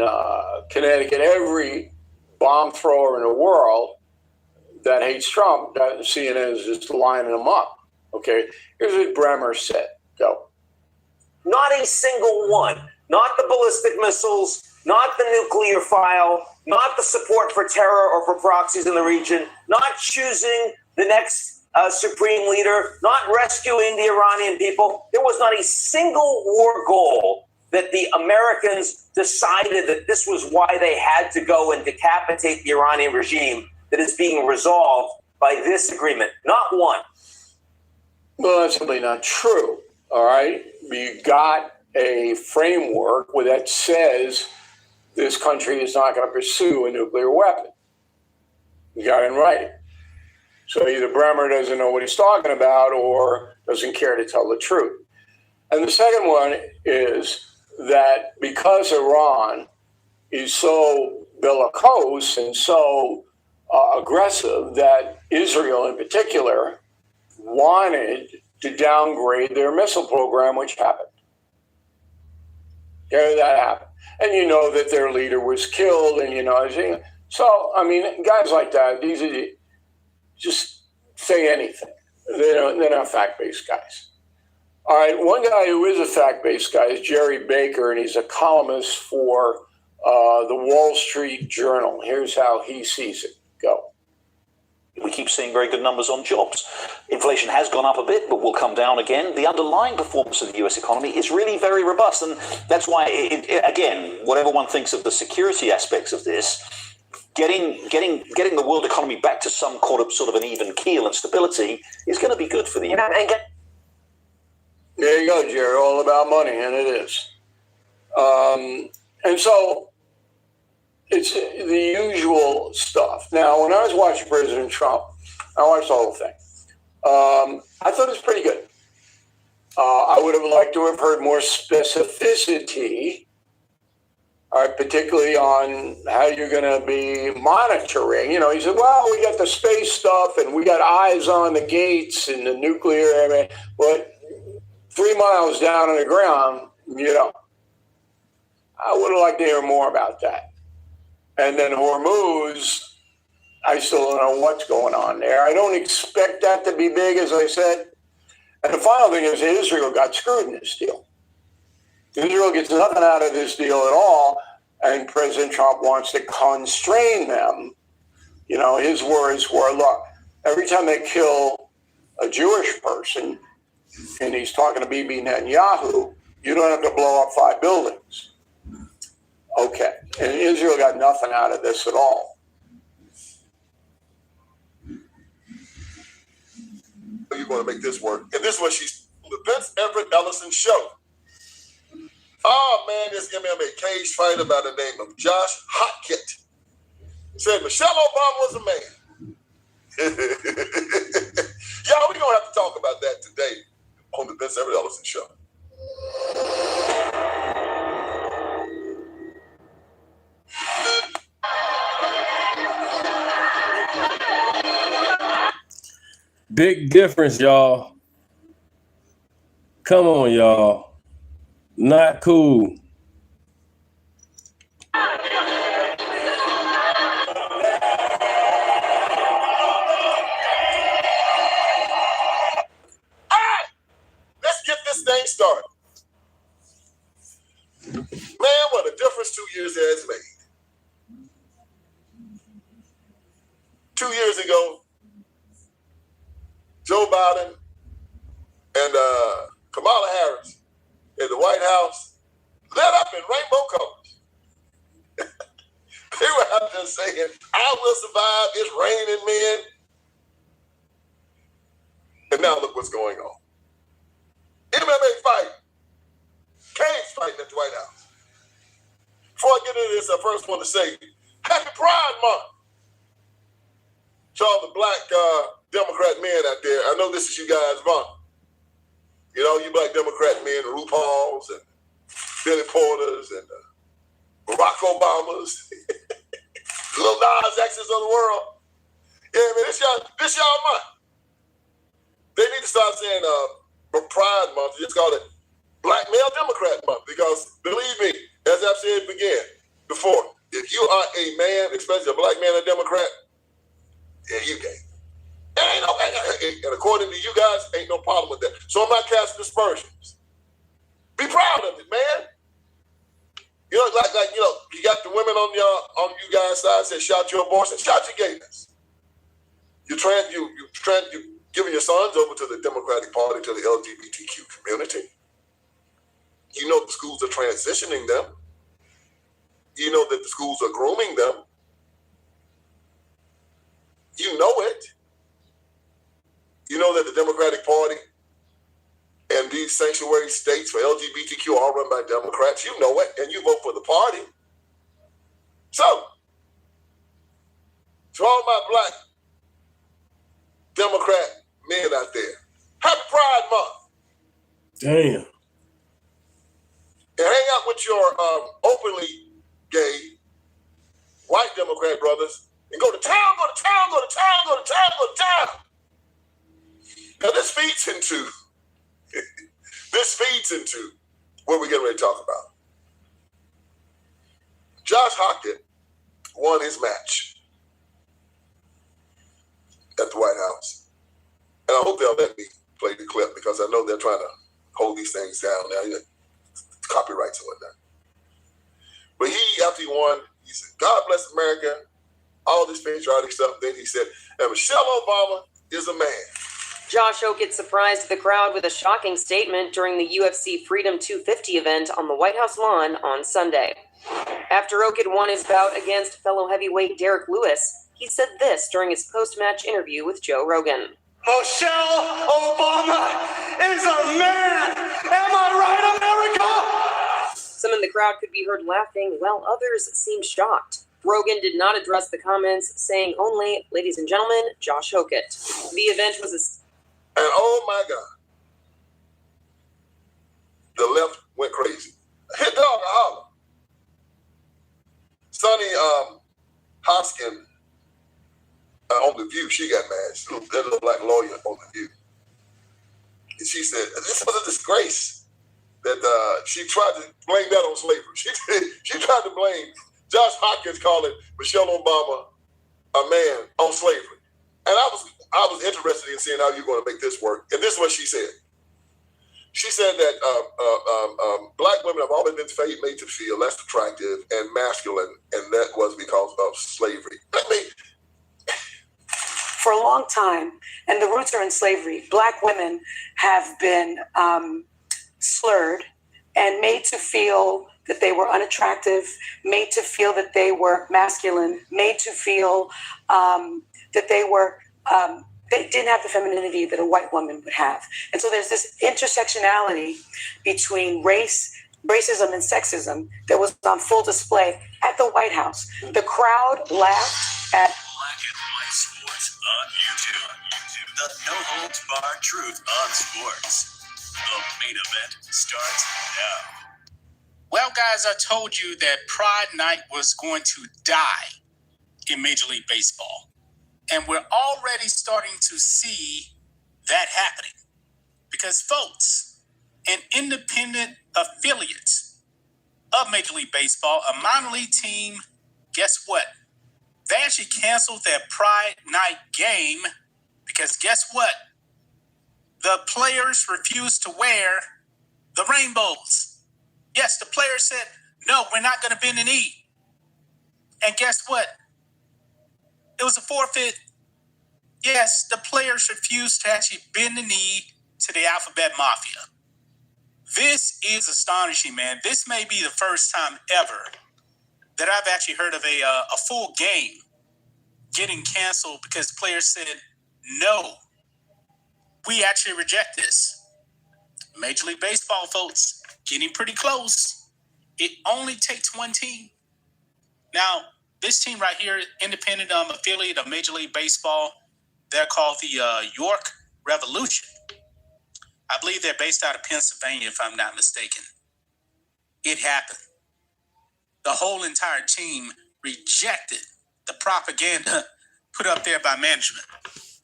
Connecticut, every bomb thrower in the world that hates Trump, that CNN is just lining them up. Okay, here's what Bremmer said. Go. Not a single one. Not the ballistic missiles, not the nuclear file, not the support for terror or for proxies in the region, not choosing the next supreme leader, not rescuing the Iranian people. There was not a single war goal that the Americans decided that this was why they had to go and decapitate the Iranian regime that is being resolved by this agreement. Not one. Well, that's simply not true. All right. You got a framework that says this country is not going to pursue a nuclear weapon. You got it in writing. So either Bremer doesn't know what he's talking about or doesn't care to tell the truth. And the second one is that because Iran is so bellicose and so aggressive, that Israel in particular wanted to downgrade their missile program, which happened. Yeah, that happened. And you know that their leader was killed, and you know, so I mean, guys like that, these are just say anything. They're not fact-based guys. All right, one guy who is a fact-based guy is Jerry Baker, and he's a columnist for the Wall Street Journal. Here's how he sees it. Go. We keep seeing very good numbers on jobs. Inflation has gone up a bit, but will come down again. The underlying performance of the US economy is really very robust. And that's why, again, whatever one thinks of the security aspects of this, getting the world economy back to some sort of an even keel and stability is going to be good for the There you go, Jerry. All about money, and it is. And so it's the usual stuff. Now, when I was watching President Trump, I watched the whole thing. I thought it was pretty good. I would have liked to have heard more specificity, particularly on how you're going to be monitoring. You know, he said, well, we got the space stuff and we got eyes on the gates and the nuclear, but 3 miles down on the ground, you know, I would have liked to hear more about that. And then Hormuz, I still don't know what's going on there. I don't expect that to be big, as I said. And the final thing is Israel got screwed in this deal. Israel gets nothing out of this deal at all, and President Trump wants to constrain them. You know, his words were, look, every time they kill a Jewish person, and he's talking to Bibi Netanyahu, you don't have to blow up 5 buildings. Okay. And Israel got nothing out of this at all. You're going to make this work. And this is what she's the Vince Everett Ellison show. Oh, man, this MMA cage fighter by the name of Josh Hotkett said Michelle Obama was a man. Y'all, we're going to have to talk about that today on the Vince Everett Ellison show. Big difference, y'all. Come on, y'all. Not cool. Let's get this thing started. Man, what a difference 2 years has made. 2 years ago, Joe Biden and Kamala Harris in the White House lit up in rainbow colors. They were out there saying, I will survive, it's raining men. And now look what's going on. MMA fight. Cage fighting at the White House. Before I get into this, I first want to say, Happy Pride Month. To all the black Democrat men out there, I know this is you guys' month. You know, you black Democrat men, RuPauls and Billy Porters and Barack Obamas, little Nas X's of the world. Yeah, man, this y'all month. They need to start saying Pride Month. Just call it Black Male Democrat Month, because believe me, as I've said before, if you are a man, especially a black man, a Democrat, yeah, you gay. And according to you guys, ain't no problem with that. So I'm not casting aspersions. Be proud of it, man. You know, like you know, you got the women on you guys' side say shout your abortion, shout your gayness. You're giving your sons over to the Democratic Party, to the LGBTQ community. You know the schools are transitioning them. You know that the schools are grooming them. You know it. You know that the Democratic Party and these sanctuary states for LGBTQ are run by Democrats. You know it, and you vote for the party. So, to all my black Democrat men out there, happy Pride Month. Damn. And hang out with your openly gay white Democrat brothers and go to town, go to town, go to town, go to town, go to town. Now this feeds into what we're getting ready to talk about. Josh Hawkins won his match at the White House. And I hope they'll let me play the clip because I know they're trying to hold these things down now. You know, copyrights and whatnot. But after he won, he said, God bless America, all this patriotic stuff. Then he said, and Michelle Obama is a man. Josh Hawkins surprised the crowd with a shocking statement during the UFC Freedom 250 event on the White House lawn on Sunday. After Hawkins won his bout against fellow heavyweight Derek Lewis, he said this during his post-match interview with Joe Rogan. Michelle Obama is a man. Am I right, America? Some in the crowd could be heard laughing, while others seemed shocked. Rogan did not address the comments, saying only, ladies and gentlemen, And oh my God, the left went crazy. Hit dog a holler. Sonny Hoskin on The View, she got mad. That little black lawyer on The View. And she said, this was a disgrace that she tried to blame that on slavery. She tried to blame Josh Hawkins calling Michelle Obama a man on slavery. And I was interested in seeing how you're going to make this work. And this is what she said. She said that black women have always been made to feel less attractive and masculine, and that was because of slavery. For a long time, and the roots are in slavery, black women have been slurred and made to feel that they were unattractive, made to feel that they were masculine, made to feel that they were they didn't have the femininity that a white woman would have. And so there's this intersectionality between racism and sexism that was on full display at the White House. The crowd laughed at Black and White Sports on YouTube. The no-holds-barred truth on sports. The main event starts now. Well, guys, I told you that Pride Night was going to die in Major League Baseball. And we're already starting to see that happening. Because, folks, an independent affiliate of Major League Baseball, a minor league team, guess what? They actually canceled their Pride Night game because guess what? The players refused to wear the rainbows. Yes, the players said, no, we're not going to bend the knee. And guess what? It was a forfeit. Yes, the players refused to actually bend the knee to the Alphabet Mafia. This is astonishing, man. This may be the first time ever that I've actually heard of a full game getting canceled because players said, no, we actually reject this. Major League Baseball, folks, getting pretty close. It only takes one team. Now, this team right here, independent affiliate of Major League Baseball, they're called the York Revolution. I believe they're based out of Pennsylvania, if I'm not mistaken. It happened. The whole entire team rejected the propaganda put up there by management.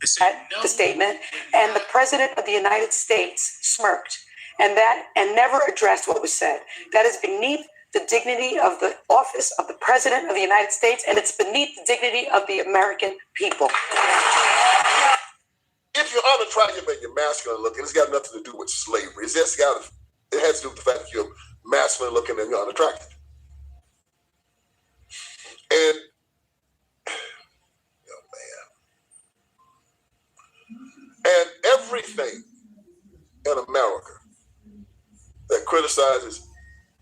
They said, no. The statement, and the President of the United States smirked and never addressed what was said. That is beneath the dignity of the office of the President of the United States, and it's beneath the dignity of the American people. If you're unattractive and you're masculine looking, it's got nothing to do with slavery. It has to do with the fact that you're masculine looking and you're unattractive. And, anything in America that criticizes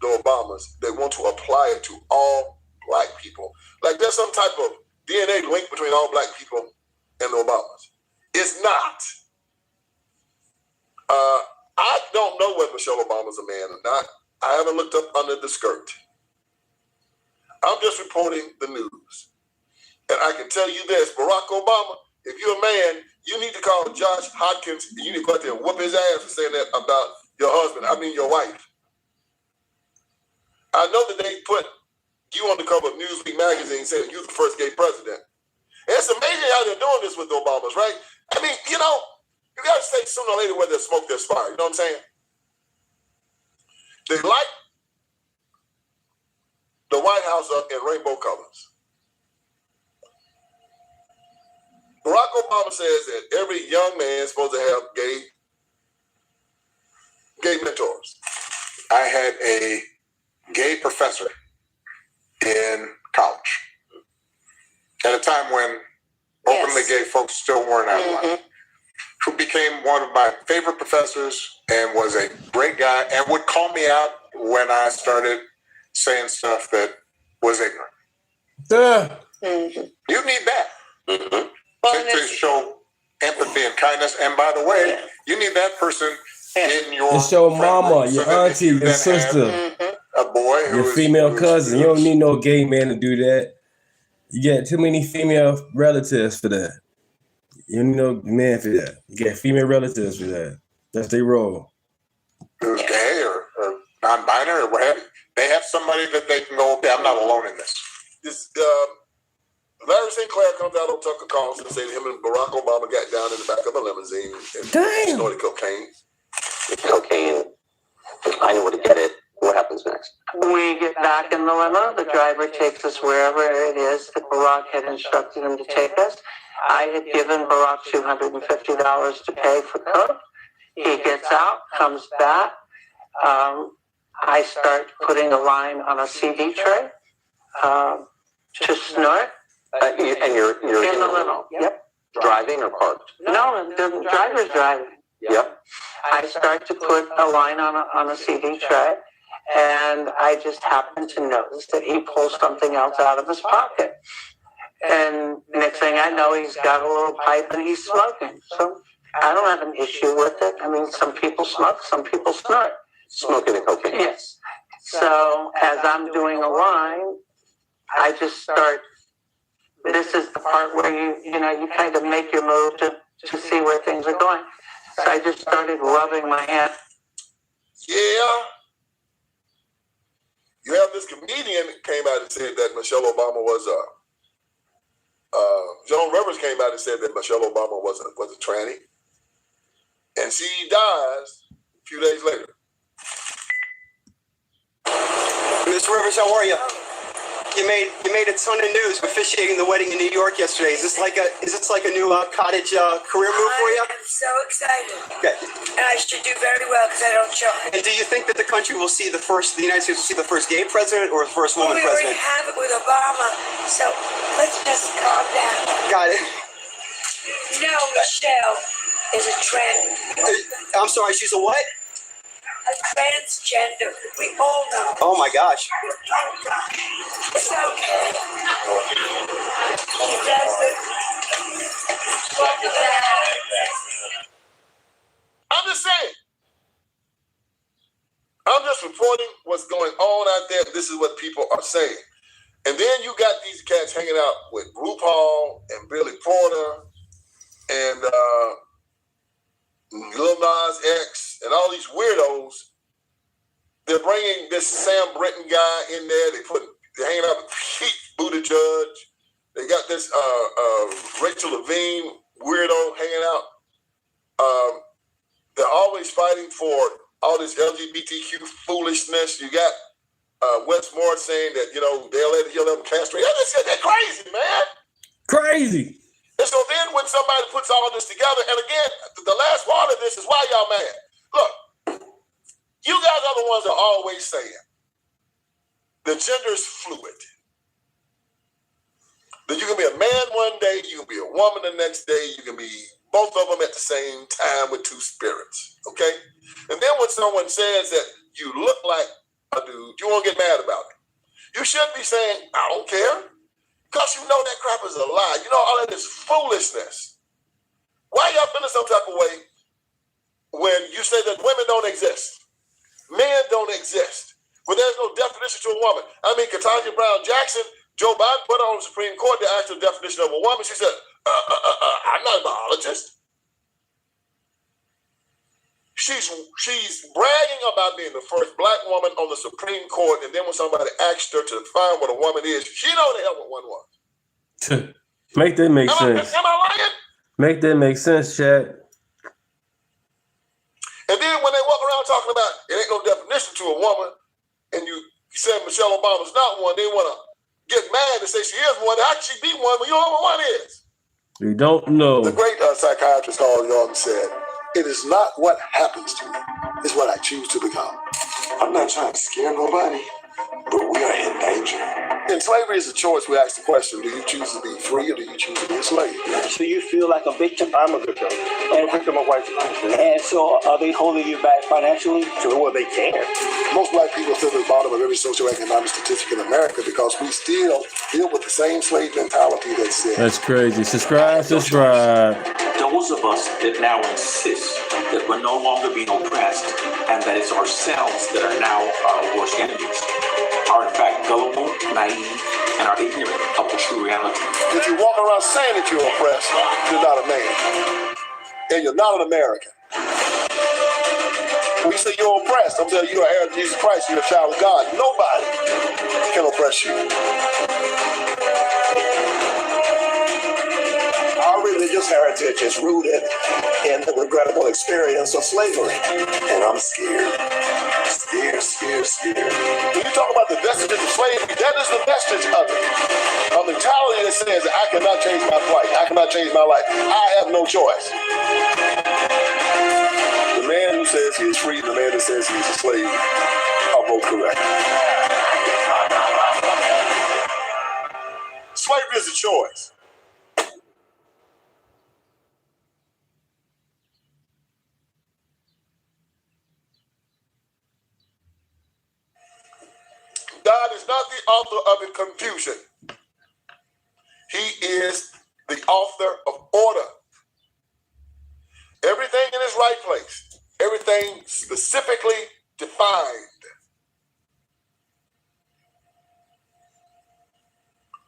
the Obamas, they want to apply it to all black people. Like there's some type of DNA link between all black people and the Obamas. It's not. I don't know whether Michelle Obama's a man or not. I haven't looked up under the skirt. I'm just reporting the news. And I can tell you this, Barack Obama, if you're a man, you need to call Josh Hodgkins and you need to go out there and whoop his ass for saying that about your husband, your wife. I know that they put you on the cover of Newsweek magazine saying you're the first gay president. And it's amazing how they're doing this with the Obamas, right? I mean, you got to say sooner or later where there's smoke, there's fire. You know what I'm saying? They light the White House up in rainbow colors. Barack Obama says that every young man is supposed to have gay mentors. I had a gay professor in college at a time when openly gay folks still weren't out of line, who became one of my favorite professors and was a great guy and would call me out when I started saying stuff that was ignorant. You need that to show empathy and kindness. And by the way, you need that person in your to show mama, your auntie, your sister, a boy who your female cousin. You don't need no gay man to do that. You get too many female relatives for that. You don't need no man for that. You get female relatives for that. That's their role. Who's gay or non-binary or whatever. They have somebody that they can go, okay, I'm not alone in this. Larry Sinclair comes out on Tucker Carlson and says him and Barack Obama got down in the back of a limousine and snorted cocaine. Cocaine. I know where to get it. What happens next? We get back in the limo. The driver takes us wherever it is that Barack had instructed him to take us. I had given Barack $250 to pay for coke. He gets out, comes back. I start putting a line on a CD tray to snort. And you're in the limo. Yep. Driving or parked? No, the driver's driving. Yep. I start to put a line on a CD tray, and I just happen to notice that he pulls something else out of his pocket. And next thing I know, he's got a little pipe and he's smoking. So I don't have an issue with it. I mean, some people smoke, some people snort. Smoking and cocaine. Yes. So as I'm doing a line, I just start. This is the part where you kind of make your move to see where things are going. So I just started rubbing my hand. Yeah. You have this comedian that came out and said that Michelle Obama was Joan Rivers came out and said that Michelle Obama was a tranny. And she dies a few days later. Ms. Rivers, how are you? You made a ton of news officiating the wedding in New York yesterday. Is this like a new cottage career move for you? I'm so excited. Okay. And I should do very well because I don't charge. And do you think that the country will see the United States will see the first gay president or the first woman president? We already have it with Obama, so let's just calm down. Got it. No, Michelle is a trend. I'm sorry, she's a what? A transgender. We all know. Oh my gosh. It's okay. He does it. I'm just saying. I'm just reporting what's going on out there. This is what people are saying. And then you got these cats hanging out with RuPaul and Billy Porter and Lil Nas X and all these weirdos. They're bringing this Sam Britton guy in there. They're hanging out with Pete Buttigieg. They got this Rachel Levine weirdo hanging out. They're always fighting for all this LGBTQ foolishness. You got Wes Moore saying that, he'll let them castrate. They're crazy, man. Crazy. And so then when somebody puts all this together, and again, the last part of this is why y'all mad. Look, you guys are the ones that are always saying the gender's fluid. That you can be a man one day, you can be a woman the next day, you can be both of them at the same time with two spirits, okay? And then when someone says that you look like a dude, you won't get mad about it. You should be saying, I don't care, because you know that crap is a lie. You know all of this foolishness. Why y'all feeling some type of way when you say that women don't exist? Men don't exist. But there's no definition to a woman. I mean, Ketanji Brown Jackson, Joe Biden put her on the Supreme Court to ask the definition of a woman. She said, I'm not a biologist. She's bragging about being the first black woman on the Supreme Court, and then when somebody asked her to define what a woman is, she know the hell what one was. Make that make sense. Am I lying? Make that make sense, Chad. And then when they walk around talking about it ain't no definition to a woman, and you said Michelle Obama's not one, they want to get mad and say she is one. How can she be one when you know what one is? We don't know. The great psychiatrist Carl Jung said, it is not what happens to me, it's what I choose to become. I'm not trying to scare nobody, but we are in danger. And slavery is a choice. We ask the question, do you choose to be free or do you choose to be a slave? So you feel like a victim? I'm a victim. I'm a victim of white supremacy. And so are they holding you back financially? So well, they can. Most black people sit at the bottom of every socioeconomic statistic in America because we still deal with the same slave mentality that said. That's crazy. Subscribe. Those of us that now insist that we're no longer being oppressed and that it's ourselves that are now our worst enemies are in fact gullible, naive, and are ignorant of the true reality. If you walk around saying that you're oppressed, you're not a man. And you're not an American. When you say you're oppressed, I'm telling you, you're an heir of Jesus Christ, you're a child of God. Nobody can oppress you. Our religious heritage is rooted in the regrettable experience of slavery. And I'm scared. Scared. When you talk about the vestiges of slavery, that is the vestige of it. A mentality that says that I cannot change my plight, I cannot change my life. I have no choice. The man who says he is free, the man that says he's a slave are both correct. Slavery is a choice. God is not the author of confusion. He is the author of order. Everything in its right place. Everything specifically defined.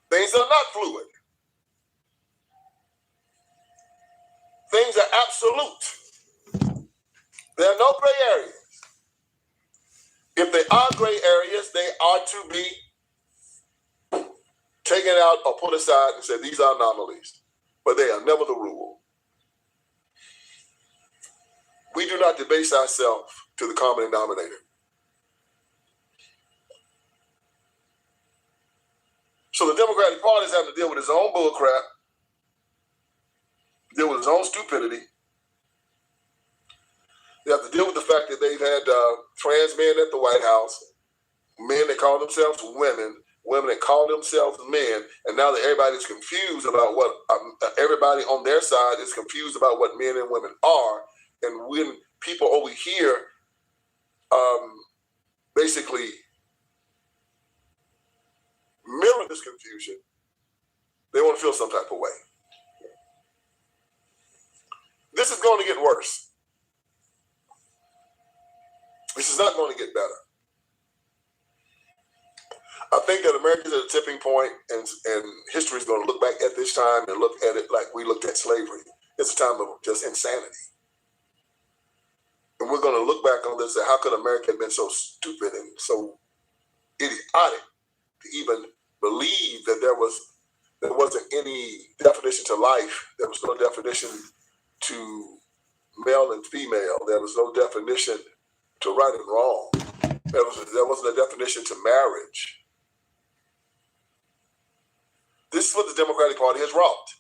Things are not fluid. Things are absolute. There are no gray areas. If they are gray areas, they are to be taken out or put aside and said, these are anomalies. But they are never the rule. We do not debase ourselves to the common denominator. So the Democratic Party is having to deal with its own bullcrap, deal with its own stupidity. They have to deal with the fact that they've had trans men at the White House, men that call themselves women, women that call themselves men, and now that everybody's confused about what, everybody on their side is confused about what men and women are, and when people over here basically mirror this confusion, they want to feel some type of way. This is going to get worse. This is not going to get better. I think that America's at a tipping point, and history is going to look back at this time and look at it like we looked at slavery. It's a time of just insanity. And we're going to look back on this and how could America have been so stupid and so idiotic to even believe that there wasn't any definition to life. There was no definition to male and female. There was no definition to right and wrong. There wasn't a definition to marriage. This is what the Democratic Party has wrought.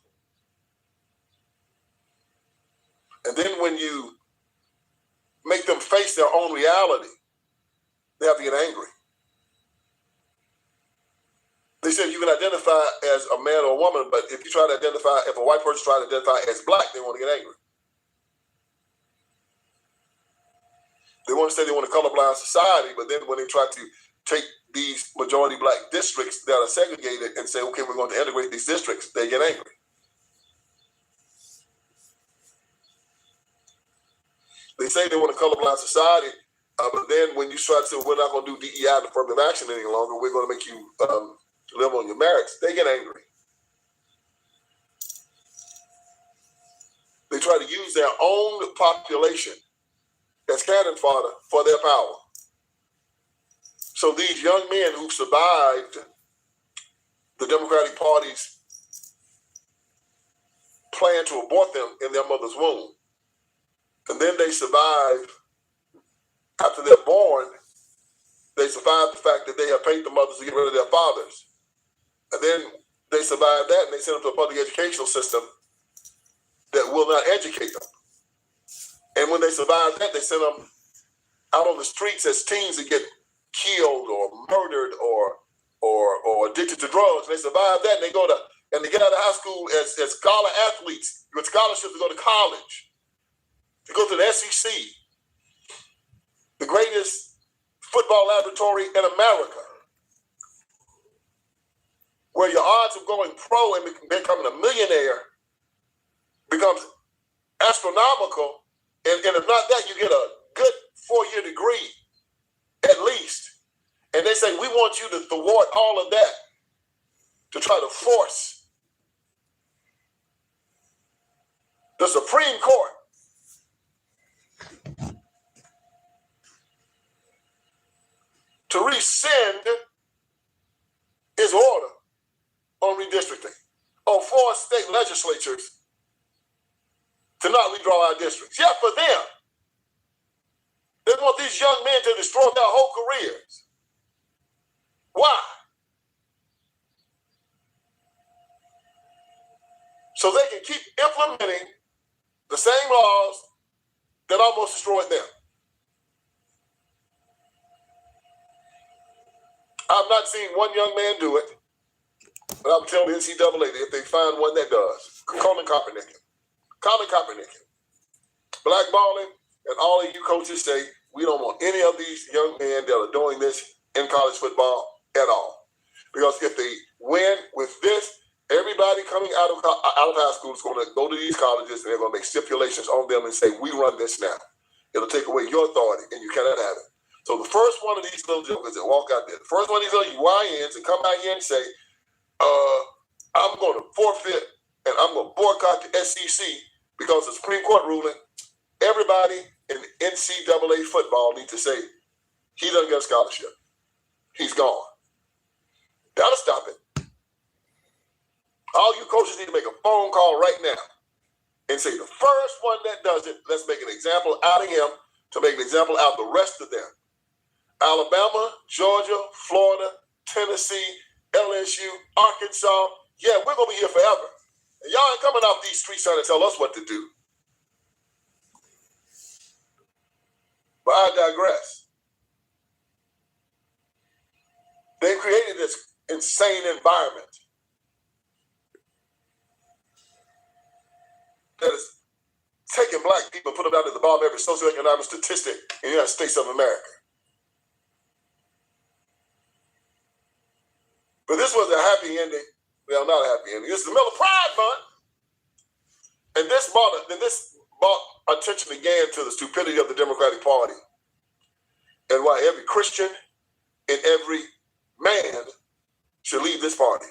And then when you make them face their own reality, they have to get angry. They said you can identify as a man or a woman, but if you try to identify, if a white person tries to identify as black, they want to get angry. They want to say they want a colorblind society, but then when they try to take these majority black districts that are segregated and say, okay, we're going to integrate these districts, they get angry. They say they want a colorblind society, but then when you try to say, we're not going to do DEI and affirmative action any longer, we're going to make you live on your merits, they get angry. They try to use their own population as cannon fodder for their power. So these young men who survived the Democratic Party's plan to abort them in their mother's womb, and then they survive after they're born, they survive the fact that they have paid the mothers to get rid of their fathers. And then they survive that and they send them to a public educational system that will not educate them. And when they survive that, they send them out on the streets as teens that get killed or murdered or addicted to drugs. And they survive that and they get out of high school as scholar athletes with scholarships to go to college, to go to the SEC, the greatest football laboratory in America, where your odds of going pro and becoming a millionaire becomes astronomical. And if not that, you get a good 4-year degree at least. And they say, we want you to thwart all of that to try to force the Supreme Court to rescind his order on redistricting, or force state legislatures to not redraw our districts. Yeah, for them. They want these young men to destroy their whole careers. Why? So they can keep implementing the same laws that almost destroyed them. I've not seen one young man do it, but I'm telling the NCAA that if they find one that does, Colin Kaepernick. Blackballing, and all of you coaches say, we don't want any of these young men that are doing this in college football at all. Because if they win with this, everybody coming out of high school is going to go to these colleges and they're going to make stipulations on them and say, we run this now. It'll take away your authority and you cannot have it. So the first one of these little jokers that walk out there, the first one of these little YNs that come out here and say, I'm going to forfeit and I'm going to boycott the SEC because of the Supreme Court ruling, everybody in NCAA football needs to say, he doesn't get a scholarship. He's gone. That'll stop it. All you coaches need to make a phone call right now and say, the first one that does it, let's make an example out of him to make an example out of the rest of them. Alabama, Georgia, Florida, Tennessee, LSU, Arkansas. Yeah, we're going to be here forever. And y'all ain't coming off these streets trying to tell us what to do. But I digress. They've created this insane environment that is taking black people and put them down at the bottom of every socioeconomic statistic in the United States of America. But this was a happy ending. Well, not a happy ending. This is the Miller Pride Month. And this brought attention again to the stupidity of the Democratic Party and why every Christian and every man should leave this party.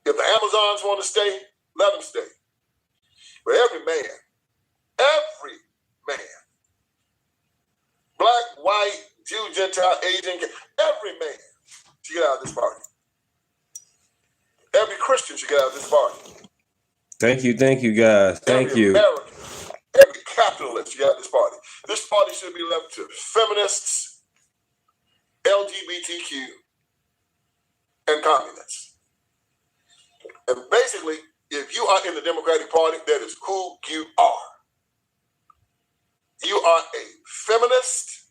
If the Amazons want to stay, let them stay. But every man, black, white, Jew, Gentile, Asian, every man should get out of this party. Every Christian should get out of this party. Thank you, guys. Thank you. American, every capitalist should get out of this party. This party should be left to feminists, LGBTQ, and communists. And basically, if you are in the Democratic Party, that is who you are. You are a feminist,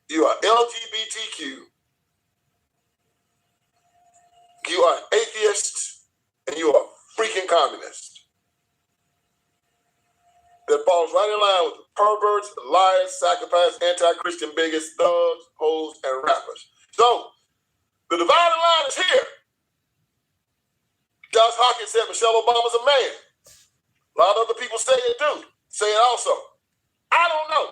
you are LGBTQ, You are an atheist and you are a freaking communist. That falls right in line with the perverts, liars, psychopaths, anti-Christian bigots, thugs, hoes, and rappers. So, the dividing line is here. Josh Hawkins said Michelle Obama's a man. A lot of other people say it too. Say it also. I don't know.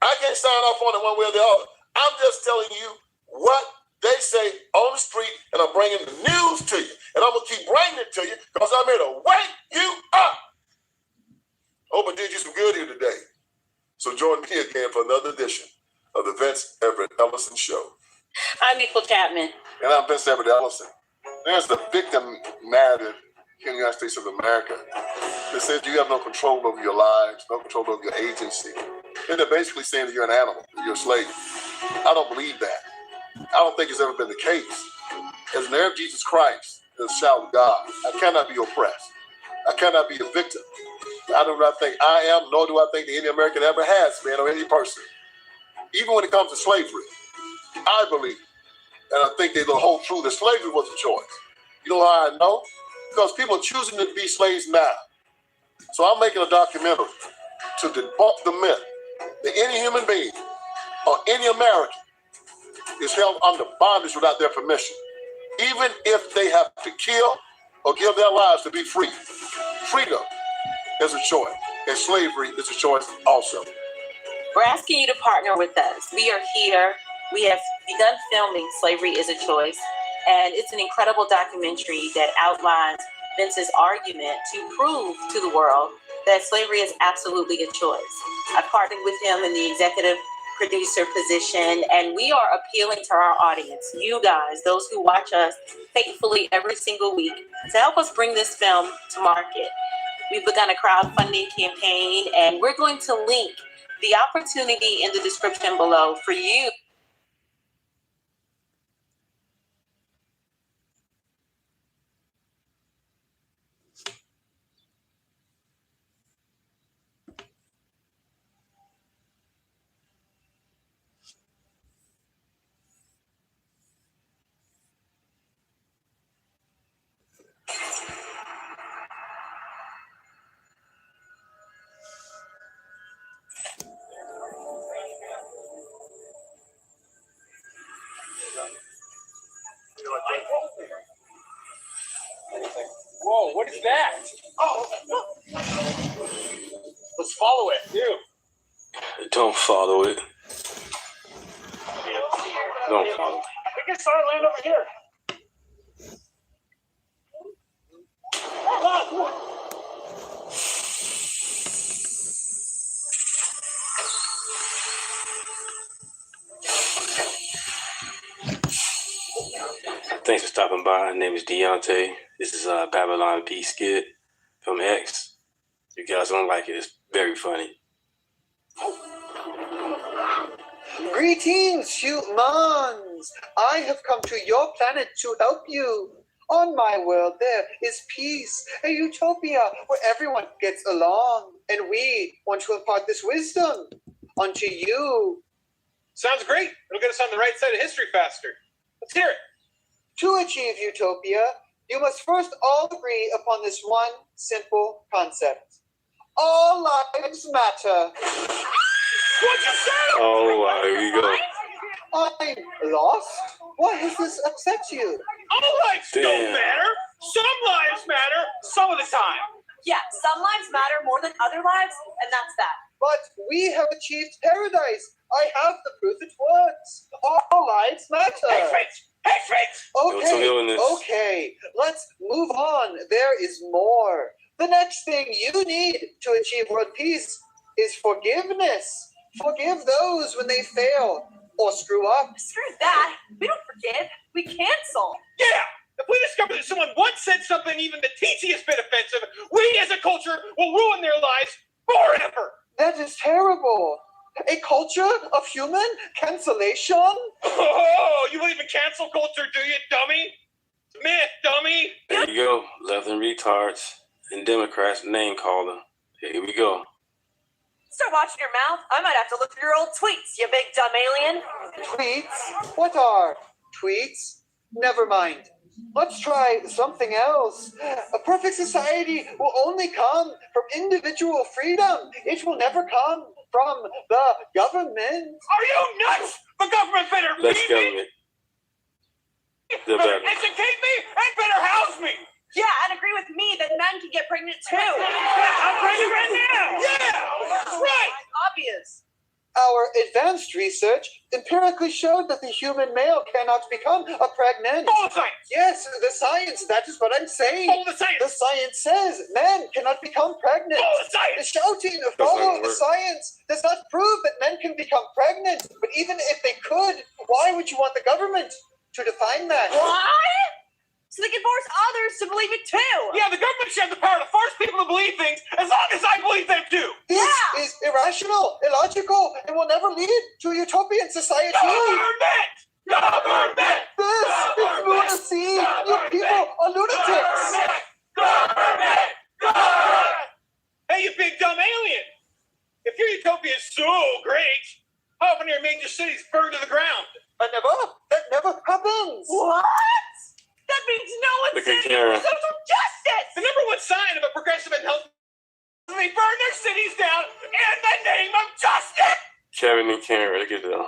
I can't sign off on it one way or the other. I'm just telling you what they say on the street, and I'm bringing the news to you. And I'm going to keep bringing it to you because I'm here to wake you up. Hope I did you some good here today. So join me again for another edition of the Vince Everett Ellison Show. I'm Nicole Chapman. And I'm Vince Everett Ellison. There's the victim narrative in the United States of America that says you have no control over your lives, no control over your agency. And they're basically saying that you're an animal, that you're a slave. I don't believe that. I don't think it's ever been the case. As an heir of Jesus Christ, as a child of God, I cannot be oppressed. I cannot be a victim. I do not think I am, nor do I think that any American ever has been, or any person. Even when it comes to slavery, I believe, and I think they will hold true that slavery was a choice. You know how I know? Because people are choosing to be slaves now. So I'm making a documentary to debunk the myth that any human being or any American is held under bondage without their permission, even if they have to kill or give their lives to be free. Freedom is a choice, and slavery is a choice also. We're asking you to partner with us. We are here. We have begun filming Slavery is a Choice, and it's an incredible documentary that outlines Vince's argument to prove to the world that slavery is absolutely a choice. I partnered with him in the executive producer position, and we are appealing to our audience, you guys, those who watch us faithfully every single week, to help us bring this film to market. We've begun a crowdfunding campaign, and we're going to link the opportunity in the description below for you. Whoa, what is that? Oh, let's follow it. You. Don't follow it. Don't follow it. We can start land over here. Thanks for stopping by. My name is Deontay. This is Babylon P skit from X. You guys don't like it. It's very funny. Greetings, humans! I have come to your planet to help you. On my world, there is peace, a utopia where everyone gets along, and we want to impart this wisdom onto you. Sounds great. It'll get us on the right side of history faster. Let's hear it. To achieve utopia, you must first all agree upon this one simple concept. All lives matter. What'd you say? Oh, here we go. I'm lost? Why has this upset you? All lives don't matter. Some lives matter some of the time. Yeah, some lives matter more than other lives, and that's that. But we have achieved paradise. I have the proof it works. All lives matter. Hey, Fritz! Hey, Fritz! Okay, let's move on. There is more. The next thing you need to achieve world peace is forgiveness. Forgive those when they fail or screw up. Screw that. We don't forgive. We cancel. Yeah! If we discover that someone once said something even the teeniest bit offensive, we as a culture will ruin their lives forever. That is terrible. A culture of human cancellation? Oh, you believe in cancel culture, do you, dummy? Myth, dummy. There you go. Left and retards and Democrats name caller. Here we go. Start watching your mouth. I might have to look through your old tweets, you big dumb alien. Tweets? What are tweets? Never mind. Let's try something else. A perfect society will only come from individual freedom. It will never come from the government. Are you nuts? The government better Let's feed go. me, better educate me, and better house me. Yeah, and agree with me that men can get pregnant too. I'm pregnant right now. Yeah, that's right. Obvious. Our advanced research empirically showed that the human male cannot become a pregnant. Follow the science. Yes, the science. That is what I'm saying. Follow the science. The science says men cannot become pregnant. Follow the science. Shouting, follow the science, does not prove that men can become pregnant. But even if they could, why would you want the government to define that? Why? So they can force others to believe it too. Yeah, the government should have the power to force people to believe things as long as I believe them too. This is irrational, illogical, and will never lead to a utopian society. Government! Government! This is lunacy! You people are lunatics! Government! Government! Hey, you big dumb alien! If your utopia is so great, how often are your major cities burned to the ground? That never happens! What? That means no one's standing for social justice! The number one sign of a progressive and healthy is they burn their cities down in the name of justice! Kevin and Karen, look at them.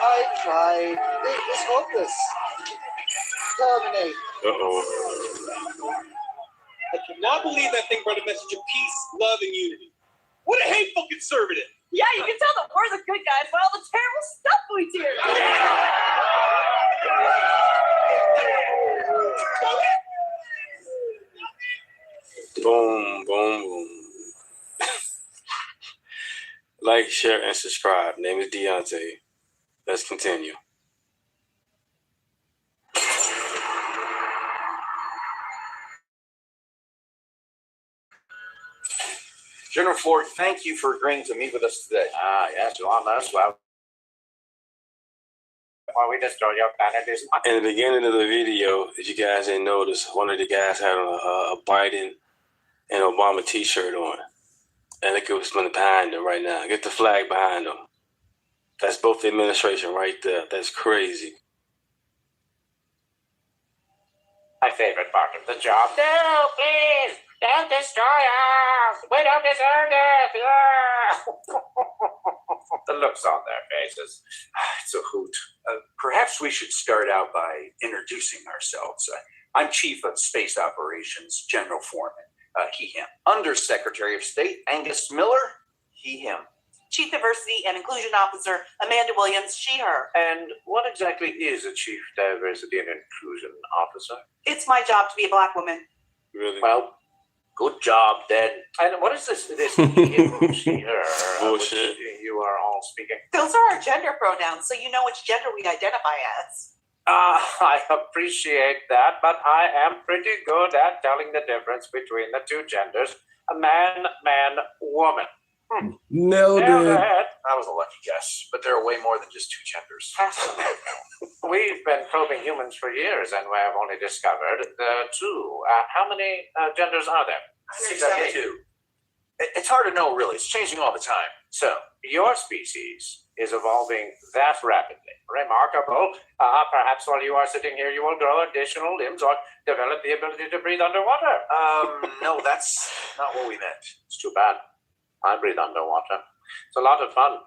I tried. It is hopeless. Terminate. I cannot believe that thing brought a message of peace, love, and unity. What a hateful conservative! Yeah, you can tell that we're the good guys by all the terrible stuff we do. Boom, boom, boom. Like, share, and subscribe. Name is Deontay. Let's continue. General Ford, thank you for agreeing to meet with us today. Yes, you are most welcome. Why we destroy your planet is not. In the beginning of the video, if you guys didn't notice, one of the guys had a Biden and Obama t-shirt on. And look at what's behind them right now. Get the flag behind them. That's both the administration right there. That's crazy. My favorite part of the job. No, please, don't destroy us. We don't deserve it. The looks on their faces. It's a hoot. Perhaps we should start out by introducing ourselves. I'm Chief of Space Operations, General Foreman. He, him. Undersecretary of State, Angus Miller. He, him. Chief Diversity and Inclusion Officer, Amanda Williams, she, her. And what exactly is a Chief Diversity and Inclusion Officer? It's my job to be a black woman. Really? Well, good job, then. And what is this him, she, her? Bullshit. You are all speaking. Those are our gender pronouns, so you know which gender we identify as. I appreciate that, but I am pretty good at telling the difference between the two genders. A man, woman. Nailed it. That was a lucky guess, but there are way more than just two genders. We've been probing humans for years, and we have only discovered two. How many genders are there? 62. It's hard to know, really. It's changing all the time. So, your species is evolving that rapidly. Remarkable. Perhaps while you are sitting here, you will grow additional limbs or develop the ability to breathe underwater. No, that's not what we meant. It's too bad. I breathe underwater. It's a lot of fun.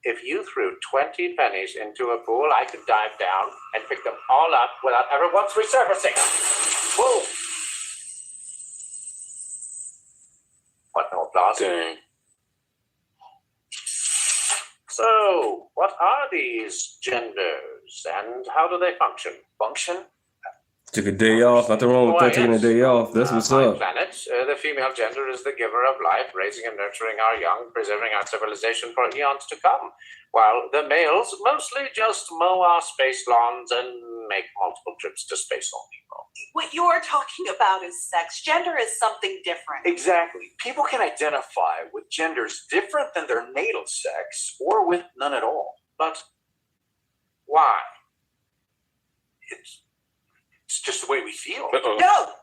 If you threw 20 pennies into a pool, I could dive down and pick them all up without ever once resurfacing. Whoa! What, no applause? Dang. So, what are these genders and how do they function? Function? Took a day off. Nothing wrong with that, taking a day off. That's what's on up. Planet, the female gender is the giver of life, raising and nurturing our young, preserving our civilization for eons to come, while the males mostly just mow our space lawns and make multiple trips to space on people. What you're talking about is sex. Gender is something different. Exactly. People can identify with genders different than their natal sex or with none at all. But why? It's just the way we feel. No!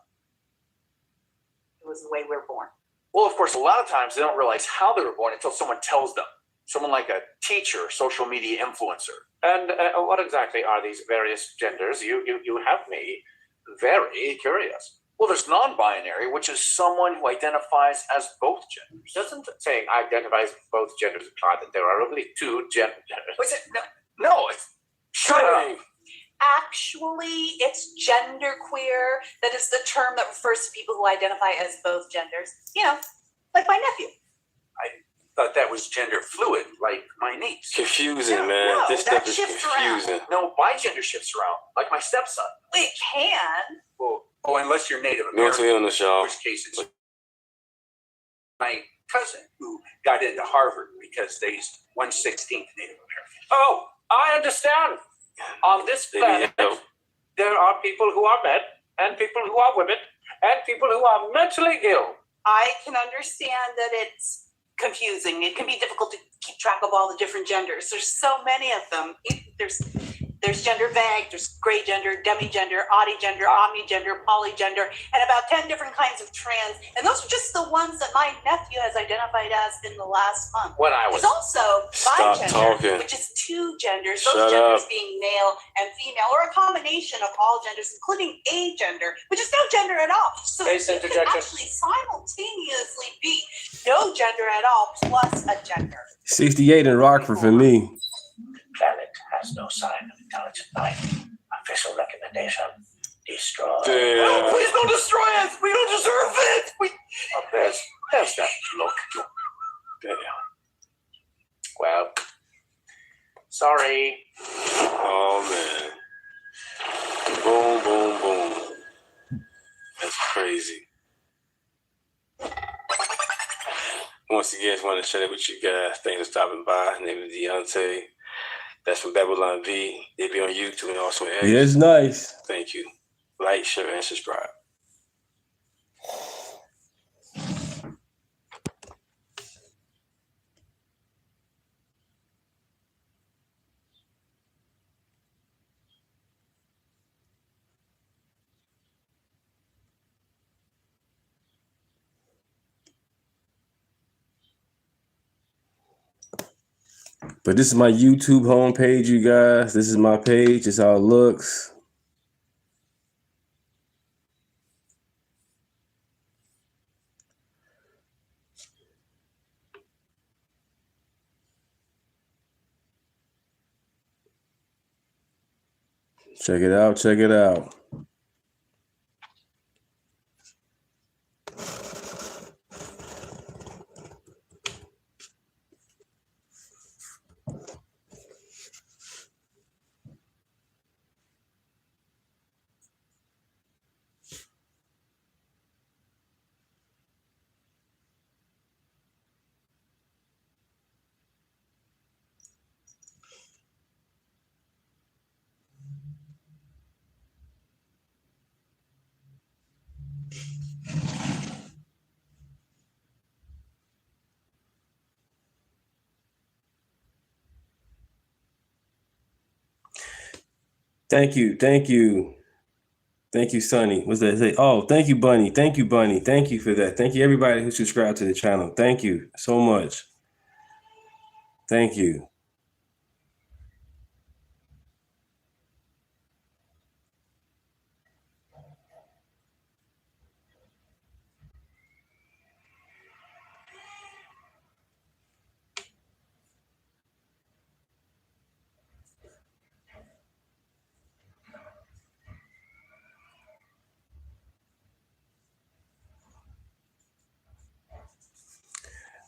It was the way we were born. Well, of course, a lot of times they don't realize how they were born until someone tells them. someone like a teacher, social media influencer. And what exactly are these various genders? You have me very curious. Well, there's non-binary, which is someone who identifies as both genders. Doesn't saying identifies both genders imply that there are only two genders? Was it? No, it's... Shut up. Actually, it's genderqueer. That is the term that refers to people who identify as both genders. You know, like my nephew. I thought that was gender fluid, like my niece. Confusing, man. No, This that stuff is shifts confusing. around. No, my gender shifts around, like my stepson. It can. Oh, unless you're Native Mental American, illness, in y'all. which case it's my cousin who got into Harvard because they 1/16 Native American. Oh, I understand. On this planet, there are people who are men, and people who are women, and people who are mentally ill. I can understand that it's confusing. It can be difficult to keep track of all the different genders. There's so many of them. There's gender vague, there's gray gender, demigender, oddygender, omnigender, polygender, and about 10 different kinds of trans. And those are just the ones that my nephew has identified as in the last month. When I was... There's also bigender, which is two genders, those genders being male and female, or a combination of all genders, including agender, which is no gender at all. So it can actually simultaneously be no gender at all plus a gender. 68 in Rockford for me. Planet has no sign of intelligent life. Official recommendation: destroy. No, please don't destroy us. We don't deserve it. Oh, there's that look. Damn. Well, sorry. Oh man. Boom, boom, boom. That's crazy. Once again, I just want to share it with you guys. Thanks for stopping by. Name is Deontay. That's from Babylon V. They be on YouTube and also on X. Yeah, it's nice. Thank you. Like, share, and subscribe. But this is my YouTube homepage, you guys. This is my page. This is how it looks. Check it out. Check it out. Thank you. Thank you. Thank you, Sonny. What's that say? Oh, thank you, Bunny. Thank you, Bunny. Thank you for that. Thank you, everybody who subscribed to the channel. Thank you so much. Thank you.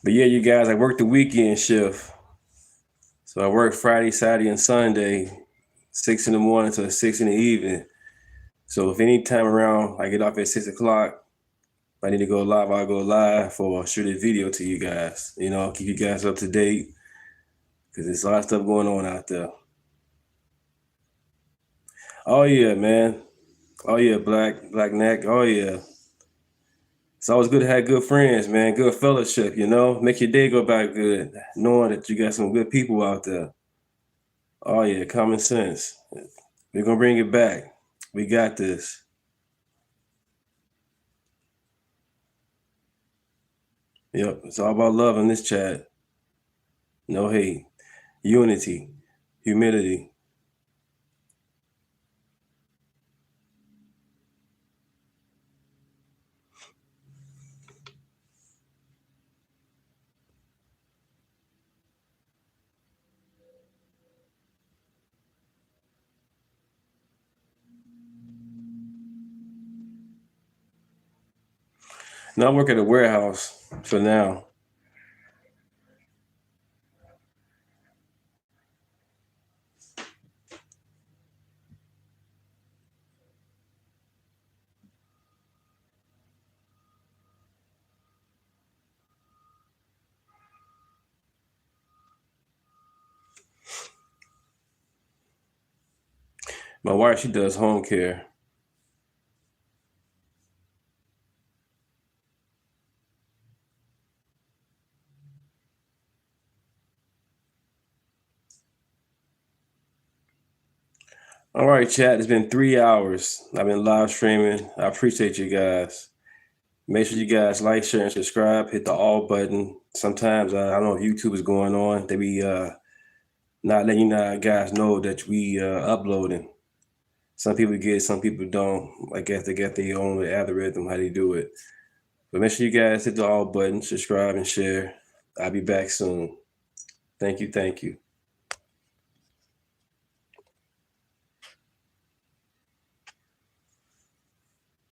But yeah, you guys, I work the weekend shift. So I work Friday, Saturday, and Sunday, 6 in the morning to 6 in the evening. So if any time around I get off at 6 o'clock, if I need to go live, I'll go live for a shooting video to you guys. You know, keep you guys up to date because there's a lot of stuff going on out there. Oh yeah, man. Oh yeah, Black Neck. Oh yeah. It's always good to have good friends, man. Good fellowship, you know. Make your day go by good, knowing that you got some good people out there. Oh yeah, common sense. We're gonna bring it back. We got this. Yep, it's all about love in this chat. no hate, unity, humility. Now I work at a warehouse for now. My wife, she does home care. All right, chat. It's been 3 hours. I've been live streaming. I appreciate you guys. Make sure you guys like, share, and subscribe. Hit the all button. Sometimes I don't know if YouTube is going on. They be not letting you guys know that we uploading. Some people get it, some people don't. I guess they got their own algorithm how they do it. But make sure you guys hit the all button, subscribe, and share. I'll be back soon. Thank you.